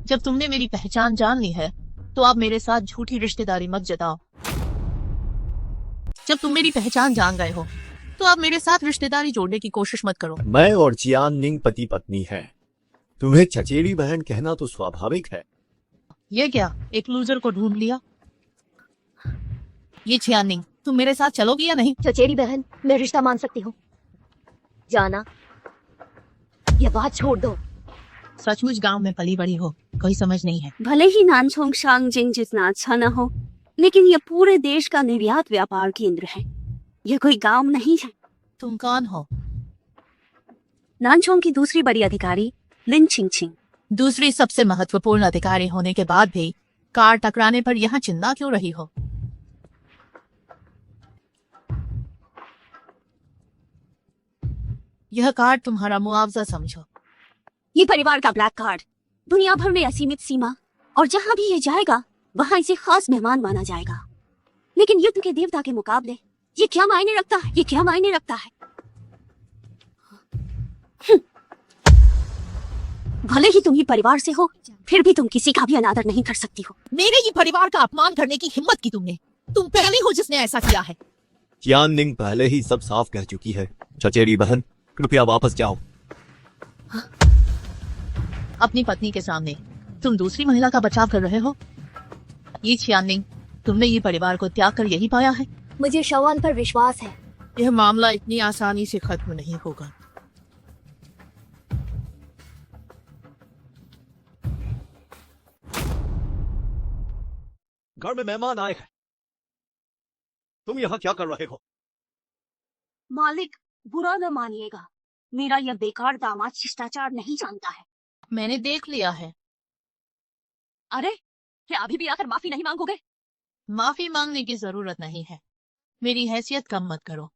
जब तुमने मेरी पहचान जान ली है तो आप मेरे साथ झूठी रिश्तेदारी मत जताओ। जब तुम मेरी पहचान जान गए हो तो आप मेरे साथ रिश्तेदारी जोड़ने की कोशिश मत करो। मैं और जियान निंग पति पत्नी हैं। तुम्हें चचेरी बहन कहना तो स्वाभाविक है। ये क्या, एक लूजर को ढूंढ लिया? ये छियानिंग, तुम मेरे साथ चलोगी या नहीं? चचेरी बहन, मैं रिश्ता मान सकती हूँ। जाना, ये बात छोड़ दो। सचमुच गांव में पली बड़ी हो, कोई समझ नहीं है। भले ही नानचोंग शांगजिंग जितना अच्छा न हो, लेकिन ये पूरे देश का निर्यात व्यापार केंद्र है। ये कोई गांव नहीं है। तुम कौन हो? नानचोंग की दूसरी बड़ी अधिकारी लिन छिंगछिंग। दूसरी सबसे महत्वपूर्ण अधिकारी होने के बाद भी कार टकराने पर यहाँ चिल्ला क्यों रही हो? यह कार्ड तुम्हारा मुआवजा समझो। ये परिवार का ब्लैक कार्ड, दुनिया भर में असीमित सीमा, और जहाँ भी ये जाएगा वहाँ इसे खास मेहमान माना जाएगा। लेकिन युद्ध के देवता के मुकाबले ये क्या मायने रखता है? ये क्या मायने रखता है? भले ही तुम ही परिवार से हो, फिर भी तुम किसी का भी अनादर नहीं कर सकती हो। मेरे ही परिवार का अपमान करने की हिम्मत की तुमने। तुम पहले हो जिसने ऐसा किया है। जियान निंग पहले ही सब साफ कह चुकी है। चचेरी बहन, कृपया वापस जाओ। अपनी पत्नी के सामने तुम दूसरी महिला का बचाव कर रहे हो। ये छियानिंग, तुमने ये परिवार को त्याग कर यही पाया है। मुझे शवान पर विश्वास है। यह मामला इतनी आसानी से खत्म नहीं होगा। घर में मेहमान आए हैं, तुम यहाँ क्या कर रहे हो? मालिक, बुरा न मानिएगा, मेरा यह बेकार दामाद शिष्टाचार नहीं जानता है। मैंने देख लिया है। अरे, क्या अभी भी आकर माफी नहीं मांगोगे? माफी मांगने की जरूरत नहीं है। मेरी हैसियत कम मत करो।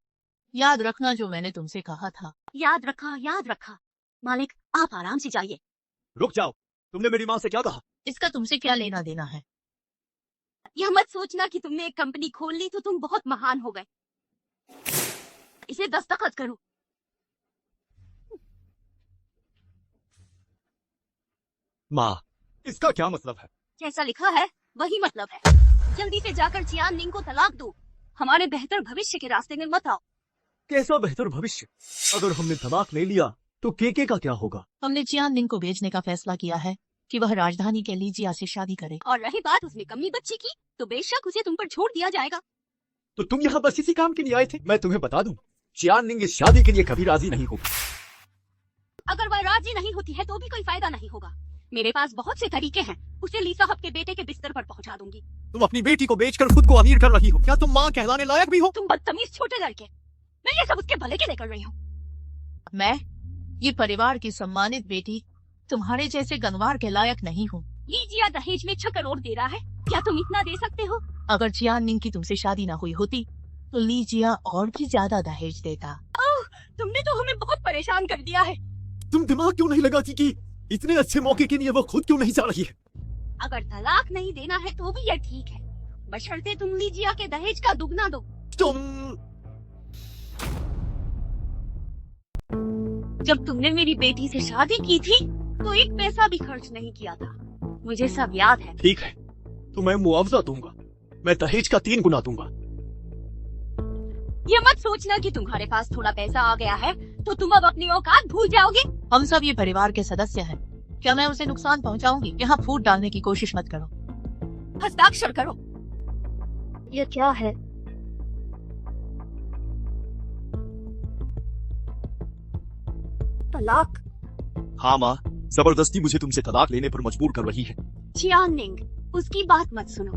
याद रखना जो मैंने तुमसे कहा था। याद रखा, याद रखा। मालिक, आप आराम से जाइए। रुक जाओ, तुमने मेरी माँ से क्या कहा? इसका तुमसे क्या लेना देना है? यह मत सोचना कि तुमने एक कंपनी खोल ली तो तुम बहुत महान हो गए। इसे दस्तखत करो। माँ, इसका क्या मतलब है? जैसा लिखा है वही मतलब है। जल्दी से जाकर जियान निंग को तलाक दो। हमारे बेहतर भविष्य के रास्ते में मत आओ। कैसा बेहतर भविष्य? अगर हमने तलाक ले लिया तो केके का क्या होगा? हमने जियान निंग को बेचने का फैसला किया है कि वह राजधानी के लीजिया से शादी करे। और रही बात उसमें कमी बच्ची की, तो बेशक उसे तुम पर छोड़ दिया जाएगा। तो तुम यहाँ बस इसी काम के लिए आए थे? मैं तुम्हें बता दूं, जियान निंग इस शादी के लिए कभी राजी नहीं होगी। अगर वह राजी नहीं होती है तो भी कोई फायदा नहीं होगा। मेरे पास बहुत से तरीके हैं। उसे ली साहब के बेटे के बिस्तर पर पहुंचा दूंगी। तुम अपनी बेटी को बेचकर खुद को अमीर कर रही हो। क्या तुम माँ कहलाने लायक भी हो? तुम बदतमीज छोटे लड़के, मैं ये सब उसके भले के लिए कर रही हूँ। मैं ये परिवार की सम्मानित बेटी तुम्हारे जैसे गंवार के लायक नहीं हूँ। लीजिया दहेज में 6 करोड़ दे रहा है, क्या तुम इतना दे सकते हो? अगर जियान निंग की तुमसे शादी ना हुई होती तो लीजिया और भी ज्यादा दहेज देता। तुमने तो हमें बहुत परेशान कर दिया है। तुम दिमाग क्यों नहीं लगाती कि इतने अच्छे मौके के लिए वो खुद क्यों नहीं जा रही है? अगर तलाक नहीं देना है तो भी यह ठीक है, बशर्ते तुम लीजिया के दहेज का दुगना दो। जब तुमने मेरी बेटी से शादी की थी तो एक पैसा भी खर्च नहीं किया था, मुझे सब याद है। ठीक है, तो मैं मुआवजा दूंगा। मैं दहेज का 3 गुना दूंगा। ये मत सोचना कि तुम्हारे पास थोड़ा पैसा आ गया है तो तुम अब अपनी औकात भूल जाओगे। हम सब ये परिवार के सदस्य हैं। क्या मैं उसे नुकसान पहुंचाऊंगी? यहाँ फूट डालने की कोशिश मत करो। हस्ताक्षर करो। ये क्या है? तलाक? हाँ माँ, जबरदस्ती मुझे तुमसे तलाक लेने पर मजबूर कर रही है। जियान निंग, उसकी बात मत सुनो।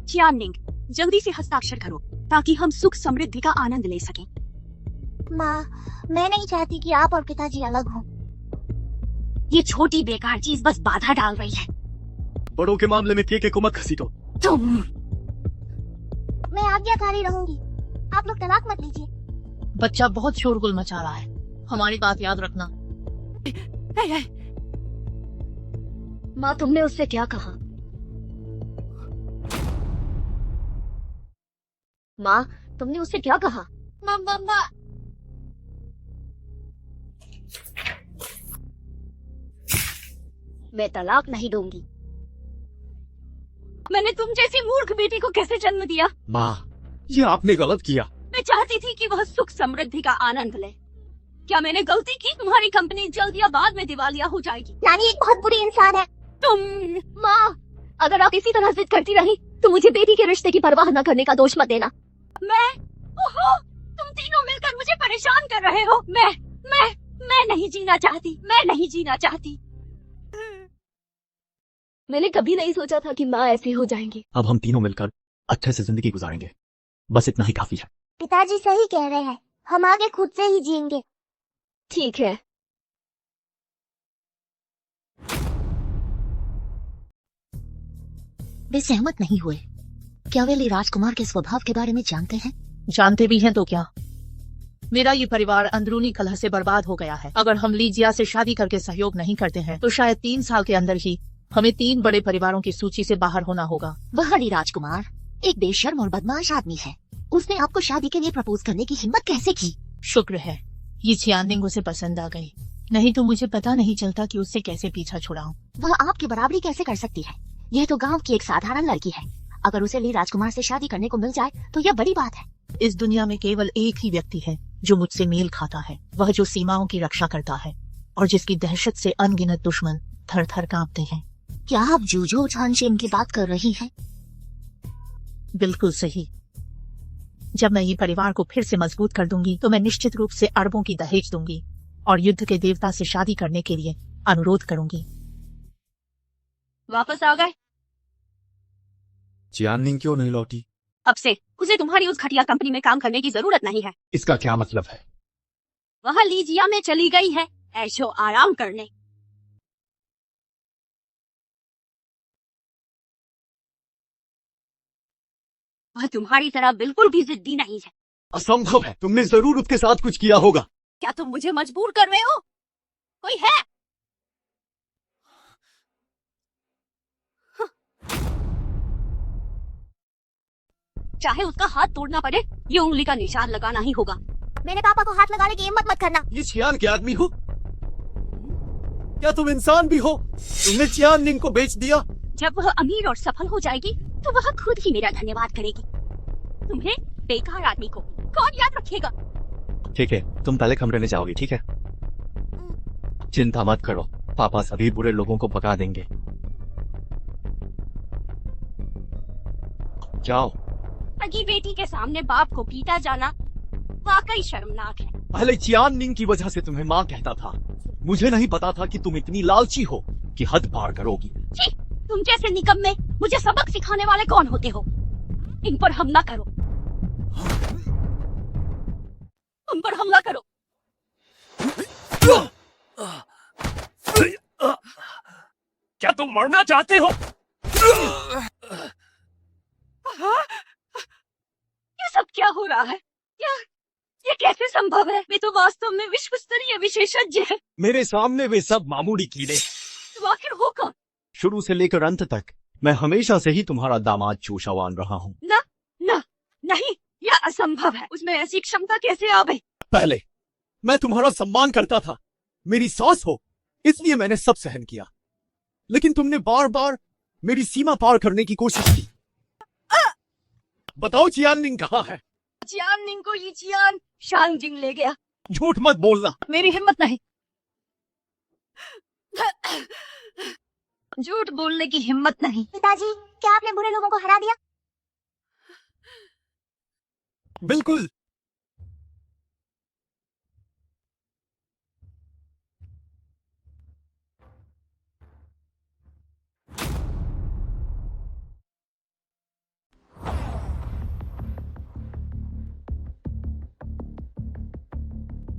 जियान निंग, जल्दी से हस्ताक्षर करो ताकि हम सुख समृद्धि का आनंद ले सकें। माँ, मैं नहीं चाहती कि आप और पिताजी अलग हों। ये छोटी बेकार चीज बस बाधा डाल रही है। बड़ों के मामले में केके को मत घसीटो। तुम मैं आज्ञाकारी रहूंगी। आप लोग तलाक मत लीजिए। बच्चा बहुत शोरगुल मचा रहा है, हमारी बात याद रखना। माँ, तुमने उससे क्या कहा? माँ, तुमने उससे क्या कहा? मम्मा, मैं तलाक नहीं दूंगी। मैंने तुम जैसी मूर्ख बेटी को कैसे जन्म दिया? माँ, ये आपने गलत किया। मैं चाहती थी कि वह सुख समृद्धि का आनंद ले। क्या मैंने गलती की? तुम्हारी कंपनी जल्द या बाद में दिवालिया हो जाएगी। नानी एक बहुत बुरी इंसान है। तुम माँ, अगर आप इसी तरह जिद करती रही तो मुझे बेटी के रिश्ते की परवाह न करने का दोष मत देना। ओहो, तुम तीनों मिलकर मुझे परेशान कर रहे हो। मैं नहीं जीना चाहती। मैं नहीं जीना चाहती। मैंने कभी नहीं सोचा था कि माँ ऐसी हो जाएंगी। अब हम तीनों मिलकर अच्छे से जिंदगी गुजारेंगे, बस इतना ही काफी है। पिताजी सही कह रहे हैं, हम आगे खुद से ही जिएंगे। ठीक है। वे सहमत नहीं हुए। क्या वे ली राजकुमार के स्वभाव के बारे में जानते हैं? जानते भी हैं तो क्या, मेरा ये परिवार अंदरूनी कलह से बर्बाद हो गया है। अगर हम लीजिया से शादी करके सहयोग नहीं करते हैं तो शायद 3 साल के अंदर ही हमें 3 बड़े परिवारों की सूची से बाहर होना होगा। वह ली राजकुमार एक बेशर्म और बदमाश आदमी है। उसने आपको शादी के लिए प्रपोज करने की हिम्मत कैसे की? शुक्र है ये चियानिंग उसे पसंद आ गई, नहीं तो मुझे पता नहीं चलता कि उससे कैसे पीछा छुड़ाऊं। वह आपकी बराबरी कैसे कर सकती है? यह तो गांव की एक साधारण लड़की है। अगर उसे ली राजकुमार से शादी करने को मिल जाए तो यह बड़ी बात है। इस दुनिया में केवल एक ही व्यक्ति है जो मुझसे मेल खाता है, वह जो सीमाओं की रक्षा करता है और जिसकी दहशत से अनगिनत दुश्मन थर थर कांपते हैं। क्या आप जूझो छानशेन की बात कर रही हैं? बिल्कुल सही। जब मैं ये परिवार को फिर से मजबूत कर दूंगी तो मैं निश्चित रूप से अरबों की दहेज दूंगी और युद्ध के देवता से शादी करने के लिए अनुरोध करूंगी। वापस आ गए? चियानिंग क्यों नहीं लौटी? अब से उसे तुम्हारी उस घटिया कंपनी में काम करने की जरूरत नहीं है। इसका क्या मतलब है? वह लीजिया में चली गई है ऐशो आराम करने। वह तुम्हारी तरह बिल्कुल भी जिद्दी नहीं है। असंभव है, तुमने जरूर उसके साथ कुछ किया होगा। क्या तुम मुझे मजबूर कर रहे हो? कोई है? चाहे उसका हाथ तोड़ना पड़े, ये उंगली का निशान लगाना ही होगा। मेरे पापा को हाथ लगाने की हिम्मत मत करना। ये चियान के आदमी हो? क्या तुम इंसान भी हो? तुमने चियानिंग को बेच दिया। जब वह अमीर और सफल हो जाएगी तो वह खुद ही मेरा धन्यवाद करेगी। तुम्हें बेकार आदमी को कौन याद रखेगा? ठीक है, तुम पहले कमरे में जाओगी, ठीक है? चिंता मत करो, पापा सभी बुरे लोगों को भगा देंगे। जाओ। अगी बेटी के सामने बाप को पीटा जाना वाकई शर्मनाक है। पहले चियानिंग की वजह से तुम्हें माँ कहता था। मुझे नहीं पता था कि तुम इतनी लालची हो कि हद पार करोगी। छी, तुम जैसे निकम्मे मुझे सबक सिखाने वाले कौन होते हो? इन पर हमला करो, उन पर हमला करो। क्या तुम मरना चाहते हो? ये सब क्या हो रहा है? ये कैसे संभव है? वे तो वास्तव में विश्व स्तरीय विशेषज्ञ है। मेरे सामने वे सब मामूली कीड़े। तो आखिर हो कौन? शुरू से लेकर अंत तक मैं हमेशा से ही तुम्हारा दामाद चूशावान रहा हूँ। नहीं, यह असंभव है। उसमें ऐसी क्षमता कैसे आ गई? पहले मैं तुम्हारा सम्मान करता था, मेरी सास हो, इसलिए मैंने सब सहन किया। लेकिन तुमने बार बार मेरी सीमा पार करने की कोशिश की। बताओ चियानिंग कहाँ है? चियानिंग को ये चियान शांगजिंग ले गया। झूठ मत बोलना। मेरी हिम्मत नहीं। झूठ बोलने की हिम्मत नहीं। पिताजी, क्या आपने बुरे लोगों को हरा दिया? बिल्कुल।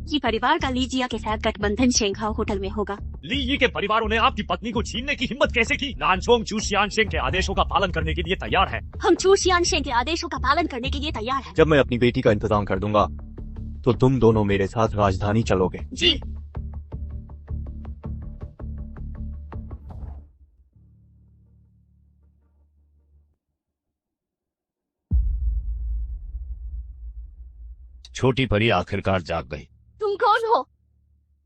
ये परिवार का लीजिया के साथ गठबंधन शेंघाओ होटल में होगा। ली यी के परिवारों ने आपकी पत्नी को छीनने की हिम्मत कैसे की? नानचोंग चूशियान शेंग के आदेशों का पालन करने के लिए तैयार है। हम चूशियान शेंग के आदेशों का पालन करने के लिए तैयार हैं। जब मैं अपनी बेटी का इंतजाम कर दूंगा तो तुम दोनों मेरे साथ राजधानी चलोगे। जी। छोटी परी आखिरकार जाग गई। तुम कौन हो?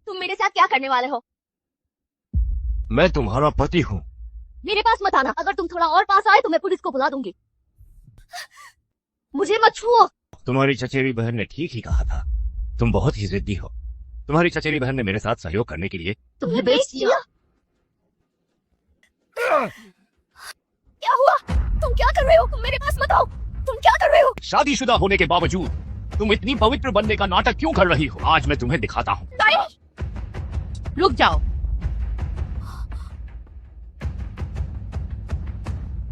तुम मेरे साथ क्या करने वाले हो? मैं तुम्हारा पति हूँ। मेरे पास मत आना। अगर तुम थोड़ा और पास आए तो मैं पुलिस को बुला दूंगी। मुझे मत छुओ। तुम्हारी चचेरी बहन ने ठीक ही कहा था, तुम बहुत ही जिद्दी हो। तुम्हारी चचेरी बहन ने मेरे साथ सहयोग करने के लिए तुम्हें बेच दिया। क्या हुआ? तुम क्या कर रहे हो? तुम मेरे पास मत आओ। तुम क्या कर रहे हो? शादीशुदा होने के बावजूद तुम इतनी पवित्र बनने का नाटक क्यों कर रही हो? आज मैं तुम्हें दिखाता हूँ। रुक जाओ।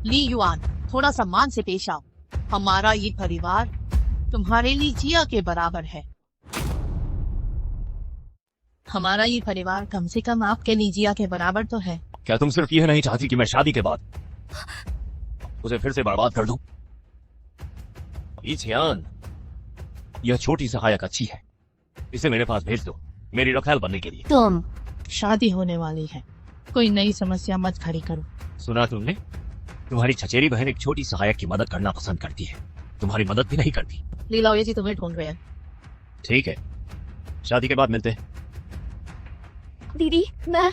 ली युआन, थोड़ा सम्मान से पेश आओ। हमारा ये परिवार तुम्हारे लिए जिया के बराबर है। हमारा ये परिवार कम से कम आपके लीजिया के बराबर तो है। क्या तुम सिर्फ यह नहीं चाहती कि मैं शादी के बाद उसे फिर से बर्बाद कर दूं? ईचियान, यह छोटी सहायक अच्छी है, इसे मेरे पास भेज दो मेरी रखैल बनने के लिए। तुम शादी होने वाली है, कोई नई समस्या मत खड़ी करो। सुना तुमने? तुम्हारी चचेरी बहन एक छोटी सहायक की मदद करना पसंद करती है, तुम्हारी मदद भी नहीं करती। लीलावती जी तुम्हें ढूंढ रहे हैं। ठीक है, शादी के बाद मिलते हैं। दीदी, मैं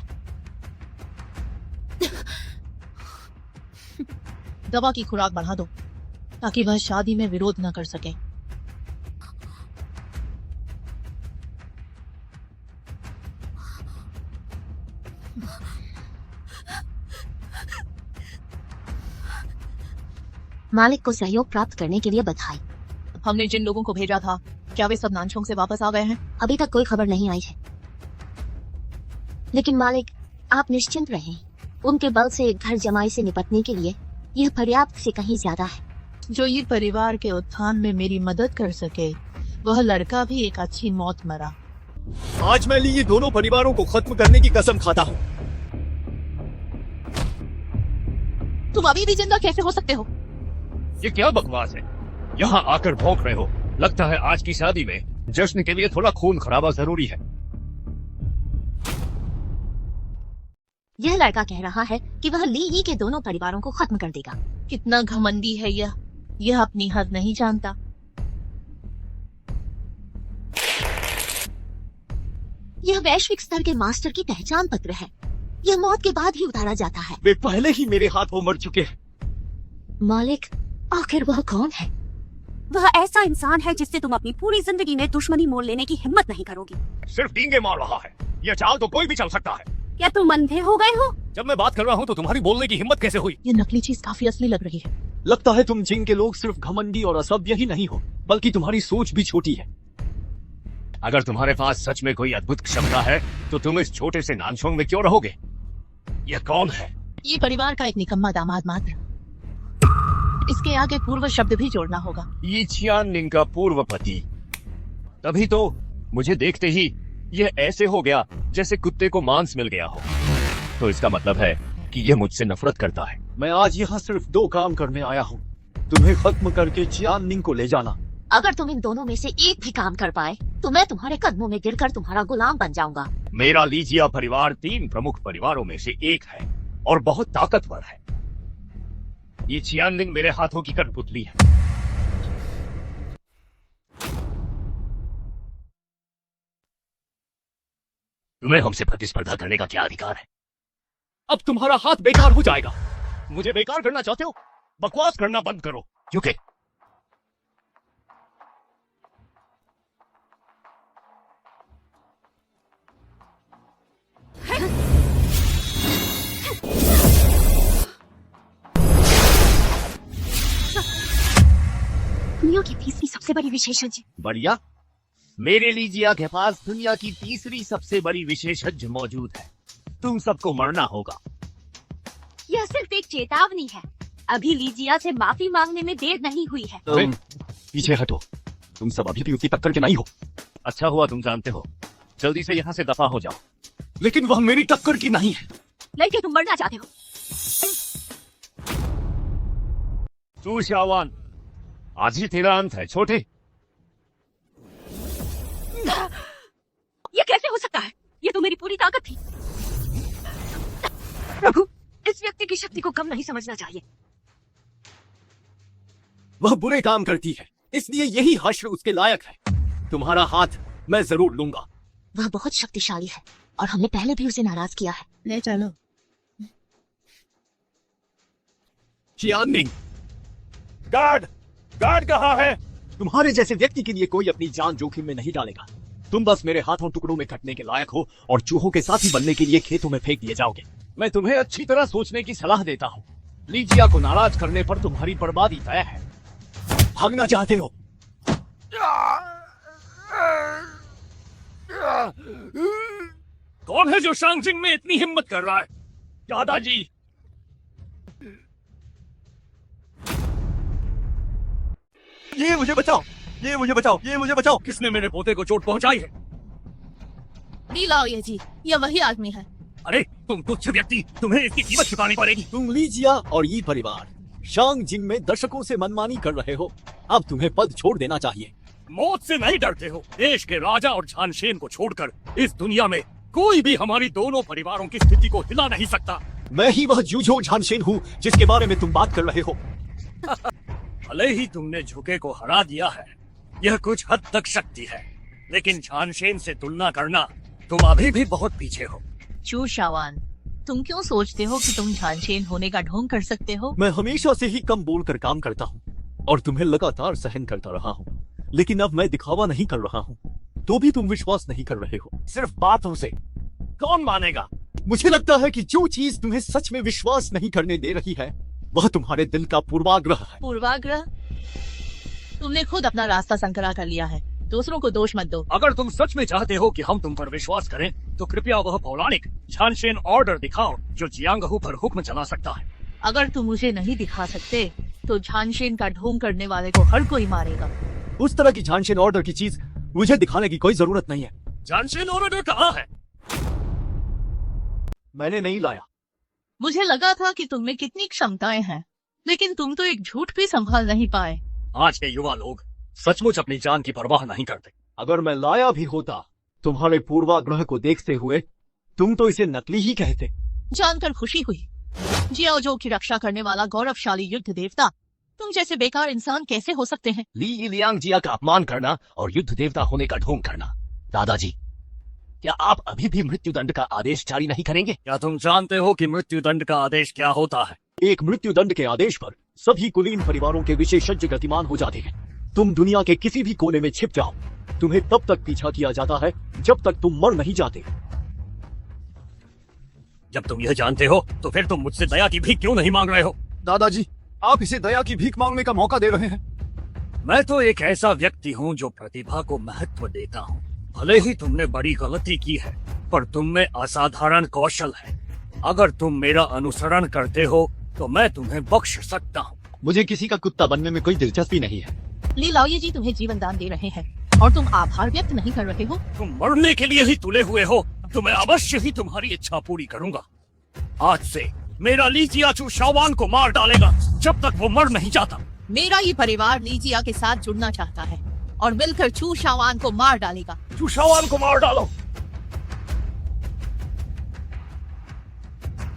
दवा की खुराक बढ़ा दो ताकि वह शादी में विरोध न कर सके। मालिक को सहयोग प्राप्त करने के लिए बधाई। हमने जिन लोगों को भेजा था, क्या वे सब नानचोंग से वापस आ गए हैं? अभी तक कोई खबर नहीं आई है, लेकिन मालिक आप निश्चिंत रहें। उनके बल से घर जमाई से निपटने के लिए यह पर्याप्त से कहीं ज्यादा है। जो ये परिवार के उत्थान में मेरी मदद कर सके, वह लड़का भी एक अच्छी मौत मरा। आज मैं ली ये दोनों परिवारों को खत्म करने की कसम खाता हूँ। तुम अभी भी जिंदा कैसे हो सकते हो? ये क्या बकवास है? यहाँ आकर भौंक रहे हो। लगता है आज की शादी में जश्न के लिए थोड़ा खून खराबा जरूरी है। यह लड़का कह रहा है कि वह ली यी के दोनों परिवारों को खत्म कर देगा। कितना घमंडी है यह अपनी हद नहीं जानता। यह वैश्विक स्तर के मास्टर की पहचान पत्र है। यह मौत के बाद ही उतारा जाता है। वे पहले ही मेरे हाथों मर चुके हैं। मालिक, आखिर वह कौन है? वह ऐसा इंसान है जिससे तुम अपनी पूरी जिंदगी में दुश्मनी मोल लेने की हिम्मत नहीं करोगी। सिर्फ डींगे मार रहा है। यह चाल तो कोई भी चल सकता है। क्या तुम अंधे हो गए हो? जब मैं बात कर रहा हूँ तो तुम्हारी बोलने की हिम्मत कैसे हुई? ये नकली चीज काफी असली लग रही है। लगता है तुम जिंग के लोग सिर्फ घमंडी और असभ्य ही नहीं हो, बल्कि तुम्हारी सोच भी छोटी है। अगर तुम्हारे पास सच में कोई अद्भुत क्षमता है तो तुम इस छोटे से नानचोंग में क्यों रहोगे? यह कौन है? ये परिवार का एक निकम्मा दामाद मात्र। इसके आगे पूर्व शब्द भी जोड़ना होगा। यीचियान निंग का पूर्व पति। तभी तो मुझे देखते ही यह ऐसे हो गया जैसे कुत्ते को मांस मिल गया हो। तो इसका मतलब है कि यह मुझसे नफरत करता है। मैं आज यहाँ सिर्फ 2 काम करने आया हूँ, तुम्हें खत्म करके चियान निंग को ले जाना। अगर तुम इन दोनों में से एक भी काम कर पाए तो मैं तुम्हारे कदमों में गिरकर तुम्हारा गुलाम बन जाऊंगा। मेरा लीजिया परिवार 3 प्रमुख परिवारों में से एक है और बहुत ताकतवर है। ये चियानलिंग मेरे हाथों की कठपुतली है। तुम्हें हमसे प्रतिस्पर्धा करने का क्या अधिकार है? अब तुम्हारा हाथ बेकार हो जाएगा। मुझे बेकार करना चाहते हो? बकवास करना बंद करो। क्योंकि दुनिया की तीसरी सबसे बड़ी विशेषज्ञ। बढ़िया। मेरे लीजिया के पास दुनिया की तीसरी सबसे बड़ी विशेषज्ञ मौजूद है। तुम सबको मरना होगा। यह सिर्फ एक चेतावनी है। अभी लीजिया से माफी मांगने में देर नहीं हुई है। पीछे हटो, तुम सब अभी भी उसी पत्थर के नहीं हो। अच्छा हुआ तुम जानते हो। जल्दी से यहाँ से दफा हो जाओ। लेकिन वह मेरी टक्कर की नहीं है। लड़के तुम मरना चाहते हो। चू शावान, आज ही तेरा अंत है छोटे। ये कैसे हो सकता है? ये तो मेरी पूरी ताकत थी। प्रभु, इस व्यक्ति की शक्ति को कम नहीं समझना चाहिए। वह बुरे काम करती है, इसलिए यही हश्र उसके लायक है। तुम्हारा हाथ मैं जरूर लूंगा। वह बहुत शक्तिशाली है और हमने पहले भी उसे नाराज किया है। ले चलो। चियानिंग, गार्ड, गार्ड कहाँ है? तुम्हारे जैसे व्यक्ति के लिए कोई अपनी जान जोखिम में नहीं डालेगा। तुम बस मेरे हाथों टुकड़ों में कटने के लायक हो और चूहों के साथी बनने के लिए खेतों में फेंक दिए जाओगे। मैं तुम्हें अच्छी तरह सोचने की सलाह देता हूँ। लीजिया को नाराज करने पर तुम्हारी बर्बादी तय है। भागना चाहते हो? कौन है जो शांगजिंग में इतनी हिम्मत कर रहा है? दादाजी, ये मुझे बचाओ, ये मुझे बचाओ, ये मुझे बचाओ। किसने मेरे पोते को चोट पहुंचाई है? ली लाओ ये जी, ये वही आदमी है। अरे तुम तुच्छ व्यक्ति, तुम्हें इसकी कीमत चुकानी पड़ेगी। तुम लीजिया और ये परिवार शांग जिंग में दर्शकों से मनमानी कर रहे हो। अब तुम्हें पद छोड़ देना चाहिए। मौत से नहीं डरते हो? देश के राजा और झानशेन को छोड़कर इस दुनिया में कोई भी हमारी दोनों परिवारों की स्थिति को हिला नहीं सकता। मैं ही वह जूझो झानशेन हूँ जिसके बारे में तुम बात कर रहे हो। भले ही तुमने झुके को हरा दिया है, यह कुछ हद तक शक्ति है, लेकिन झानशेन से तुलना करना तुम अभी भी बहुत पीछे हो। चू शावान, तुम क्यों सोचते हो कि तुम झानशेन होने का ढोंग कर सकते हो? मैं हमेशा से ही कम बोलकर काम करता हूँ और तुम्हें लगातार सहन करता रहा हूँ, लेकिन अब मैं दिखावा नहीं कर रहा हूँ, तो भी तुम विश्वास नहीं कर रहे हो। सिर्फ बातों से कौन मानेगा? मुझे लगता है कि जो चीज तुम्हें सच में विश्वास नहीं करने दे रही है वह तुम्हारे दिल का पूर्वाग्रह है। पूर्वाग्रह? तुमने खुद अपना रास्ता संकरा कर लिया है, दूसरों को दोष मत दो। अगर तुम सच में चाहते हो कि हम तुम पर विश्वास करें, तो कृपया वह पौराणिक झानशेन ऑर्डर दिखाओ जो जियांगहू पर हुक्म चला सकता है। अगर तुम मुझे नहीं दिखा सकते तो झानशेन का ढोंग करने वाले को हर कोई मारेगा। उस तरह की झानशेन ऑर्डर की चीज मुझे दिखाने की कोई जरूरत नहीं है। झानशेन ऑर्डर कहाँ है? मैंने नहीं लाया। मुझे लगा था कि तुम में कितनी क्षमताएं हैं, लेकिन तुम तो एक झूठ भी संभाल नहीं पाए। आज के युवा लोग सचमुच अपनी जान की परवाह नहीं करते। अगर मैं लाया भी होता तुम्हारे पूर्वाग्रह को देखते हुए, तुम तो इसे नकली ही कहते। जानकर खुशी हुई। जियाओजो की रक्षा करने वाला गौरवशाली युद्ध देवता तुम जैसे बेकार इंसान कैसे हो सकते हैं? ली लियांग जिया का अपमान करना और युद्ध देवता होने का ढोंग करना। दादाजी, क्या आप अभी भी मृत्युदंड का आदेश जारी नहीं करेंगे? क्या तुम जानते हो कि मृत्युदंड का आदेश क्या होता है? एक मृत्युदंड के आदेश पर सभी कुलीन परिवारों के विशेषज्ञ गतिमान हो जाते हैं। तुम दुनिया के किसी भी कोने में छिप जाओ, तुम्हें तब तक पीछा किया जाता है जब तक तुम मर नहीं जाते। जब तुम यह जानते हो तो फिर तुम मुझसे दया की भीख क्यों नहीं मांग रहे हो? दादाजी, आप इसे दया की भीख मांगने का मौका दे रहे हैं। मैं तो एक ऐसा व्यक्ति हूँ जो प्रतिभा को महत्व देता हूँ। भले ही तुमने बड़ी गलती की है, पर तुम में असाधारण कौशल है। अगर तुम मेरा अनुसरण करते हो तो मैं तुम्हें बख्श सकता हूँ। मुझे किसी का कुत्ता बनने में कोई दिलचस्पी नहीं है। ली लाओये जी तुम्हें जीवन दान दे रहे हैं और तुम आभार व्यक्त नहीं कर रहे हो। तुम मरने के लिए ही तुले हुए हो, तो मैं अवश्य ही तुम्हारी इच्छा पूरी करूंगा। आज से मेरा लीजिया चू शावान को मार डालेगा जब तक वो मर नहीं जाता। मेरा ये परिवार लीजिया के साथ जुड़ना चाहता है और मिलकर चू शावान को मार डालेगा। चू शावान को मार डालो।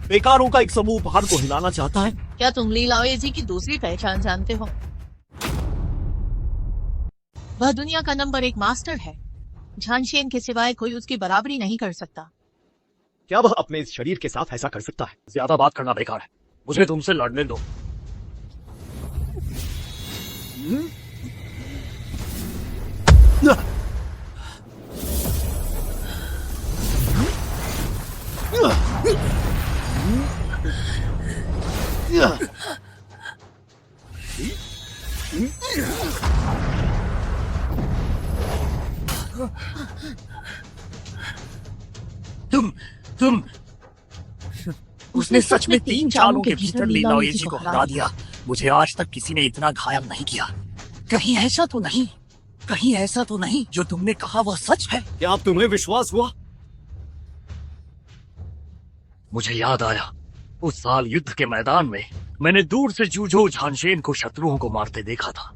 बेकारों का एक समूह पहाड़ को हिलाना चाहता है। क्या तुम ली लाओये जी की दूसरी पहचान जानते हो? वह दुनिया का नंबर 1 मास्टर है। झानशेन के सिवाय कोई उसकी बराबरी नहीं कर सकता। क्या वह अपने इस शरीर के साथ ऐसा कर सकता है? ज्यादा बात करना बेकार है, मुझे तुमसे लड़ने दो। तुम उसने सच में 3 चालों के भीतर ली लाओये जी को हरा दिया। मुझे आज तक किसी ने इतना घायल नहीं किया। कहीं ऐसा तो नहीं? कहीं ऐसा तो नहीं जो तुमने कहा वह सच है? क्या अब तुम्हें विश्वास हुआ? मुझे याद आया, उस साल युद्ध के मैदान में मैंने दूर से जूझो झानशेन को शत्रुओं को मारते देखा था।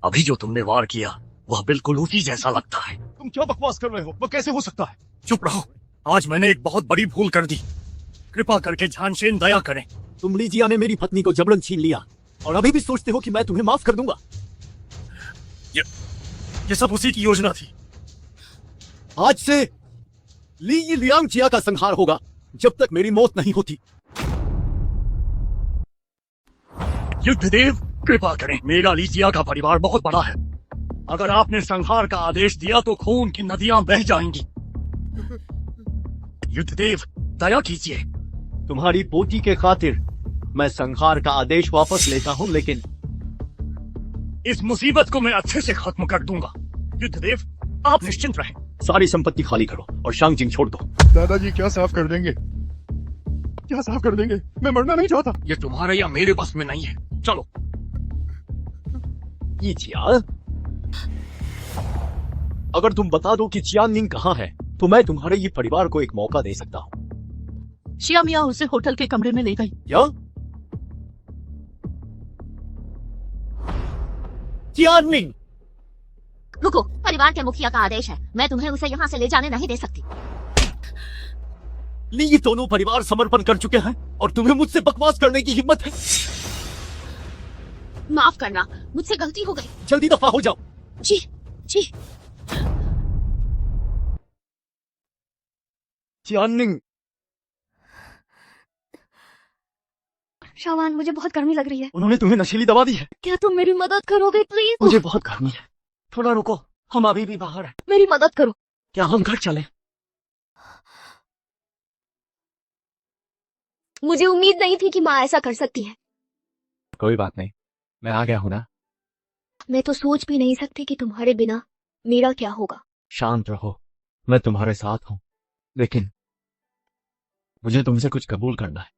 अभी जो तुमने वार किया वह बिल्कुल उसी जैसा लगता है। तुम क्या बकवास कर रहे हो? वो कैसे हो सकता है? चुप रहो, आज मैंने एक बहुत बड़ी भूल कर दी। कृपा करके झानशेन दया करें। तुम लीजिया ने मेरी पत्नी को जबरन छीन लिया और अभी भी सोचते हो कि मैं तुम्हें माफ कर दूंगा? ये सब उसी की योजना थी। आज से ली लियांगजिया का संहार होगा जब तक मेरी मौत नहीं होती। युद्धदेव कृपा करें, मेरा लीजिया का परिवार बहुत बड़ा है। अगर आपने संहार का आदेश दिया तो खून की नदियां बह जाएंगी। युद्धदेव दया कीजिए। तुम्हारी पोती के खातिर मैं संहार का आदेश वापस लेता हूँ, लेकिन इस मुसीबत को मैं अच्छे से खत्म कर दूंगा। युद्धदेव आप निश्चिंत रहें। सारी संपत्ति खाली करो और शांगजिंग छोड़ दो। दादाजी क्या साफ कर देंगे? क्या साफ कर देंगे? मैं मरना नहीं चाहता। ये तुम्हारे या मेरे बस में नहीं है। चलो। लीजिया, अगर तुम बता दो कि चियानिंग कहाँ है तो मैं तुम्हारे ये परिवार को एक मौका दे सकता हूँ। शिया मिया उसे होटल के कमरे में ले गई। क्या? चियानिंग, रुको, परिवार के मुखिया का आदेश है। मैं तुम्हें उसे यहाँ से ले जाने नहीं दे सकती। ली दोनों परिवार समर्पण कर चुके हैं और तुम्हें मुझसे बकवास करने की हिम्मत है? माफ करना, मुझसे गलती हो गई। जल्दी दफा हो जाओ। जी जी। चियानिंग, शावान, मुझे बहुत गर्मी लग रही है। उन्होंने तुम्हें नशीली दवा दी है? क्या तुम मेरी मदद करोगे प्लीज? मुझे बहुत गर्मी है, थोड़ा रुको, हम अभी भी बाहर हैं। मेरी मदद करो। क्या हम घर चलें? मुझे उम्मीद नहीं थी कि माँ ऐसा कर सकती है। कोई बात नहीं, मैं आ गया हूं ना। मैं तो सोच भी नहीं सकती कि तुम्हारे बिना मेरा क्या होगा। शांत रहो, मैं तुम्हारे साथ हूं, लेकिन मुझे तुमसे कुछ कबूल करना है।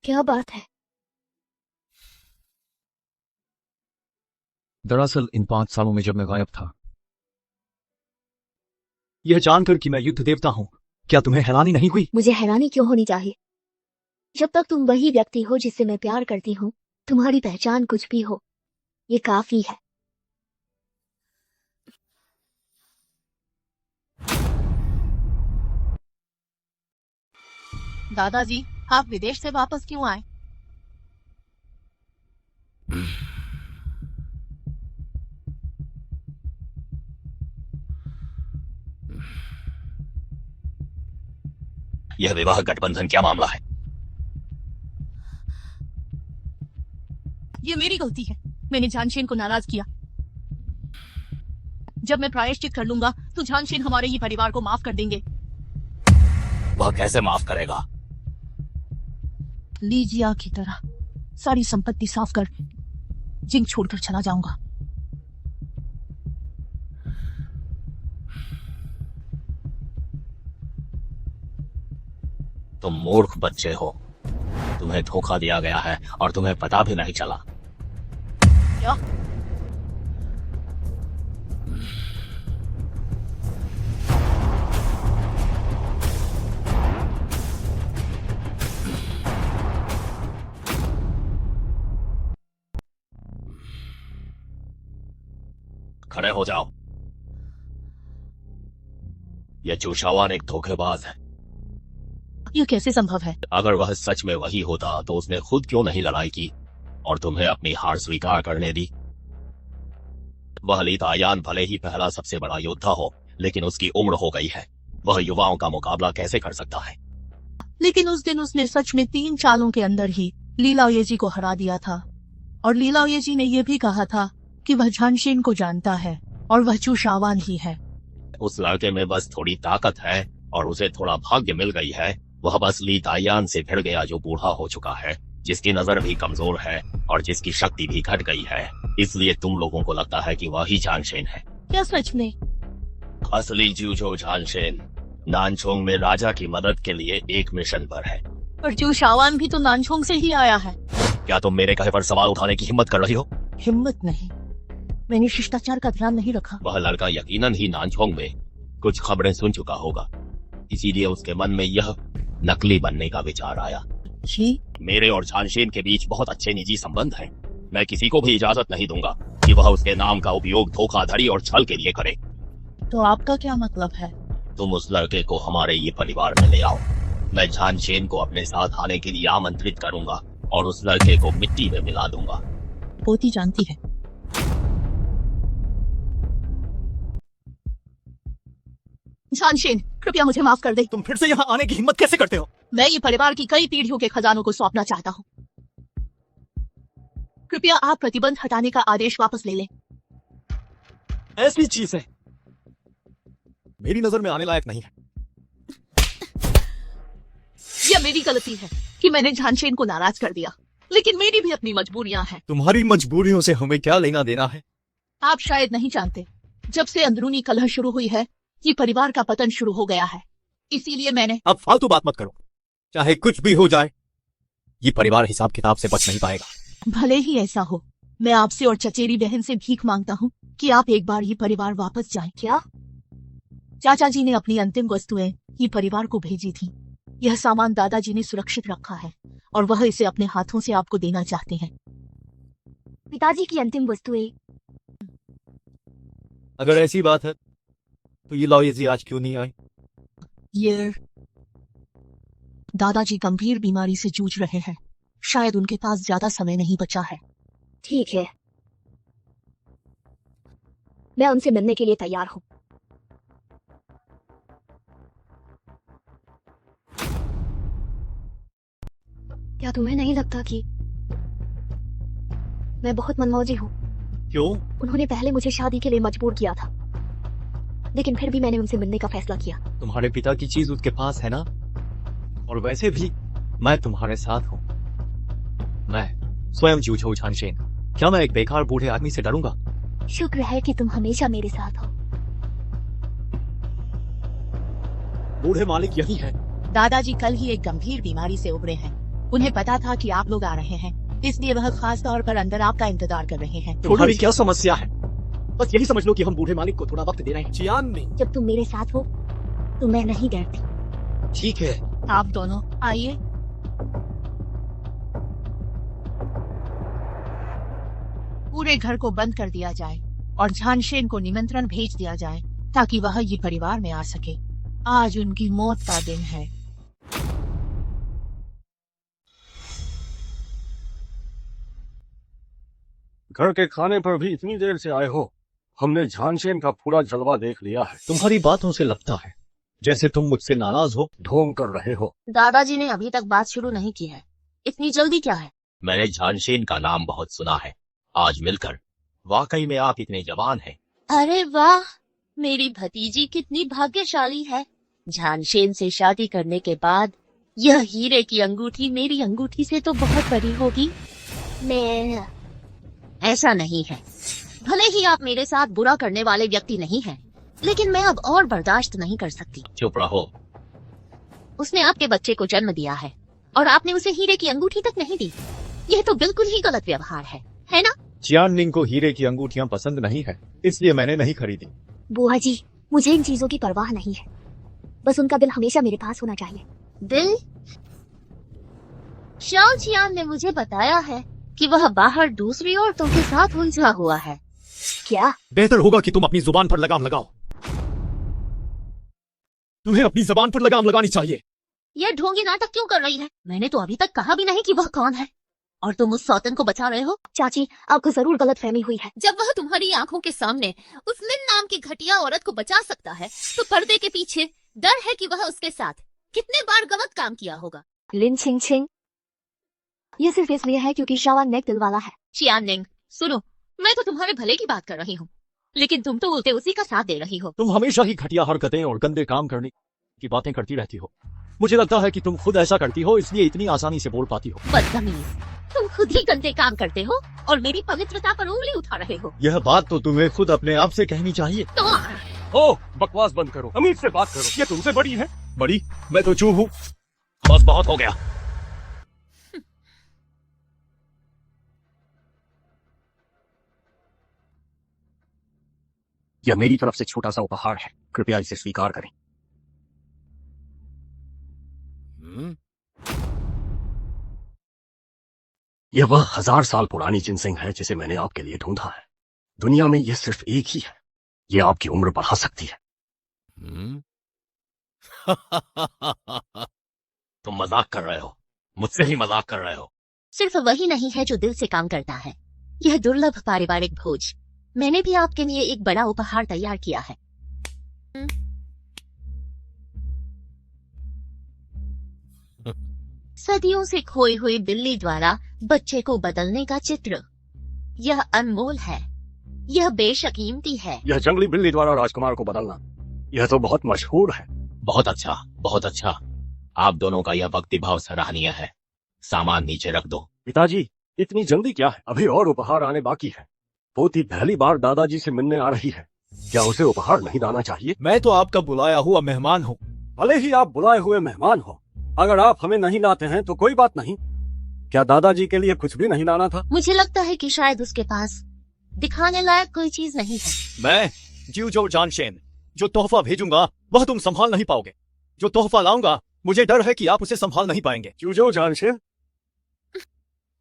क्या बात है? दरअसल इन 5 सालों में जब मैं गायब था, यह जानकर कि मैं युद्ध देवता हूं, क्या तुम्हें हैरानी नहीं हुई? मुझे हैरानी क्यों होनी चाहिए? जब तक तुम वही व्यक्ति हो जिससे मैं प्यार करती हूँ, तुम्हारी पहचान कुछ भी हो, ये काफी है। दादाजी, आप विदेश से वापस क्यों आए? यह विवाह गठबंधन क्या मामला है? ये मेरी गलती है, मैंने झानशेन को नाराज किया। जब मैं प्रायश्चित कर लूंगा तो झानशेन हमारे ही परिवार को माफ कर देंगे। वह कैसे माफ करेगा? लीजिया की तरह सारी संपत्ति साफ कर जिंग छोड़कर चला जाऊंगा। तुम मूर्ख बच्चे हो, तुम्हें धोखा दिया गया है और तुम्हें पता भी नहीं चला। क्या? खड़े हो जाओ। यह चूशावान एक धोखेबाज है। ये कैसे संभव है? अगर वह सच में वही होता तो उसने खुद क्यों नहीं लड़ाई की और तुम्हें अपनी हार स्वीकार करने दी? वह ली तायान भले ही पहला सबसे बड़ा योद्धा हो, लेकिन उसकी उम्र हो गई है। वह युवाओं का मुकाबला कैसे कर सकता है? लेकिन उस दिन उसने सच में 3 चालों के अंदर ही लीला येजी को हरा दिया था, और लीला येजी ने यह भी कहा था कि वह झानशेन को जानता है और वह चूशावान ही है। उस लड़के में बस थोड़ी ताकत है और उसे थोड़ा भाग्य मिल गई है। वह बस ली तायान से भिड़ गया जो बूढ़ा हो चुका है, जिसकी नजर भी कमजोर है और जिसकी शक्ति भी घट गई है। इसलिए तुम लोगों को लगता है कि वही झानशेन है। क्या सच में? असली जूझो झानशेन नानचोंग में राजा की मदद के लिए एक मिशन पर है। पर चूशावान भी तो नानचोंग से ही आया है। क्या तुम मेरे कहे पर सवाल उठाने की हिम्मत कर रही हो? हिम्मत नहीं, मैंने शिष्टाचार का ध्यान नहीं रखा। वह लड़का यकीनन ही नानचोंग में कुछ खबरें सुन चुका होगा, इसीलिए उसके मन में यह नकली बनने का विचार आया। जी, मेरे और झानशेन के बीच बहुत अच्छे निजी संबंध हैं। मैं किसी को भी इजाजत नहीं दूंगा कि वह उसके नाम का उपयोग धोखाधड़ी और छल के लिए करे। तो आपका क्या मतलब है? तुम उस लड़के को हमारे ये परिवार में ले आओ। मैं झानशेन को अपने साथ आने के लिए आमंत्रित करूंगा और उस लड़के को मिट्टी में मिला दूंगा। पोती जानती है। झानशेन, कृपया मुझे माफ कर दे। तुम फिर से यहाँ आने की हिम्मत कैसे करते हो? मैं ये परिवार की कई पीढ़ियों के खजानों को सौंपना चाहता हूँ। कृपया आप प्रतिबंध हटाने का आदेश वापस ले लें। ऐसी चीज है मेरी नजर में आने लायक नहीं है। यह मेरी गलती है कि मैंने झानशेन को नाराज कर दिया, लेकिन मेरी भी अपनी मजबूरियां हैं। तुम्हारी मजबूरियों से हमें क्या लेना देना है? आप शायद नहीं जानते, जब से अंदरूनी कलह शुरू हुई है, ये परिवार का पतन शुरू हो गया है। इसीलिए मैंने अब फालतू बात मत करो। चाहे कुछ भी हो जाए, ये परिवार हिसाब किताब से बच नहीं पाएगा। भले ही ऐसा हो, मैं आपसे और चचेरी बहन से भीख मांगता हूँ कि आप एक बार ये परिवार वापस जाएं। क्या? चाचा जी ने अपनी अंतिम वस्तुएं ये परिवार को भेजी थी। यह सामान दादाजी ने सुरक्षित रखा है और वह इसे अपने हाथों से आपको देना चाहते हैं। पिताजी की अंतिम वस्तुएं। अगर ऐसी बात है तो ये लॉयर्स आज क्यों नहीं आए? ये दादाजी गंभीर बीमारी से जूझ रहे हैं। शायद उनके पास ज्यादा समय नहीं बचा है। ठीक है, मैं उनसे मिलने के लिए तैयार हूँ। क्या तुम्हें नहीं लगता कि मैं बहुत मनमौजी हूँ? क्यों? उन्होंने पहले मुझे शादी के लिए मजबूर किया था, लेकिन फिर भी मैंने उनसे मिलने का फैसला किया। तुम्हारे पिता की चीज उसके पास है ना, और वैसे भी मैं तुम्हारे साथ हूँ। मैं स्वयं जूझो झानशेन। क्या मैं एक बेकार बूढ़े आदमी से डरूंगा? शुक्र है कि तुम हमेशा मेरे साथ हो। बूढ़े मालिक यही है। दादाजी कल ही एक गंभीर बीमारी से उबरे हैं। उन्हें पता था कि आप लोग आ रहे हैं, इसलिए वह खास तौर पर अंदर आपका इंतजार कर रहे हैं। तुम्हारी क्या समस्या है? बस यही समझ लो कि हम बूढ़े मालिक को थोड़ा वक्त दे रहे हैं। चियान नहीं। जब तुम मेरे साथ हो तो मैं नहीं डरती। ठीक है, आप दोनों आइए। पूरे घर को बंद कर दिया जाए और झानशेन को निमंत्रण भेज दिया जाए ताकि वह ये परिवार में आ सके। आज उनकी मौत का दिन है। घर के खाने पर भी इतनी देर से आए हो? हमने झानशेन का पूरा जलवा देख लिया है। तुम्हारी बातों से लगता है जैसे तुम मुझसे नाराज हो। ढोंग कर रहे हो। दादाजी ने अभी तक बात शुरू नहीं की है, इतनी जल्दी क्या है? मैंने झानशेन का नाम बहुत सुना है। आज मिलकर वाकई में आप इतने जवान हैं। अरे वाह, मेरी भतीजी कितनी भाग्यशाली है। झानशेन से शादी करने के बाद यह हीरे की अंगूठी मेरी अंगूठी से तो बहुत बड़ी होगी। मैं ऐसा नहीं है। भले ही आप मेरे साथ बुरा करने वाले व्यक्ति नहीं हैं, लेकिन मैं अब और बर्दाश्त नहीं कर सकती। चुप रहो। उसने आपके बच्चे को जन्म दिया है और आपने उसे हीरे की अंगूठी तक नहीं दी। यह तो बिल्कुल ही गलत व्यवहार है ना? चियाननिंग को हीरे की अंगूठियां पसंद नहीं है, इसलिए मैंने नहीं खरीदी। बुआ जी, मुझे इन चीजों की परवाह नहीं है। बस उनका दिल हमेशा मेरे पास होना चाहिए। दिल? शाओ चियान ने मुझे बताया है कि वह बाहर दूसरी औरतों के साथ उलझा हुआ है। क्या? बेहतर होगा कि तुम अपनी जुबान पर लगाम लगाओ। तुम्हें अपनी जुबान पर लगाम लगानी चाहिए। यह ढोंगी नाटक क्यों कर रही है? मैंने तो अभी तक कहा भी नहीं कि वह कौन है, और तुम उस सौतन को बचा रहे हो। चाची, आपको जरूर गलतफहमी हुई है। जब वह तुम्हारी आंखों के सामने उस लिन नाम की घटिया औरत को बचा सकता है, तो पर्दे के पीछे डर है कि वह उसके साथ कितने बार गलत काम किया होगा। लिन छिंग छिंग, ये सिर्फ इसलिए है क्योंकि शावा नेक दिल वाला है। चियाननिंग, सुनो, मैं तो तुम्हारे भले की बात कर रही हूँ, लेकिन तुम तो उल्टे उसी का साथ दे रही हो। तुम हमेशा ही घटिया हरकतें और गंदे काम करने की बातें करती रहती हो। मुझे लगता है कि तुम खुद ऐसा करती हो, इसलिए इतनी आसानी से बोल पाती हो। बदतमीज, तुम खुद ही गंदे काम करते हो और मेरी पवित्रता पर उंगली उठा रहे हो। यह बात तो तुम्हें खुद अपने आप से कहनी चाहिए। तो ओ, बकवास बंद करो, अमीर से बात करो। ये तुमसे बड़ी है। बड़ी? मैं तो चूँ हूँ। बस बहुत हो गया। यह मेरी तरफ से छोटा सा उपहार है, कृपया इसे स्वीकार करें। यह वह 1000 साल पुरानी जिनसिंग है जिसे मैंने आपके लिए ढूंढा है। दुनिया में यह सिर्फ एक ही है। यह आपकी उम्र बढ़ा सकती है। तुम मजाक कर रहे हो, मुझसे ही मजाक कर रहे हो। सिर्फ वही नहीं है जो दिल से काम करता है। यह दुर्लभ पारिवारिक भोज। मैंने भी आपके लिए एक बड़ा उपहार तैयार किया है। सदियों से खोई हुई बिल्ली द्वारा बच्चे को बदलने का चित्र। यह अनमोल है, यह बेशकीमती है। यह जंगली बिल्ली द्वारा राजकुमार को बदलना, यह तो बहुत मशहूर है। बहुत अच्छा, बहुत अच्छा। आप दोनों का यह भक्तिभाव सराहनीय है। सामान नीचे रख दो। पिताजी, इतनी जल्दी क्या है? अभी और उपहार आने बाकी है। पोती पहली बार दादाजी से मिलने आ रही है, क्या उसे उपहार नहीं लाना चाहिए? मैं तो आपका बुलाया हुआ मेहमान हूँ। भले ही आप बुलाए हुए मेहमान हो, अगर आप हमें नहीं लाते हैं तो कोई बात नहीं। क्या दादाजी के लिए कुछ भी नहीं लाना था? मुझे लगता है कि शायद उसके पास दिखाने लायक कोई चीज नहीं है। मैं ज्यूजो जानशेन जो तोहफा भेजूंगा वह तुम संभाल नहीं पाओगे। जो तोहफा लाऊंगा मुझे डर है कि आप उसे संभाल नहीं पाएंगे। जूजो जानशेन?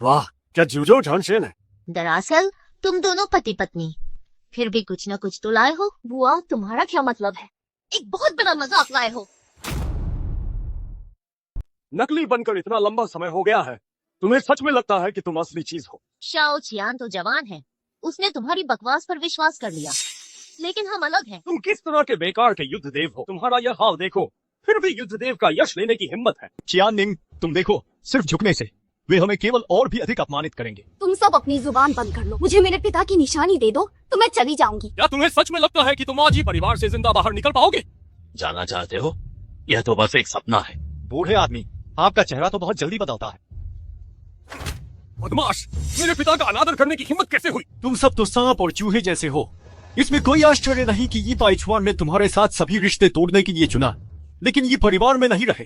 वाह, क्या जूजो जानशेन है? दरअसल तुम दोनों पति पत्नी, फिर भी कुछ न कुछ तो लाए हो। बुआ, तुम्हारा क्या मतलब है? एक बहुत बड़ा मजाक लाए हो। नकली बनकर इतना लंबा समय हो गया है, तुम्हें सच में लगता है कि तुम असली चीज हो? शाओ चियान तो जवान है, उसने तुम्हारी बकवास पर विश्वास कर लिया, लेकिन हम अलग हैं। तुम किस तरह के बेकार के युद्ध देव हो? तुम्हारा यह हाल देखो, फिर भी युद्ध देव का यश लेने की हिम्मत है। चियान निंग, तुम देखो, सिर्फ झुकने से वे हमें केवल और भी अधिक अपमानित करेंगे। तुम सब अपनी जुबान बंद कर लो। मुझे मेरे पिता की निशानी दे दो तो मैं चली जाऊंगी। क्या तुम्हें सच में लगता है कि तुम आज ही परिवार से जिंदा बाहर निकल पाओगे? जाना चाहते हो? यह तो बस एक सपना है। बूढ़े आदमी, आपका चेहरा तो बहुत जल्दी बदलता है। बदमाश, मेरे पिता का अनादर करने की हिम्मत कैसे हुई? तुम सब तो सांप और चूहे जैसे हो। इसमें कोई आश्चर्य नहीं कि ये बाइचुआन ने तुम्हारे साथ सभी रिश्ते तोड़ने के लिए चुना, लेकिन ये परिवार में नहीं रहे।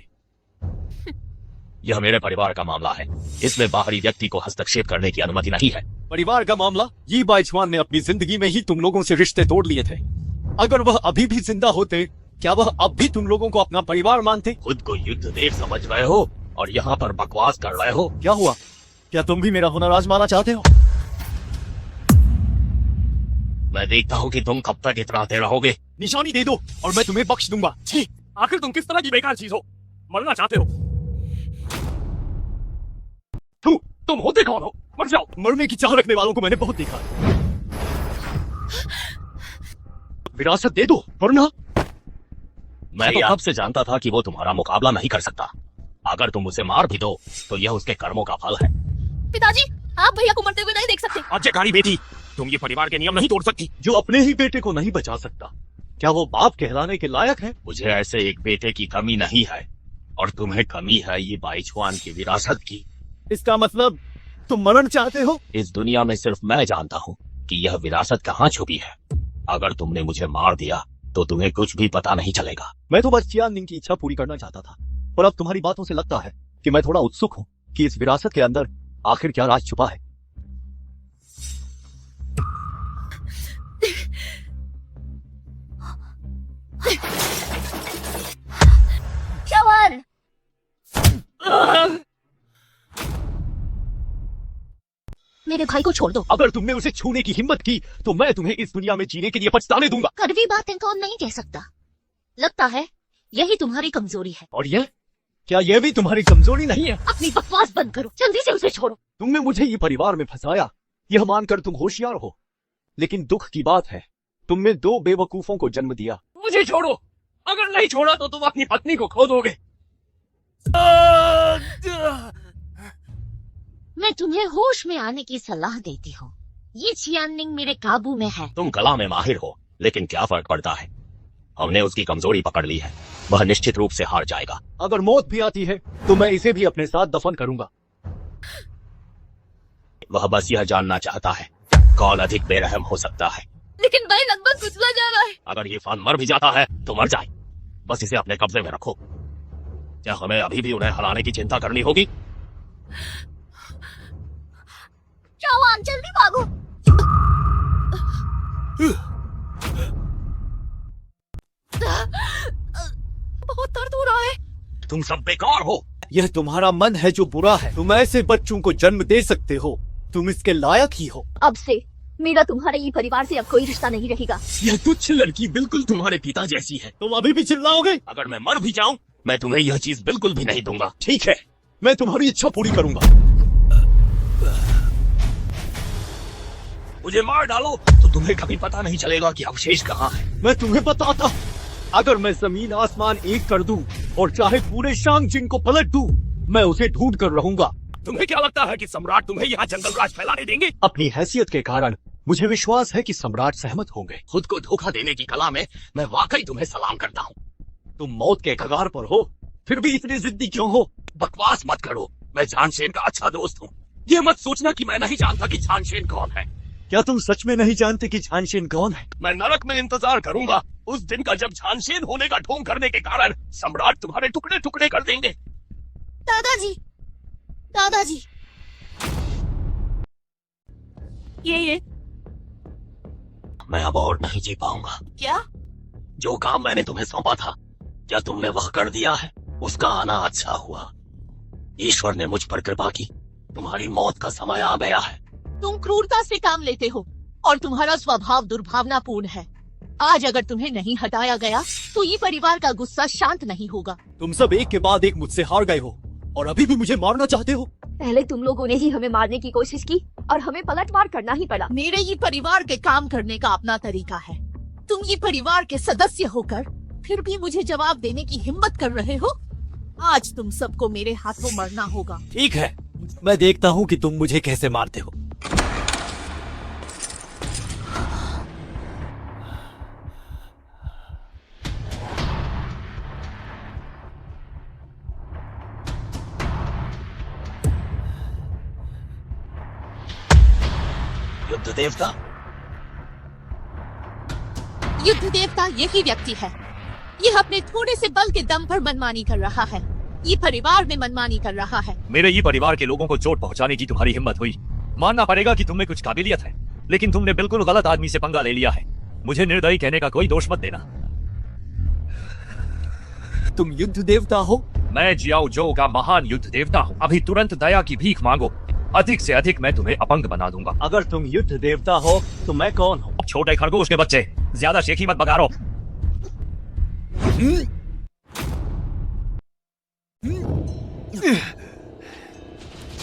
यह मेरे परिवार का मामला है, इसमें बाहरी व्यक्ति को हस्तक्षेप करने की अनुमति नहीं है। परिवार का मामला? ये बाइचुआन ने अपनी जिंदगी में ही तुम लोगों से रिश्ते तोड़ लिए थे। अगर वह अभी भी जिंदा होते, क्या वह अब भी तुम लोगों को अपना परिवार मानते? खुद को युद्ध देव समझ रहे हो और यहाँ पर बकवास कर रहे हो। क्या हुआ? क्या तुम भी मेरा हुनर आजमाना चाहते हो? मैं देखता हूँ कि तुम कब तक इतराते रहोगे। निशानी दे दो और मैं तुम्हें बख्श दूंगा। छी, आखिर तुम किस तरह की बेकार चीज हो? मरना चाहते हो? तुम होते कौन हो? मर जाओ। मरने की चाह रखने वालों को मैंने बहुत देखा है। विरासत दे दो, वरना मैं तो कब से जानता था कि वो तुम्हारा मुकाबला नहीं कर सकता। अगर तुम उसे मार भी दो तो यह उसके कर्मों का फल है। पिताजी, आप भैया को मरते हुए नहीं देख सकते। आज्ञाकारी बेटी, तुम ये परिवार के नियम नहीं तोड़ सकती। जो अपने ही बेटे को नहीं बचा सकता, क्या वो बाप कहलाने के लायक है? मुझे ऐसे एक बेटे की कमी नहीं है और तुम्हें कमी है ये बाइचुआन की विरासत की। इसका मतलब तुम मरण चाहते हो? इस दुनिया में सिर्फ मैं जानता हूँ कि यह विरासत कहाँ छुपी है। अगर तुमने मुझे मार दिया तो तुम्हें कुछ भी पता नहीं चलेगा। मैं तो बस चियान निंग की इच्छा पूरी करना चाहता था, और अब तुम्हारी बातों से लगता है कि मैं थोड़ा उत्सुक हूँ कि इस विरासत के अंदर आखिर क्या राज छुपा है। शावर! मेरे भाई को छोड़ दो। अगर तुमने उसे छूने की हिम्मत की तो मैं तुम्हें इस दुनिया में जीने के लिए पछताने दूंगा। कड़वी बातें कौन नहीं कह सकता। लगता है यही तुम्हारी कमजोरी है। और यह क्या यह भी तुम्हारी कमजोरी नहीं है? अपनी बकवास बंद करो, जल्दी से उसे छोड़ो। तुमने मुझे ये परिवार में फंसाया, यह मानकर तुम होशियार हो, लेकिन दुख की बात है तुमने 2 बेवकूफों को जन्म दिया। मुझे छोड़ो, अगर नहीं छोड़ा तो तुम अपनी पत्नी को खो दोगे। मैं तुम्हें होश में आने की सलाह देती हूँ। ये चियानिंग मेरे काबू में है। तुम कला में माहिर हो, लेकिन क्या फर्क पड़ता है? हमने उसकी कमजोरी पकड़ ली है, वह निश्चित रूप से हार जाएगा। अगर मौत भी आती है तो मैं इसे भी अपने साथ दफन करूंगा। वह बस यह जानना चाहता है कौन अधिक बेरहम हो सकता है। लेकिन भाई लगभग कुचला जा रहा है। अगर ये फान मर भी जाता है तो मर जाए, बस इसे अपने कब्जे में रखो। क्या हमें अभी भी उन्हें हराने की चिंता करनी होगी? शावान, जल्दी भागो। तुम सब बेकार हो। यह तुम्हारा मन है जो बुरा है। तुम ऐसे बच्चों को जन्म दे सकते हो, तुम इसके लायक ही हो। अब से मेरा तुम्हारे ये परिवार से अब कोई रिश्ता नहीं रहेगा। यह तुच्छ लड़की बिल्कुल तुम्हारे पिता जैसी है। तुम अभी भी चिल्लाओगे? अगर मैं मर भी जाऊं, मैं तुम्हें यह चीज बिल्कुल भी नहीं दूंगा। ठीक है, मैं तुम्हारी इच्छा पूरी करूंगा। मुझे मार डालो तो तुम्हें कभी पता नहीं चलेगा कि अवशेष कहाँ है। मैं तुम्हें बताता, अगर मैं जमीन आसमान एक कर दूं और चाहे पूरे शांगजिंग को पलट दूं, मैं उसे ढूंढ कर रहूंगा। तुम्हें क्या लगता है कि सम्राट तुम्हें यहाँ जंगल राज फैलाने देंगे? अपनी हैसियत के कारण मुझे विश्वास है कि सम्राट सहमत होंगे। खुद को धोखा देने की कला में मैं वाकई तुम्हें सलाम करता हूँ। तुम मौत के कगार पर हो, फिर भी इतनी जिद्दी क्यों हो? बकवास मत करो, मैं झानसेन का अच्छा दोस्त हूँ। ये मत सोचना कि मैं नहीं जानता कि झानसेन कौन है। क्या तुम सच में नहीं जानते कि झानसेन कौन है? मैं नरक में इंतजार करूंगा उस दिन का जब झानसेन होने का ढोंग करने के कारण सम्राट तुम्हारे टुकड़े टुकड़े कर देंगे। दादाजी, दादाजी, ये मैं अब और नहीं जी पाऊंगा। क्या? जो काम मैंने तुम्हें सौंपा था, क्या तुमने वह कर दिया है? उसका आना अच्छा हुआ। ईश्वर ने मुझ पर कृपा की। तुम्हारी मौत का समय आ गया है। तुम क्रूरता से काम लेते हो और तुम्हारा स्वभाव दुर्भावनापूर्ण है। आज अगर तुम्हें नहीं हटाया गया तो ये परिवार का गुस्सा शांत नहीं होगा। तुम सब एक के बाद एक मुझसे हार गए हो और अभी भी मुझे मारना चाहते हो। पहले तुम लोगों ने ही हमें मारने की कोशिश की और हमें पलटवार करना ही पड़ा। मेरे ये परिवार के काम करने का अपना तरीका है। तुम ये परिवार के सदस्य होकर फिर भी मुझे जवाब देने की हिम्मत कर रहे हो। आज तुम सबको मेरे हाथों मरना होगा। ठीक है, मैं देखता हूँ कि तुम मुझे कैसे मारते हो। युद्ध देवता, युद्ध देवता यही व्यक्ति है। यह अपने थोड़े से बल के दम पर मनमानी कर रहा है। ये परिवार में मनमानी कर रहा है। मेरे ये परिवार के लोगों को चोट पहुंचाने की तुम्हारी हिम्मत हुई। मानना पड़ेगा कि तुम में कुछ काबिलियत है, लेकिन तुमने बिल्कुल गलत आदमी से पंगा ले लिया है। मुझे निर्दयी कहने का कोई दोष मत देना। तुम युद्ध देवता हो? मैं जियाओ जो का महान युद्ध देवता हूँ। अभी तुरंत दया की भीख मांगो, अधिक से अधिक मैं तुम्हें अपंग बना दूंगा। अगर तुम युद्ध देवता हो तो मैं कौन हूँ? छोटे खरगोश के बच्चे, ज्यादा शेखी मत बगारो।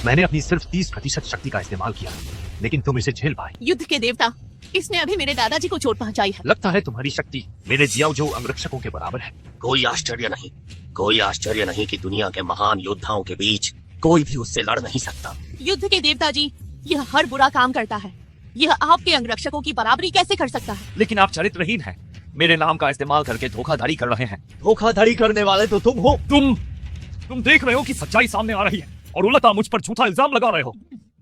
मैंने अपनी सिर्फ 30% शक्ति का इस्तेमाल किया, लेकिन तुम इसे झेल पाए। युद्ध के देवता, इसने अभी मेरे दादाजी को चोट पहुंचाई है। लगता है तुम्हारी शक्ति मेरे जियाओ जो अंगरक्षकों के बराबर है। कोई आश्चर्य नहीं, कोई आश्चर्य नहीं कि दुनिया के महान योद्धाओं के बीच कोई भी उससे लड़ नहीं सकता। युद्ध के देवता जी, यह हर बुरा काम करता है। यह आपके अंगरक्षकों की बराबरी कैसे कर सकता है? लेकिन आप चरित्रहीन हैं। मेरे नाम का इस्तेमाल करके धोखाधड़ी कर रहे हैं। धोखाधड़ी करने वाले तो तुम हो। तुम देख रहे हो कि सच्चाई सामने आ रही है और उल्टा मुझ पर झूठा इल्जाम लगा रहे हो।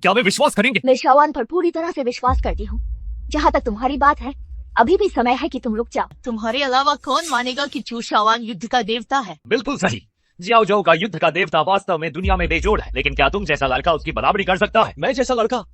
क्या वे विश्वास करेंगे? मैं शावान पर पूरी तरह से विश्वास करती हूँ। जहाँ तक तुम्हारी बात है, अभी भी समय है कि तुम रुक जाओ। तुम्हारे अलावा कौन मानेगा कि चू शावान युद्ध का देवता है? बिल्कुल सही। जियाओ जो का युद्ध का देवता वास्तव में दुनिया में बेजोड़ है, लेकिन क्या तुम जैसा लड़का उसकी बराबरी कर सकता है? मैं जैसा लड़का?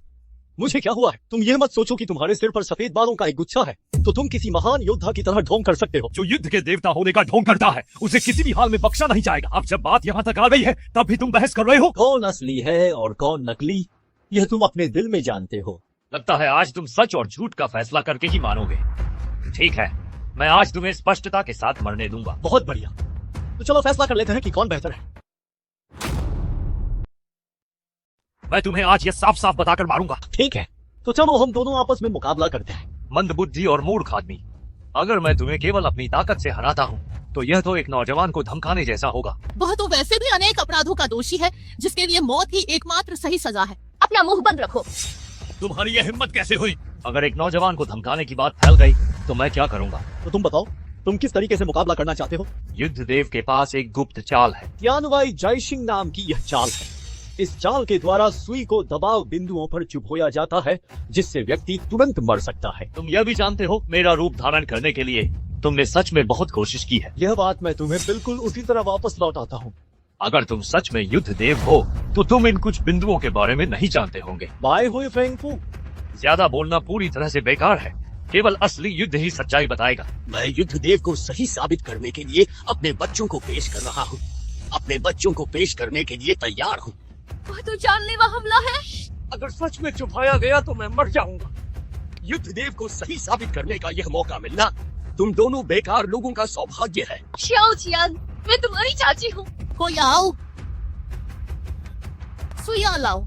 मुझे क्या हुआ है? तुम ये मत सोचो कि तुम्हारे सिर पर सफेद बालों का एक गुच्छा है तो तुम किसी महान योद्धा की तरह ढोंग कर सकते हो। जो युद्ध के देवता होने का ढोंग करता है उसे किसी भी हाल में बख्शा नहीं जाएगा। अब जब बात यहाँ तक आ गई है तब भी तुम बहस कर रहे हो। कौन असली है और कौन नकली, यह तुम अपने दिल में जानते हो। लगता है आज तुम सच और झूठ का फैसला करके ही मानोगे। ठीक है, मैं आज तुम्हें स्पष्टता के साथ मरने दूंगा। बहुत बढ़िया, तो चलो फैसला कर लेते हैं कि कौन बेहतर है। मैं तुम्हें आज ये साफ साफ बताकर मारूंगा। ठीक है, तो चलो हम दोनों आपस में मुकाबला करते हैं। मंदबुद्धि और मूर्ख आदमी, अगर मैं तुम्हें केवल अपनी ताकत से हराता हूँ तो यह तो एक नौजवान को धमकाने जैसा होगा। वह तो वैसे भी अनेक अपराधों का दोषी है जिसके लिए मौत ही एकमात्र सही सजा है। अपना मुंह बंद रखो। तुम्हारी यह हिम्मत कैसे हुई? अगर एक नौजवान को धमकाने की बात फैल गई तो मैं क्या करूँगा? तो तुम बताओ, तुम किस तरीके से मुकाबला करना चाहते हो? युद्ध देव के पास एक गुप्त चाल है। यानुवाई जाइशिंग नाम की यह चाल है। इस चाल के द्वारा सुई को दबाव बिंदुओं पर चुभोया जाता है, जिससे व्यक्ति तुरंत मर सकता है। तुम यह भी जानते हो मेरा रूप धारण करने के लिए तुमने सच में बहुत कोशिश की है। यह बात मैं तुम्हें बिल्कुल उसी तरह वापस लौटाता हूँ। अगर तुम सच में युद्ध देव हो तो तुम इन कुछ बिंदुओं के बारे में नहीं जानते होंगे। बाय हुए फेंगफू, ज्यादा बोलना पूरी तरह से बेकार है। केवल असली युद्ध ही सच्चाई बताएगा। मैं युद्ध देव को सही साबित करने के लिए अपने बच्चों को पेश कर रहा हूँ। अपने बच्चों को पेश करने के लिए तैयार हूँ। वह तो जानलेवा हमला है। अगर सच में छुपाया गया तो मैं मर जाऊंगा। युद्ध देव को सही साबित करने का यह मौका मिलना तुम दोनों बेकार लोगों का सौभाग्य है। शाओ जियान, मैं तुम्हारी चाची हूँ। कोई आओ, सुइया लाओ।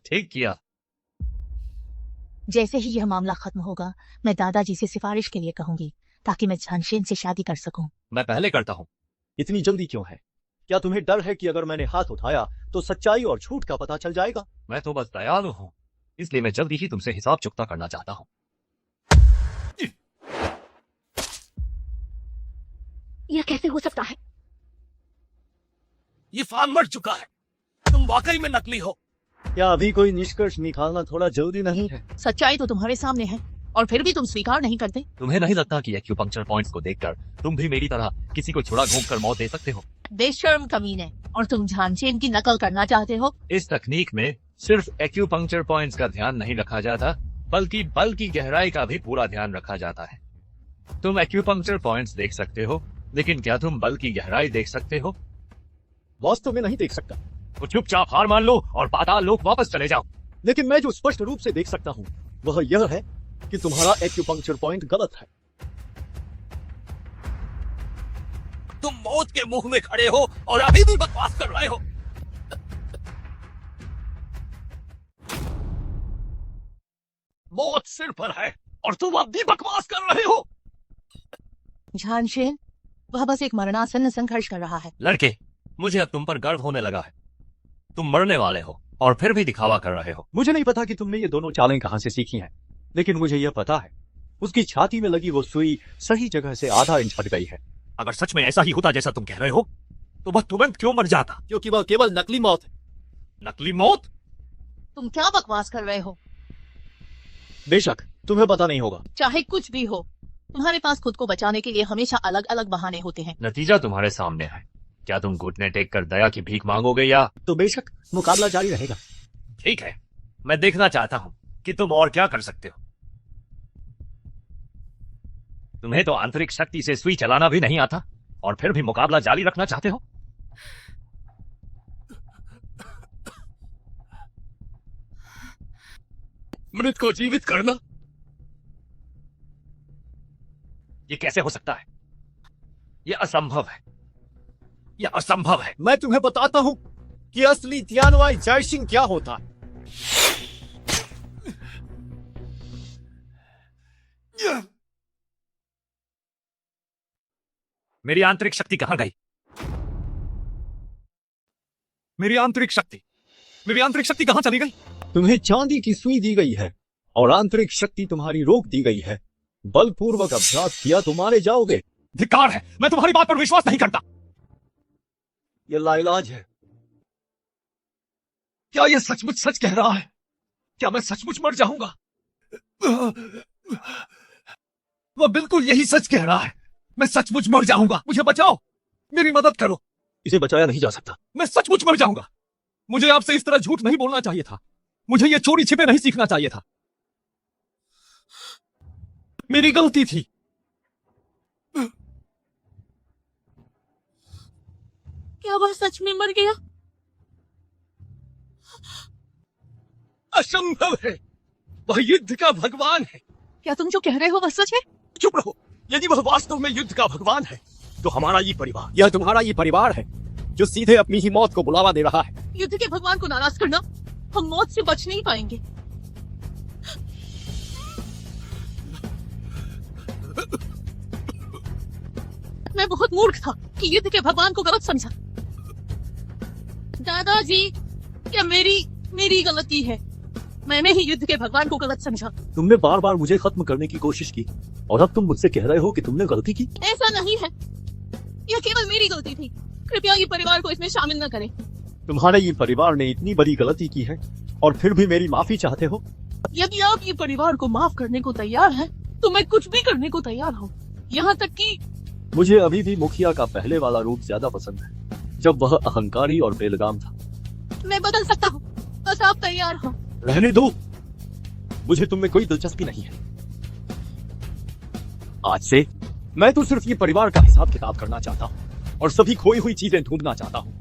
ठीक किया। जैसे ही यह मामला खत्म होगा, मैं दादाजी से सिफारिश के लिए कहूंगी ताकि मैं झानशेन से शादी कर सकूं। मैं पहले करता हूँ। इतनी जल्दी क्यों है? क्या तुम्हें डर है कि अगर मैंने हाथ उठाया तो सच्चाई और झूठ का पता चल जाएगा? मैं तो बस दयालु हूँ, इसलिए मैं जल्दी ही तुमसे हिसाब चुकता करना चाहता हूँ। यह कैसे हो सकता है? ये फार्म मर चुका है। तुम वाकई में नकली हो। क्या अभी कोई निष्कर्ष निकालना थोड़ा जरूरी नहीं है? सच्चाई तो तुम्हारे सामने है और फिर भी तुम स्वीकार नहीं करते। तुम्हें नहीं लगता कि एक्यूपंक्चर पॉइंट्स को देखकर तुम भी मेरी तरह किसी को छुड़ा घोंप कर मौत दे सकते हो? बेशर्म कमीने, और तुम झानशेन की नकल करना चाहते हो? इस तकनीक में सिर्फ एक्यूपंक्चर पॉइंट्स का ध्यान नहीं रखा जाता, बल्कि बल की गहराई का भी पूरा ध्यान रखा जाता है। तुम एक्यूपंक्चर पॉइंट्स देख सकते हो, लेकिन क्या तुम बल की गहराई देख सकते हो? वास्तव में नहीं देख सकता। तो चुपचाप हार मान लो और पाताल लोक वापस चले जाओ। लेकिन मैं जो स्पष्ट रूप से देख सकता हूँ वह यह है कि तुम्हारा एक्यूपंक्चर पॉइंट गलत है। तुम मौत के मुंह में खड़े हो और अभी भी बकवास कर रहे हो। मौत सिर पर है और तुम अब भी बकवास कर रहे हो। झानशेन, वह बस एक मरणासन्न संघर्ष कर रहा है। लड़के, मुझे अब तुम पर गर्व होने लगा है। तुम मरने वाले हो और फिर भी दिखावा कर रहे हो। मुझे नहीं पता कि तुमने ये दोनों चालें कहां से सीखी हैं, लेकिन मुझे यह पता है उसकी छाती में लगी वो सुई सही जगह से आधा इंच हट गई है। अगर सच में ऐसा ही होता जैसा तुम कह रहे हो तो वह तुरंत क्यों मर जाता? क्योंकि वह केवल नकली मौत है। नकली मौत? तुम क्या बकवास कर रहे हो? बेशक तुम्हें पता नहीं होगा। चाहे कुछ भी हो, तुम्हारे पास खुद को बचाने के लिए हमेशा अलग अलग बहाने होते हैं। नतीजा तुम्हारे सामने है। क्या तुम घुटने टेक कर दया की भीख मांगोगे या? तो बेशक मुकाबला जारी रहेगा। ठीक है, मैं देखना चाहता हूँ कि तुम और क्या कर सकते हो। तुम्हें तो आंतरिक शक्ति से सुई चलाना भी नहीं आता और फिर भी मुकाबला जारी रखना चाहते हो? मृत को जीवित करना? ये कैसे हो सकता है? यह असंभव है। यह असंभव है। मैं तुम्हें बताता हूं कि असली तियानवाई जायशिंग क्या होता है। मेरी आंतरिक शक्ति कहां गई? मेरी आंतरिक शक्ति कहां चली गई? तुम्हें चांदी की सुई दी गई है और आंतरिक शक्ति तुम्हारी रोक दी गई है। बलपूर्वक अभ्यास किया तो मारे जाओगे। धिक्कार है, मैं तुम्हारी बात पर विश्वास नहीं करता। यह लाइलाज है। क्या यह सचमुच सच कह रहा है? क्या मैं सचमुच मर जाऊंगा? वह बिल्कुल यही सच कह रहा है। मैं सचमुच मर जाऊंगा। मुझे बचाओ, मेरी मदद करो। इसे बचाया नहीं जा सकता। मैं सचमुच मर जाऊंगा। मुझे आपसे इस तरह झूठ नहीं बोलना चाहिए था। मुझे यह चोरी छिपे नहीं सीखना चाहिए था। मेरी गलती थी। क्या वह सच में मर गया? असंभव है। वह युद्ध का भगवान है। क्या तुम जो कह रहे हो वह सच है? चुप रहो। यदि वह वास्तव में युद्ध का भगवान है तो हमारा ये परिवार, यह तुम्हारा ये परिवार है जो सीधे अपनी ही मौत को बुलावा दे रहा है। युद्ध के भगवान को नाराज करना, हम मौत से बच नहीं पाएंगे। मैं बहुत मूर्ख था कि युद्ध के भगवान को गलत समझा। दादाजी, क्या मेरी गलती है? मैंने ही युद्ध के भगवान को गलत समझा। तुमने बार बार मुझे खत्म करने की कोशिश की और अब तुम मुझसे कह रहे हो कि तुमने गलती की। ऐसा नहीं है, यह केवल मेरी गलती थी। कृपया ये परिवार को इसमें शामिल न करें। तुम्हारे ये परिवार ने इतनी बड़ी गलती की है और फिर भी मेरी माफी चाहते हो? यदि आप ये परिवार को माफ करने को तैयार हैं, तो मैं कुछ भी करने को तैयार हूँ। यहाँ तक कि मुझे अभी भी मुखिया का पहले वाला रूप ज्यादा पसंद है, जब वह अहंकारी और बेलगाम था। मैं बदल सकता हूँ, बस आप तैयार हो। रहने दो, मुझे तुम में कोई दिलचस्पी नहीं है। आज से मैं तो सिर्फ ये परिवार का हिसाब किताब करना चाहता हूं और सभी खोई हुई चीजें ढूंढना चाहता हूं।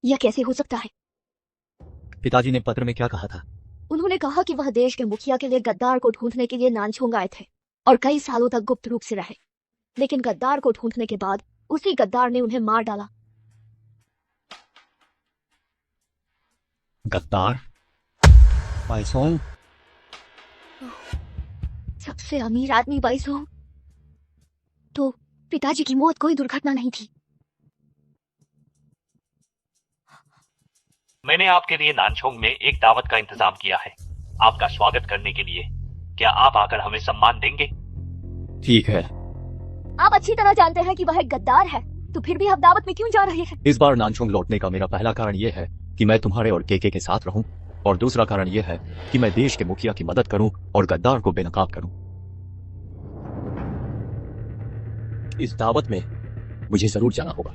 यह कैसे हो सकता है? पिताजी ने पत्र में क्या कहा था? उन्होंने कहा कि वह देश के मुखिया के लिए गद्दार को ढूंढने के लिए नानछोंग आए थे और कई सालों तक गुप्त रूप से रहे, लेकिन गद्दार को ढूंढने के बाद उसी गद्दार ने उन्हें मार डाला। गद्दार? बाइसोंग? सबसे अमीर आदमी बाइसोंग? तो पिताजी की मौत कोई दुर्घटना नहीं थी। मैंने आपके लिए नानछोंग में एक दावत का इंतजाम किया है, आपका स्वागत करने के लिए। क्या आप आकर हमें सम्मान देंगे? ठीक है। आप अच्छी तरह जानते हैं कि वह एक गद्दार है, तो फिर भी आप दावत में क्यों जा रहे हैं? इस बार नानछोंग लौटने का मेरा पहला कारण यह है कि मैं तुम्हारे और केके के साथ रहूं, और दूसरा कारण यह है कि मैं देश के मुखिया की मदद करूं और गद्दार को बेनकाब करूं। इस दावत में मुझे जरूर जाना होगा।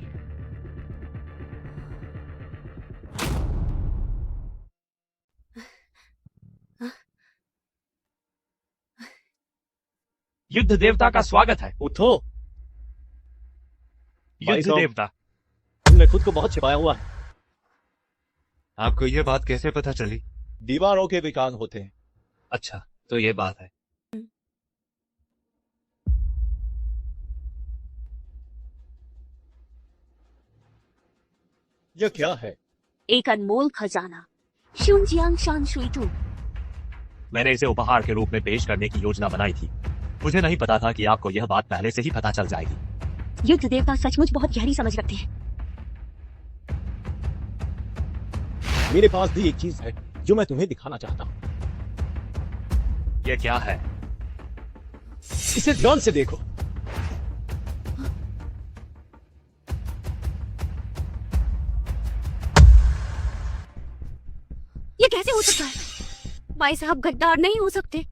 युद्ध देवता का स्वागत है। उठो। युद्ध देवता, तुमने खुद को बहुत छिपाया हुआ है। आपको ये बात कैसे पता चली? दीवारों के भी कान होते हैं। अच्छा, तो ये बात है। यह क्या है? एक अनमोल खजाना, शुनजियांग शान शुइतु। मैंने इसे उपहार के रूप में पेश करने की योजना बनाई थी। मुझे नहीं पता था कि आपको यह बात पहले से ही पता चल जाएगी। युद्ध देवता सचमुच बहुत गहरी समझ रखते हैं। मेरे पास भी एक चीज है जो मैं तुम्हें दिखाना चाहता हूं। ये क्या है? इसे ध्यान से देखो। ये कैसे हो सकता है? भाई साहब गद्दार नहीं हो सकते।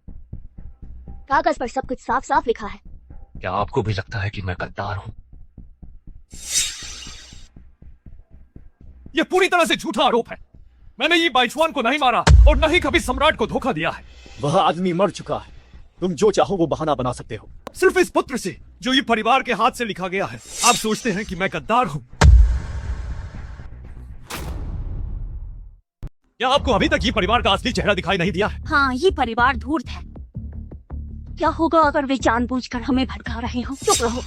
कागज पर सब कुछ साफ साफ लिखा है। क्या आपको भी लगता है कि मैं गद्दार हूं? यह पूरी तरह से झूठा आरोप है। मैंने ये बाइचुआन को नहीं मारा और न ही कभी सम्राट को धोखा दिया है। वह आदमी मर चुका है। तुम जो चाहो वो बहाना बना सकते हो। सिर्फ इस पत्र से जो ये परिवार के हाथ से लिखा गया है, आप सोचते हैं कि मैं गद्दार हूं? क्या आपको अभी तक ये परिवार का असली चेहरा दिखाई नहीं दिया है? हाँ, ये परिवार धूर्त है। क्या होगा अगर वे जानबूझकर हमें भड़का रहे हो? चुप रहो।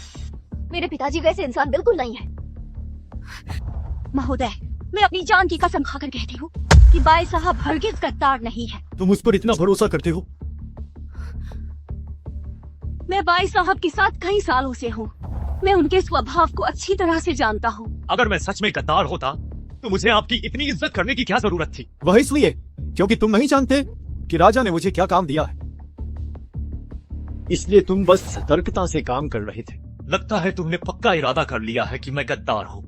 मेरे पिताजी वैसे इंसान बिल्कुल नहीं है। महोदय, मैं अपनी जान की कसम खाकर कहती हूँ कि बाई साहब हरगिज गद्दार नहीं है। तुम उस पर इतना भरोसा करते हो? मैं बाई साहब के साथ कई सालों से हूँ। मैं उनके स्वभाव को अच्छी तरह से जानता हूँ। अगर मैं सच में गद्दार होता तो मुझे आपकी इतनी इज्जत करने की क्या जरूरत थी? वह इसलिए क्योंकि तुम नहीं जानते कि राजा ने मुझे क्या काम दिया है। इसलिए तुम बस सतर्कता से काम कर रहे थे। लगता है तुमने पक्का इरादा कर लिया है कि मैं गद्दार हूं।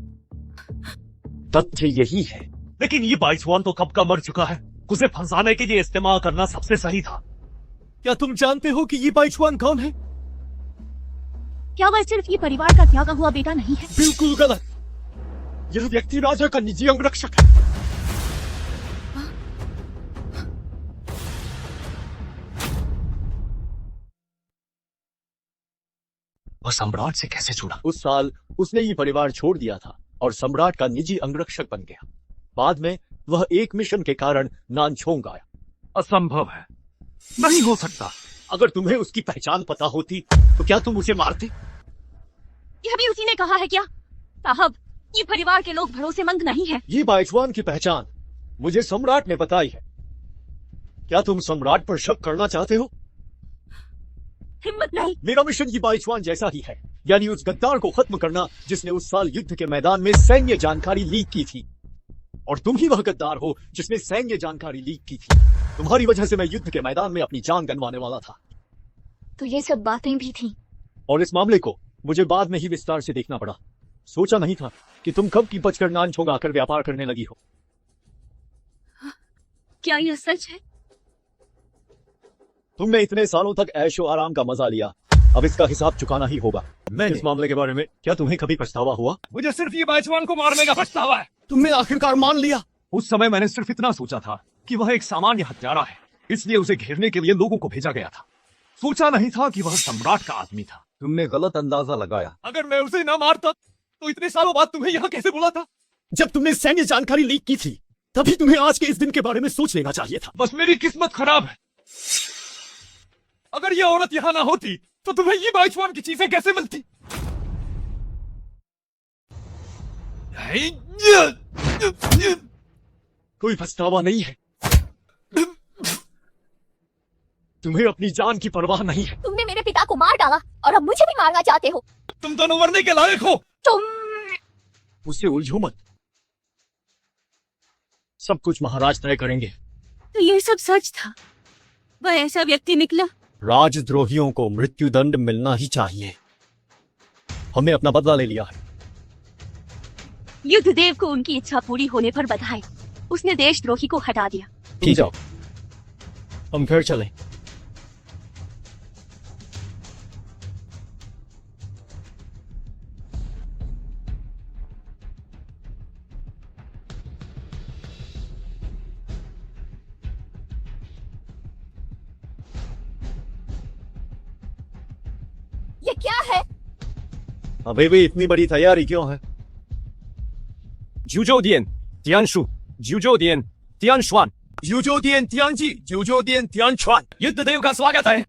तथ्य यही है। लेकिन ये बाइचुआन तो कब का मर चुका है। उसे फंसाने के लिए इस्तेमाल करना सबसे सही था। क्या तुम जानते हो कि ये बाइचुआन कौन है? क्या वह सिर्फ ये परिवार का त्यागा हुआ बेटा नहीं है? बिल्कुल गलत। यह व्यक्ति राजा का निजी अंगरक्षक है। वह सम्राट से कैसे जुड़ा? उस साल उसने ये परिवार छोड़ दिया था और सम्राट का निजी अंगरक्षक बन गया। बाद में वह एक मिशन के कारण नानछोंग आया। असंभव है, नहीं हो सकता। अगर तुम्हें उसकी पहचान पता होती तो क्या तुम उसे मारते? यह भी उसी ने कहा है क्या? साहब, ये परिवार के लोग भरोसेमंद नहीं है। ये बाइचुआन की पहचान मुझे सम्राट ने बताई है। क्या तुम सम्राट पर शक करना चाहते हो? हिम्मत नहीं। मेरा मिशन ये बाइचुआन जैसा ही है, यानी उस गद्दार को खत्म करना जिसने उस साल युद्ध के मैदान में सैन्य जानकारी लीक की थी। और तुम ही वह गद्दार हो जिसने सैन्य जानकारी लीक की थी। तुम्हारी वजह से मैं युद्ध के मैदान में अपनी जान गंवाने वाला था। तो ये सब बातें भी थी। और इस मामले को मुझे बाद में ही विस्तार से देखना पड़ा। सोचा नहीं था कि तुम कब की बचकर नानछोंग आकर व्यापार करने लगी हो। क्या यह सच है? तुमने इतने सालों तक ऐशो आराम का मजा लिया, अब इसका हिसाब चुकाना ही होगा। इस मामले के बारे में क्या तुम्हें कभी पछतावा हुआ? मुझे सिर्फ ये बाइचवान को मारने का पछतावा है। तुमने आखिरकार मान लिया। उस समय मैंने सिर्फ इतना सोचा था कि वह एक सामान्य हत्यारा है, इसलिए उसे घेरने के लिए लोगों को भेजा गया था। सोचा नहीं था कि वह सम्राट का आदमी था। तुमने गलत अंदाजा लगाया। अगर मैं उसे न मारता तो इतने सालों बाद तुम्हें यहाँ कैसे बुला था? जब तुमने सैन्य जानकारी लीक की थी, तभी तुम्हें आज के इस दिन के बारे में सोच लेना चाहिए था। बस मेरी किस्मत खराब है। अगर ये औरत यहाँ ना होती तो तुम्हें ये बाइचवान की चीजें कैसे मिलती? कोई पछतावा नहीं है। तुम्हें अपनी जान की परवाह नहीं है। तुमने मेरे पिता को मार डाला और अब मुझे भी मारना चाहते हो। तुम दोनों मरने के लायक हो। तुम उससे उलझो मत, सब कुछ महाराज तय करेंगे। तो ये सब सच था? वह ऐसा व्यक्ति निकला? राजद्रोहियों को मृत्यु दंड मिलना ही चाहिए। हमने अपना बदला ले लिया है। युद्धदेव को उनकी इच्छा पूरी होने पर बधाई। उसने देशद्रोही को हटा दिया। ठीक है, हम फिर चलें। ये क्या है? अभी भी इतनी बड़ी तैयारी क्यों है? जुजोदियन तियानशु, जुजोदियन तियानशुआन, जुजोदियन तियांजी, जुजोदियन तियांशुआन। युद्धदेव का स्वागत है।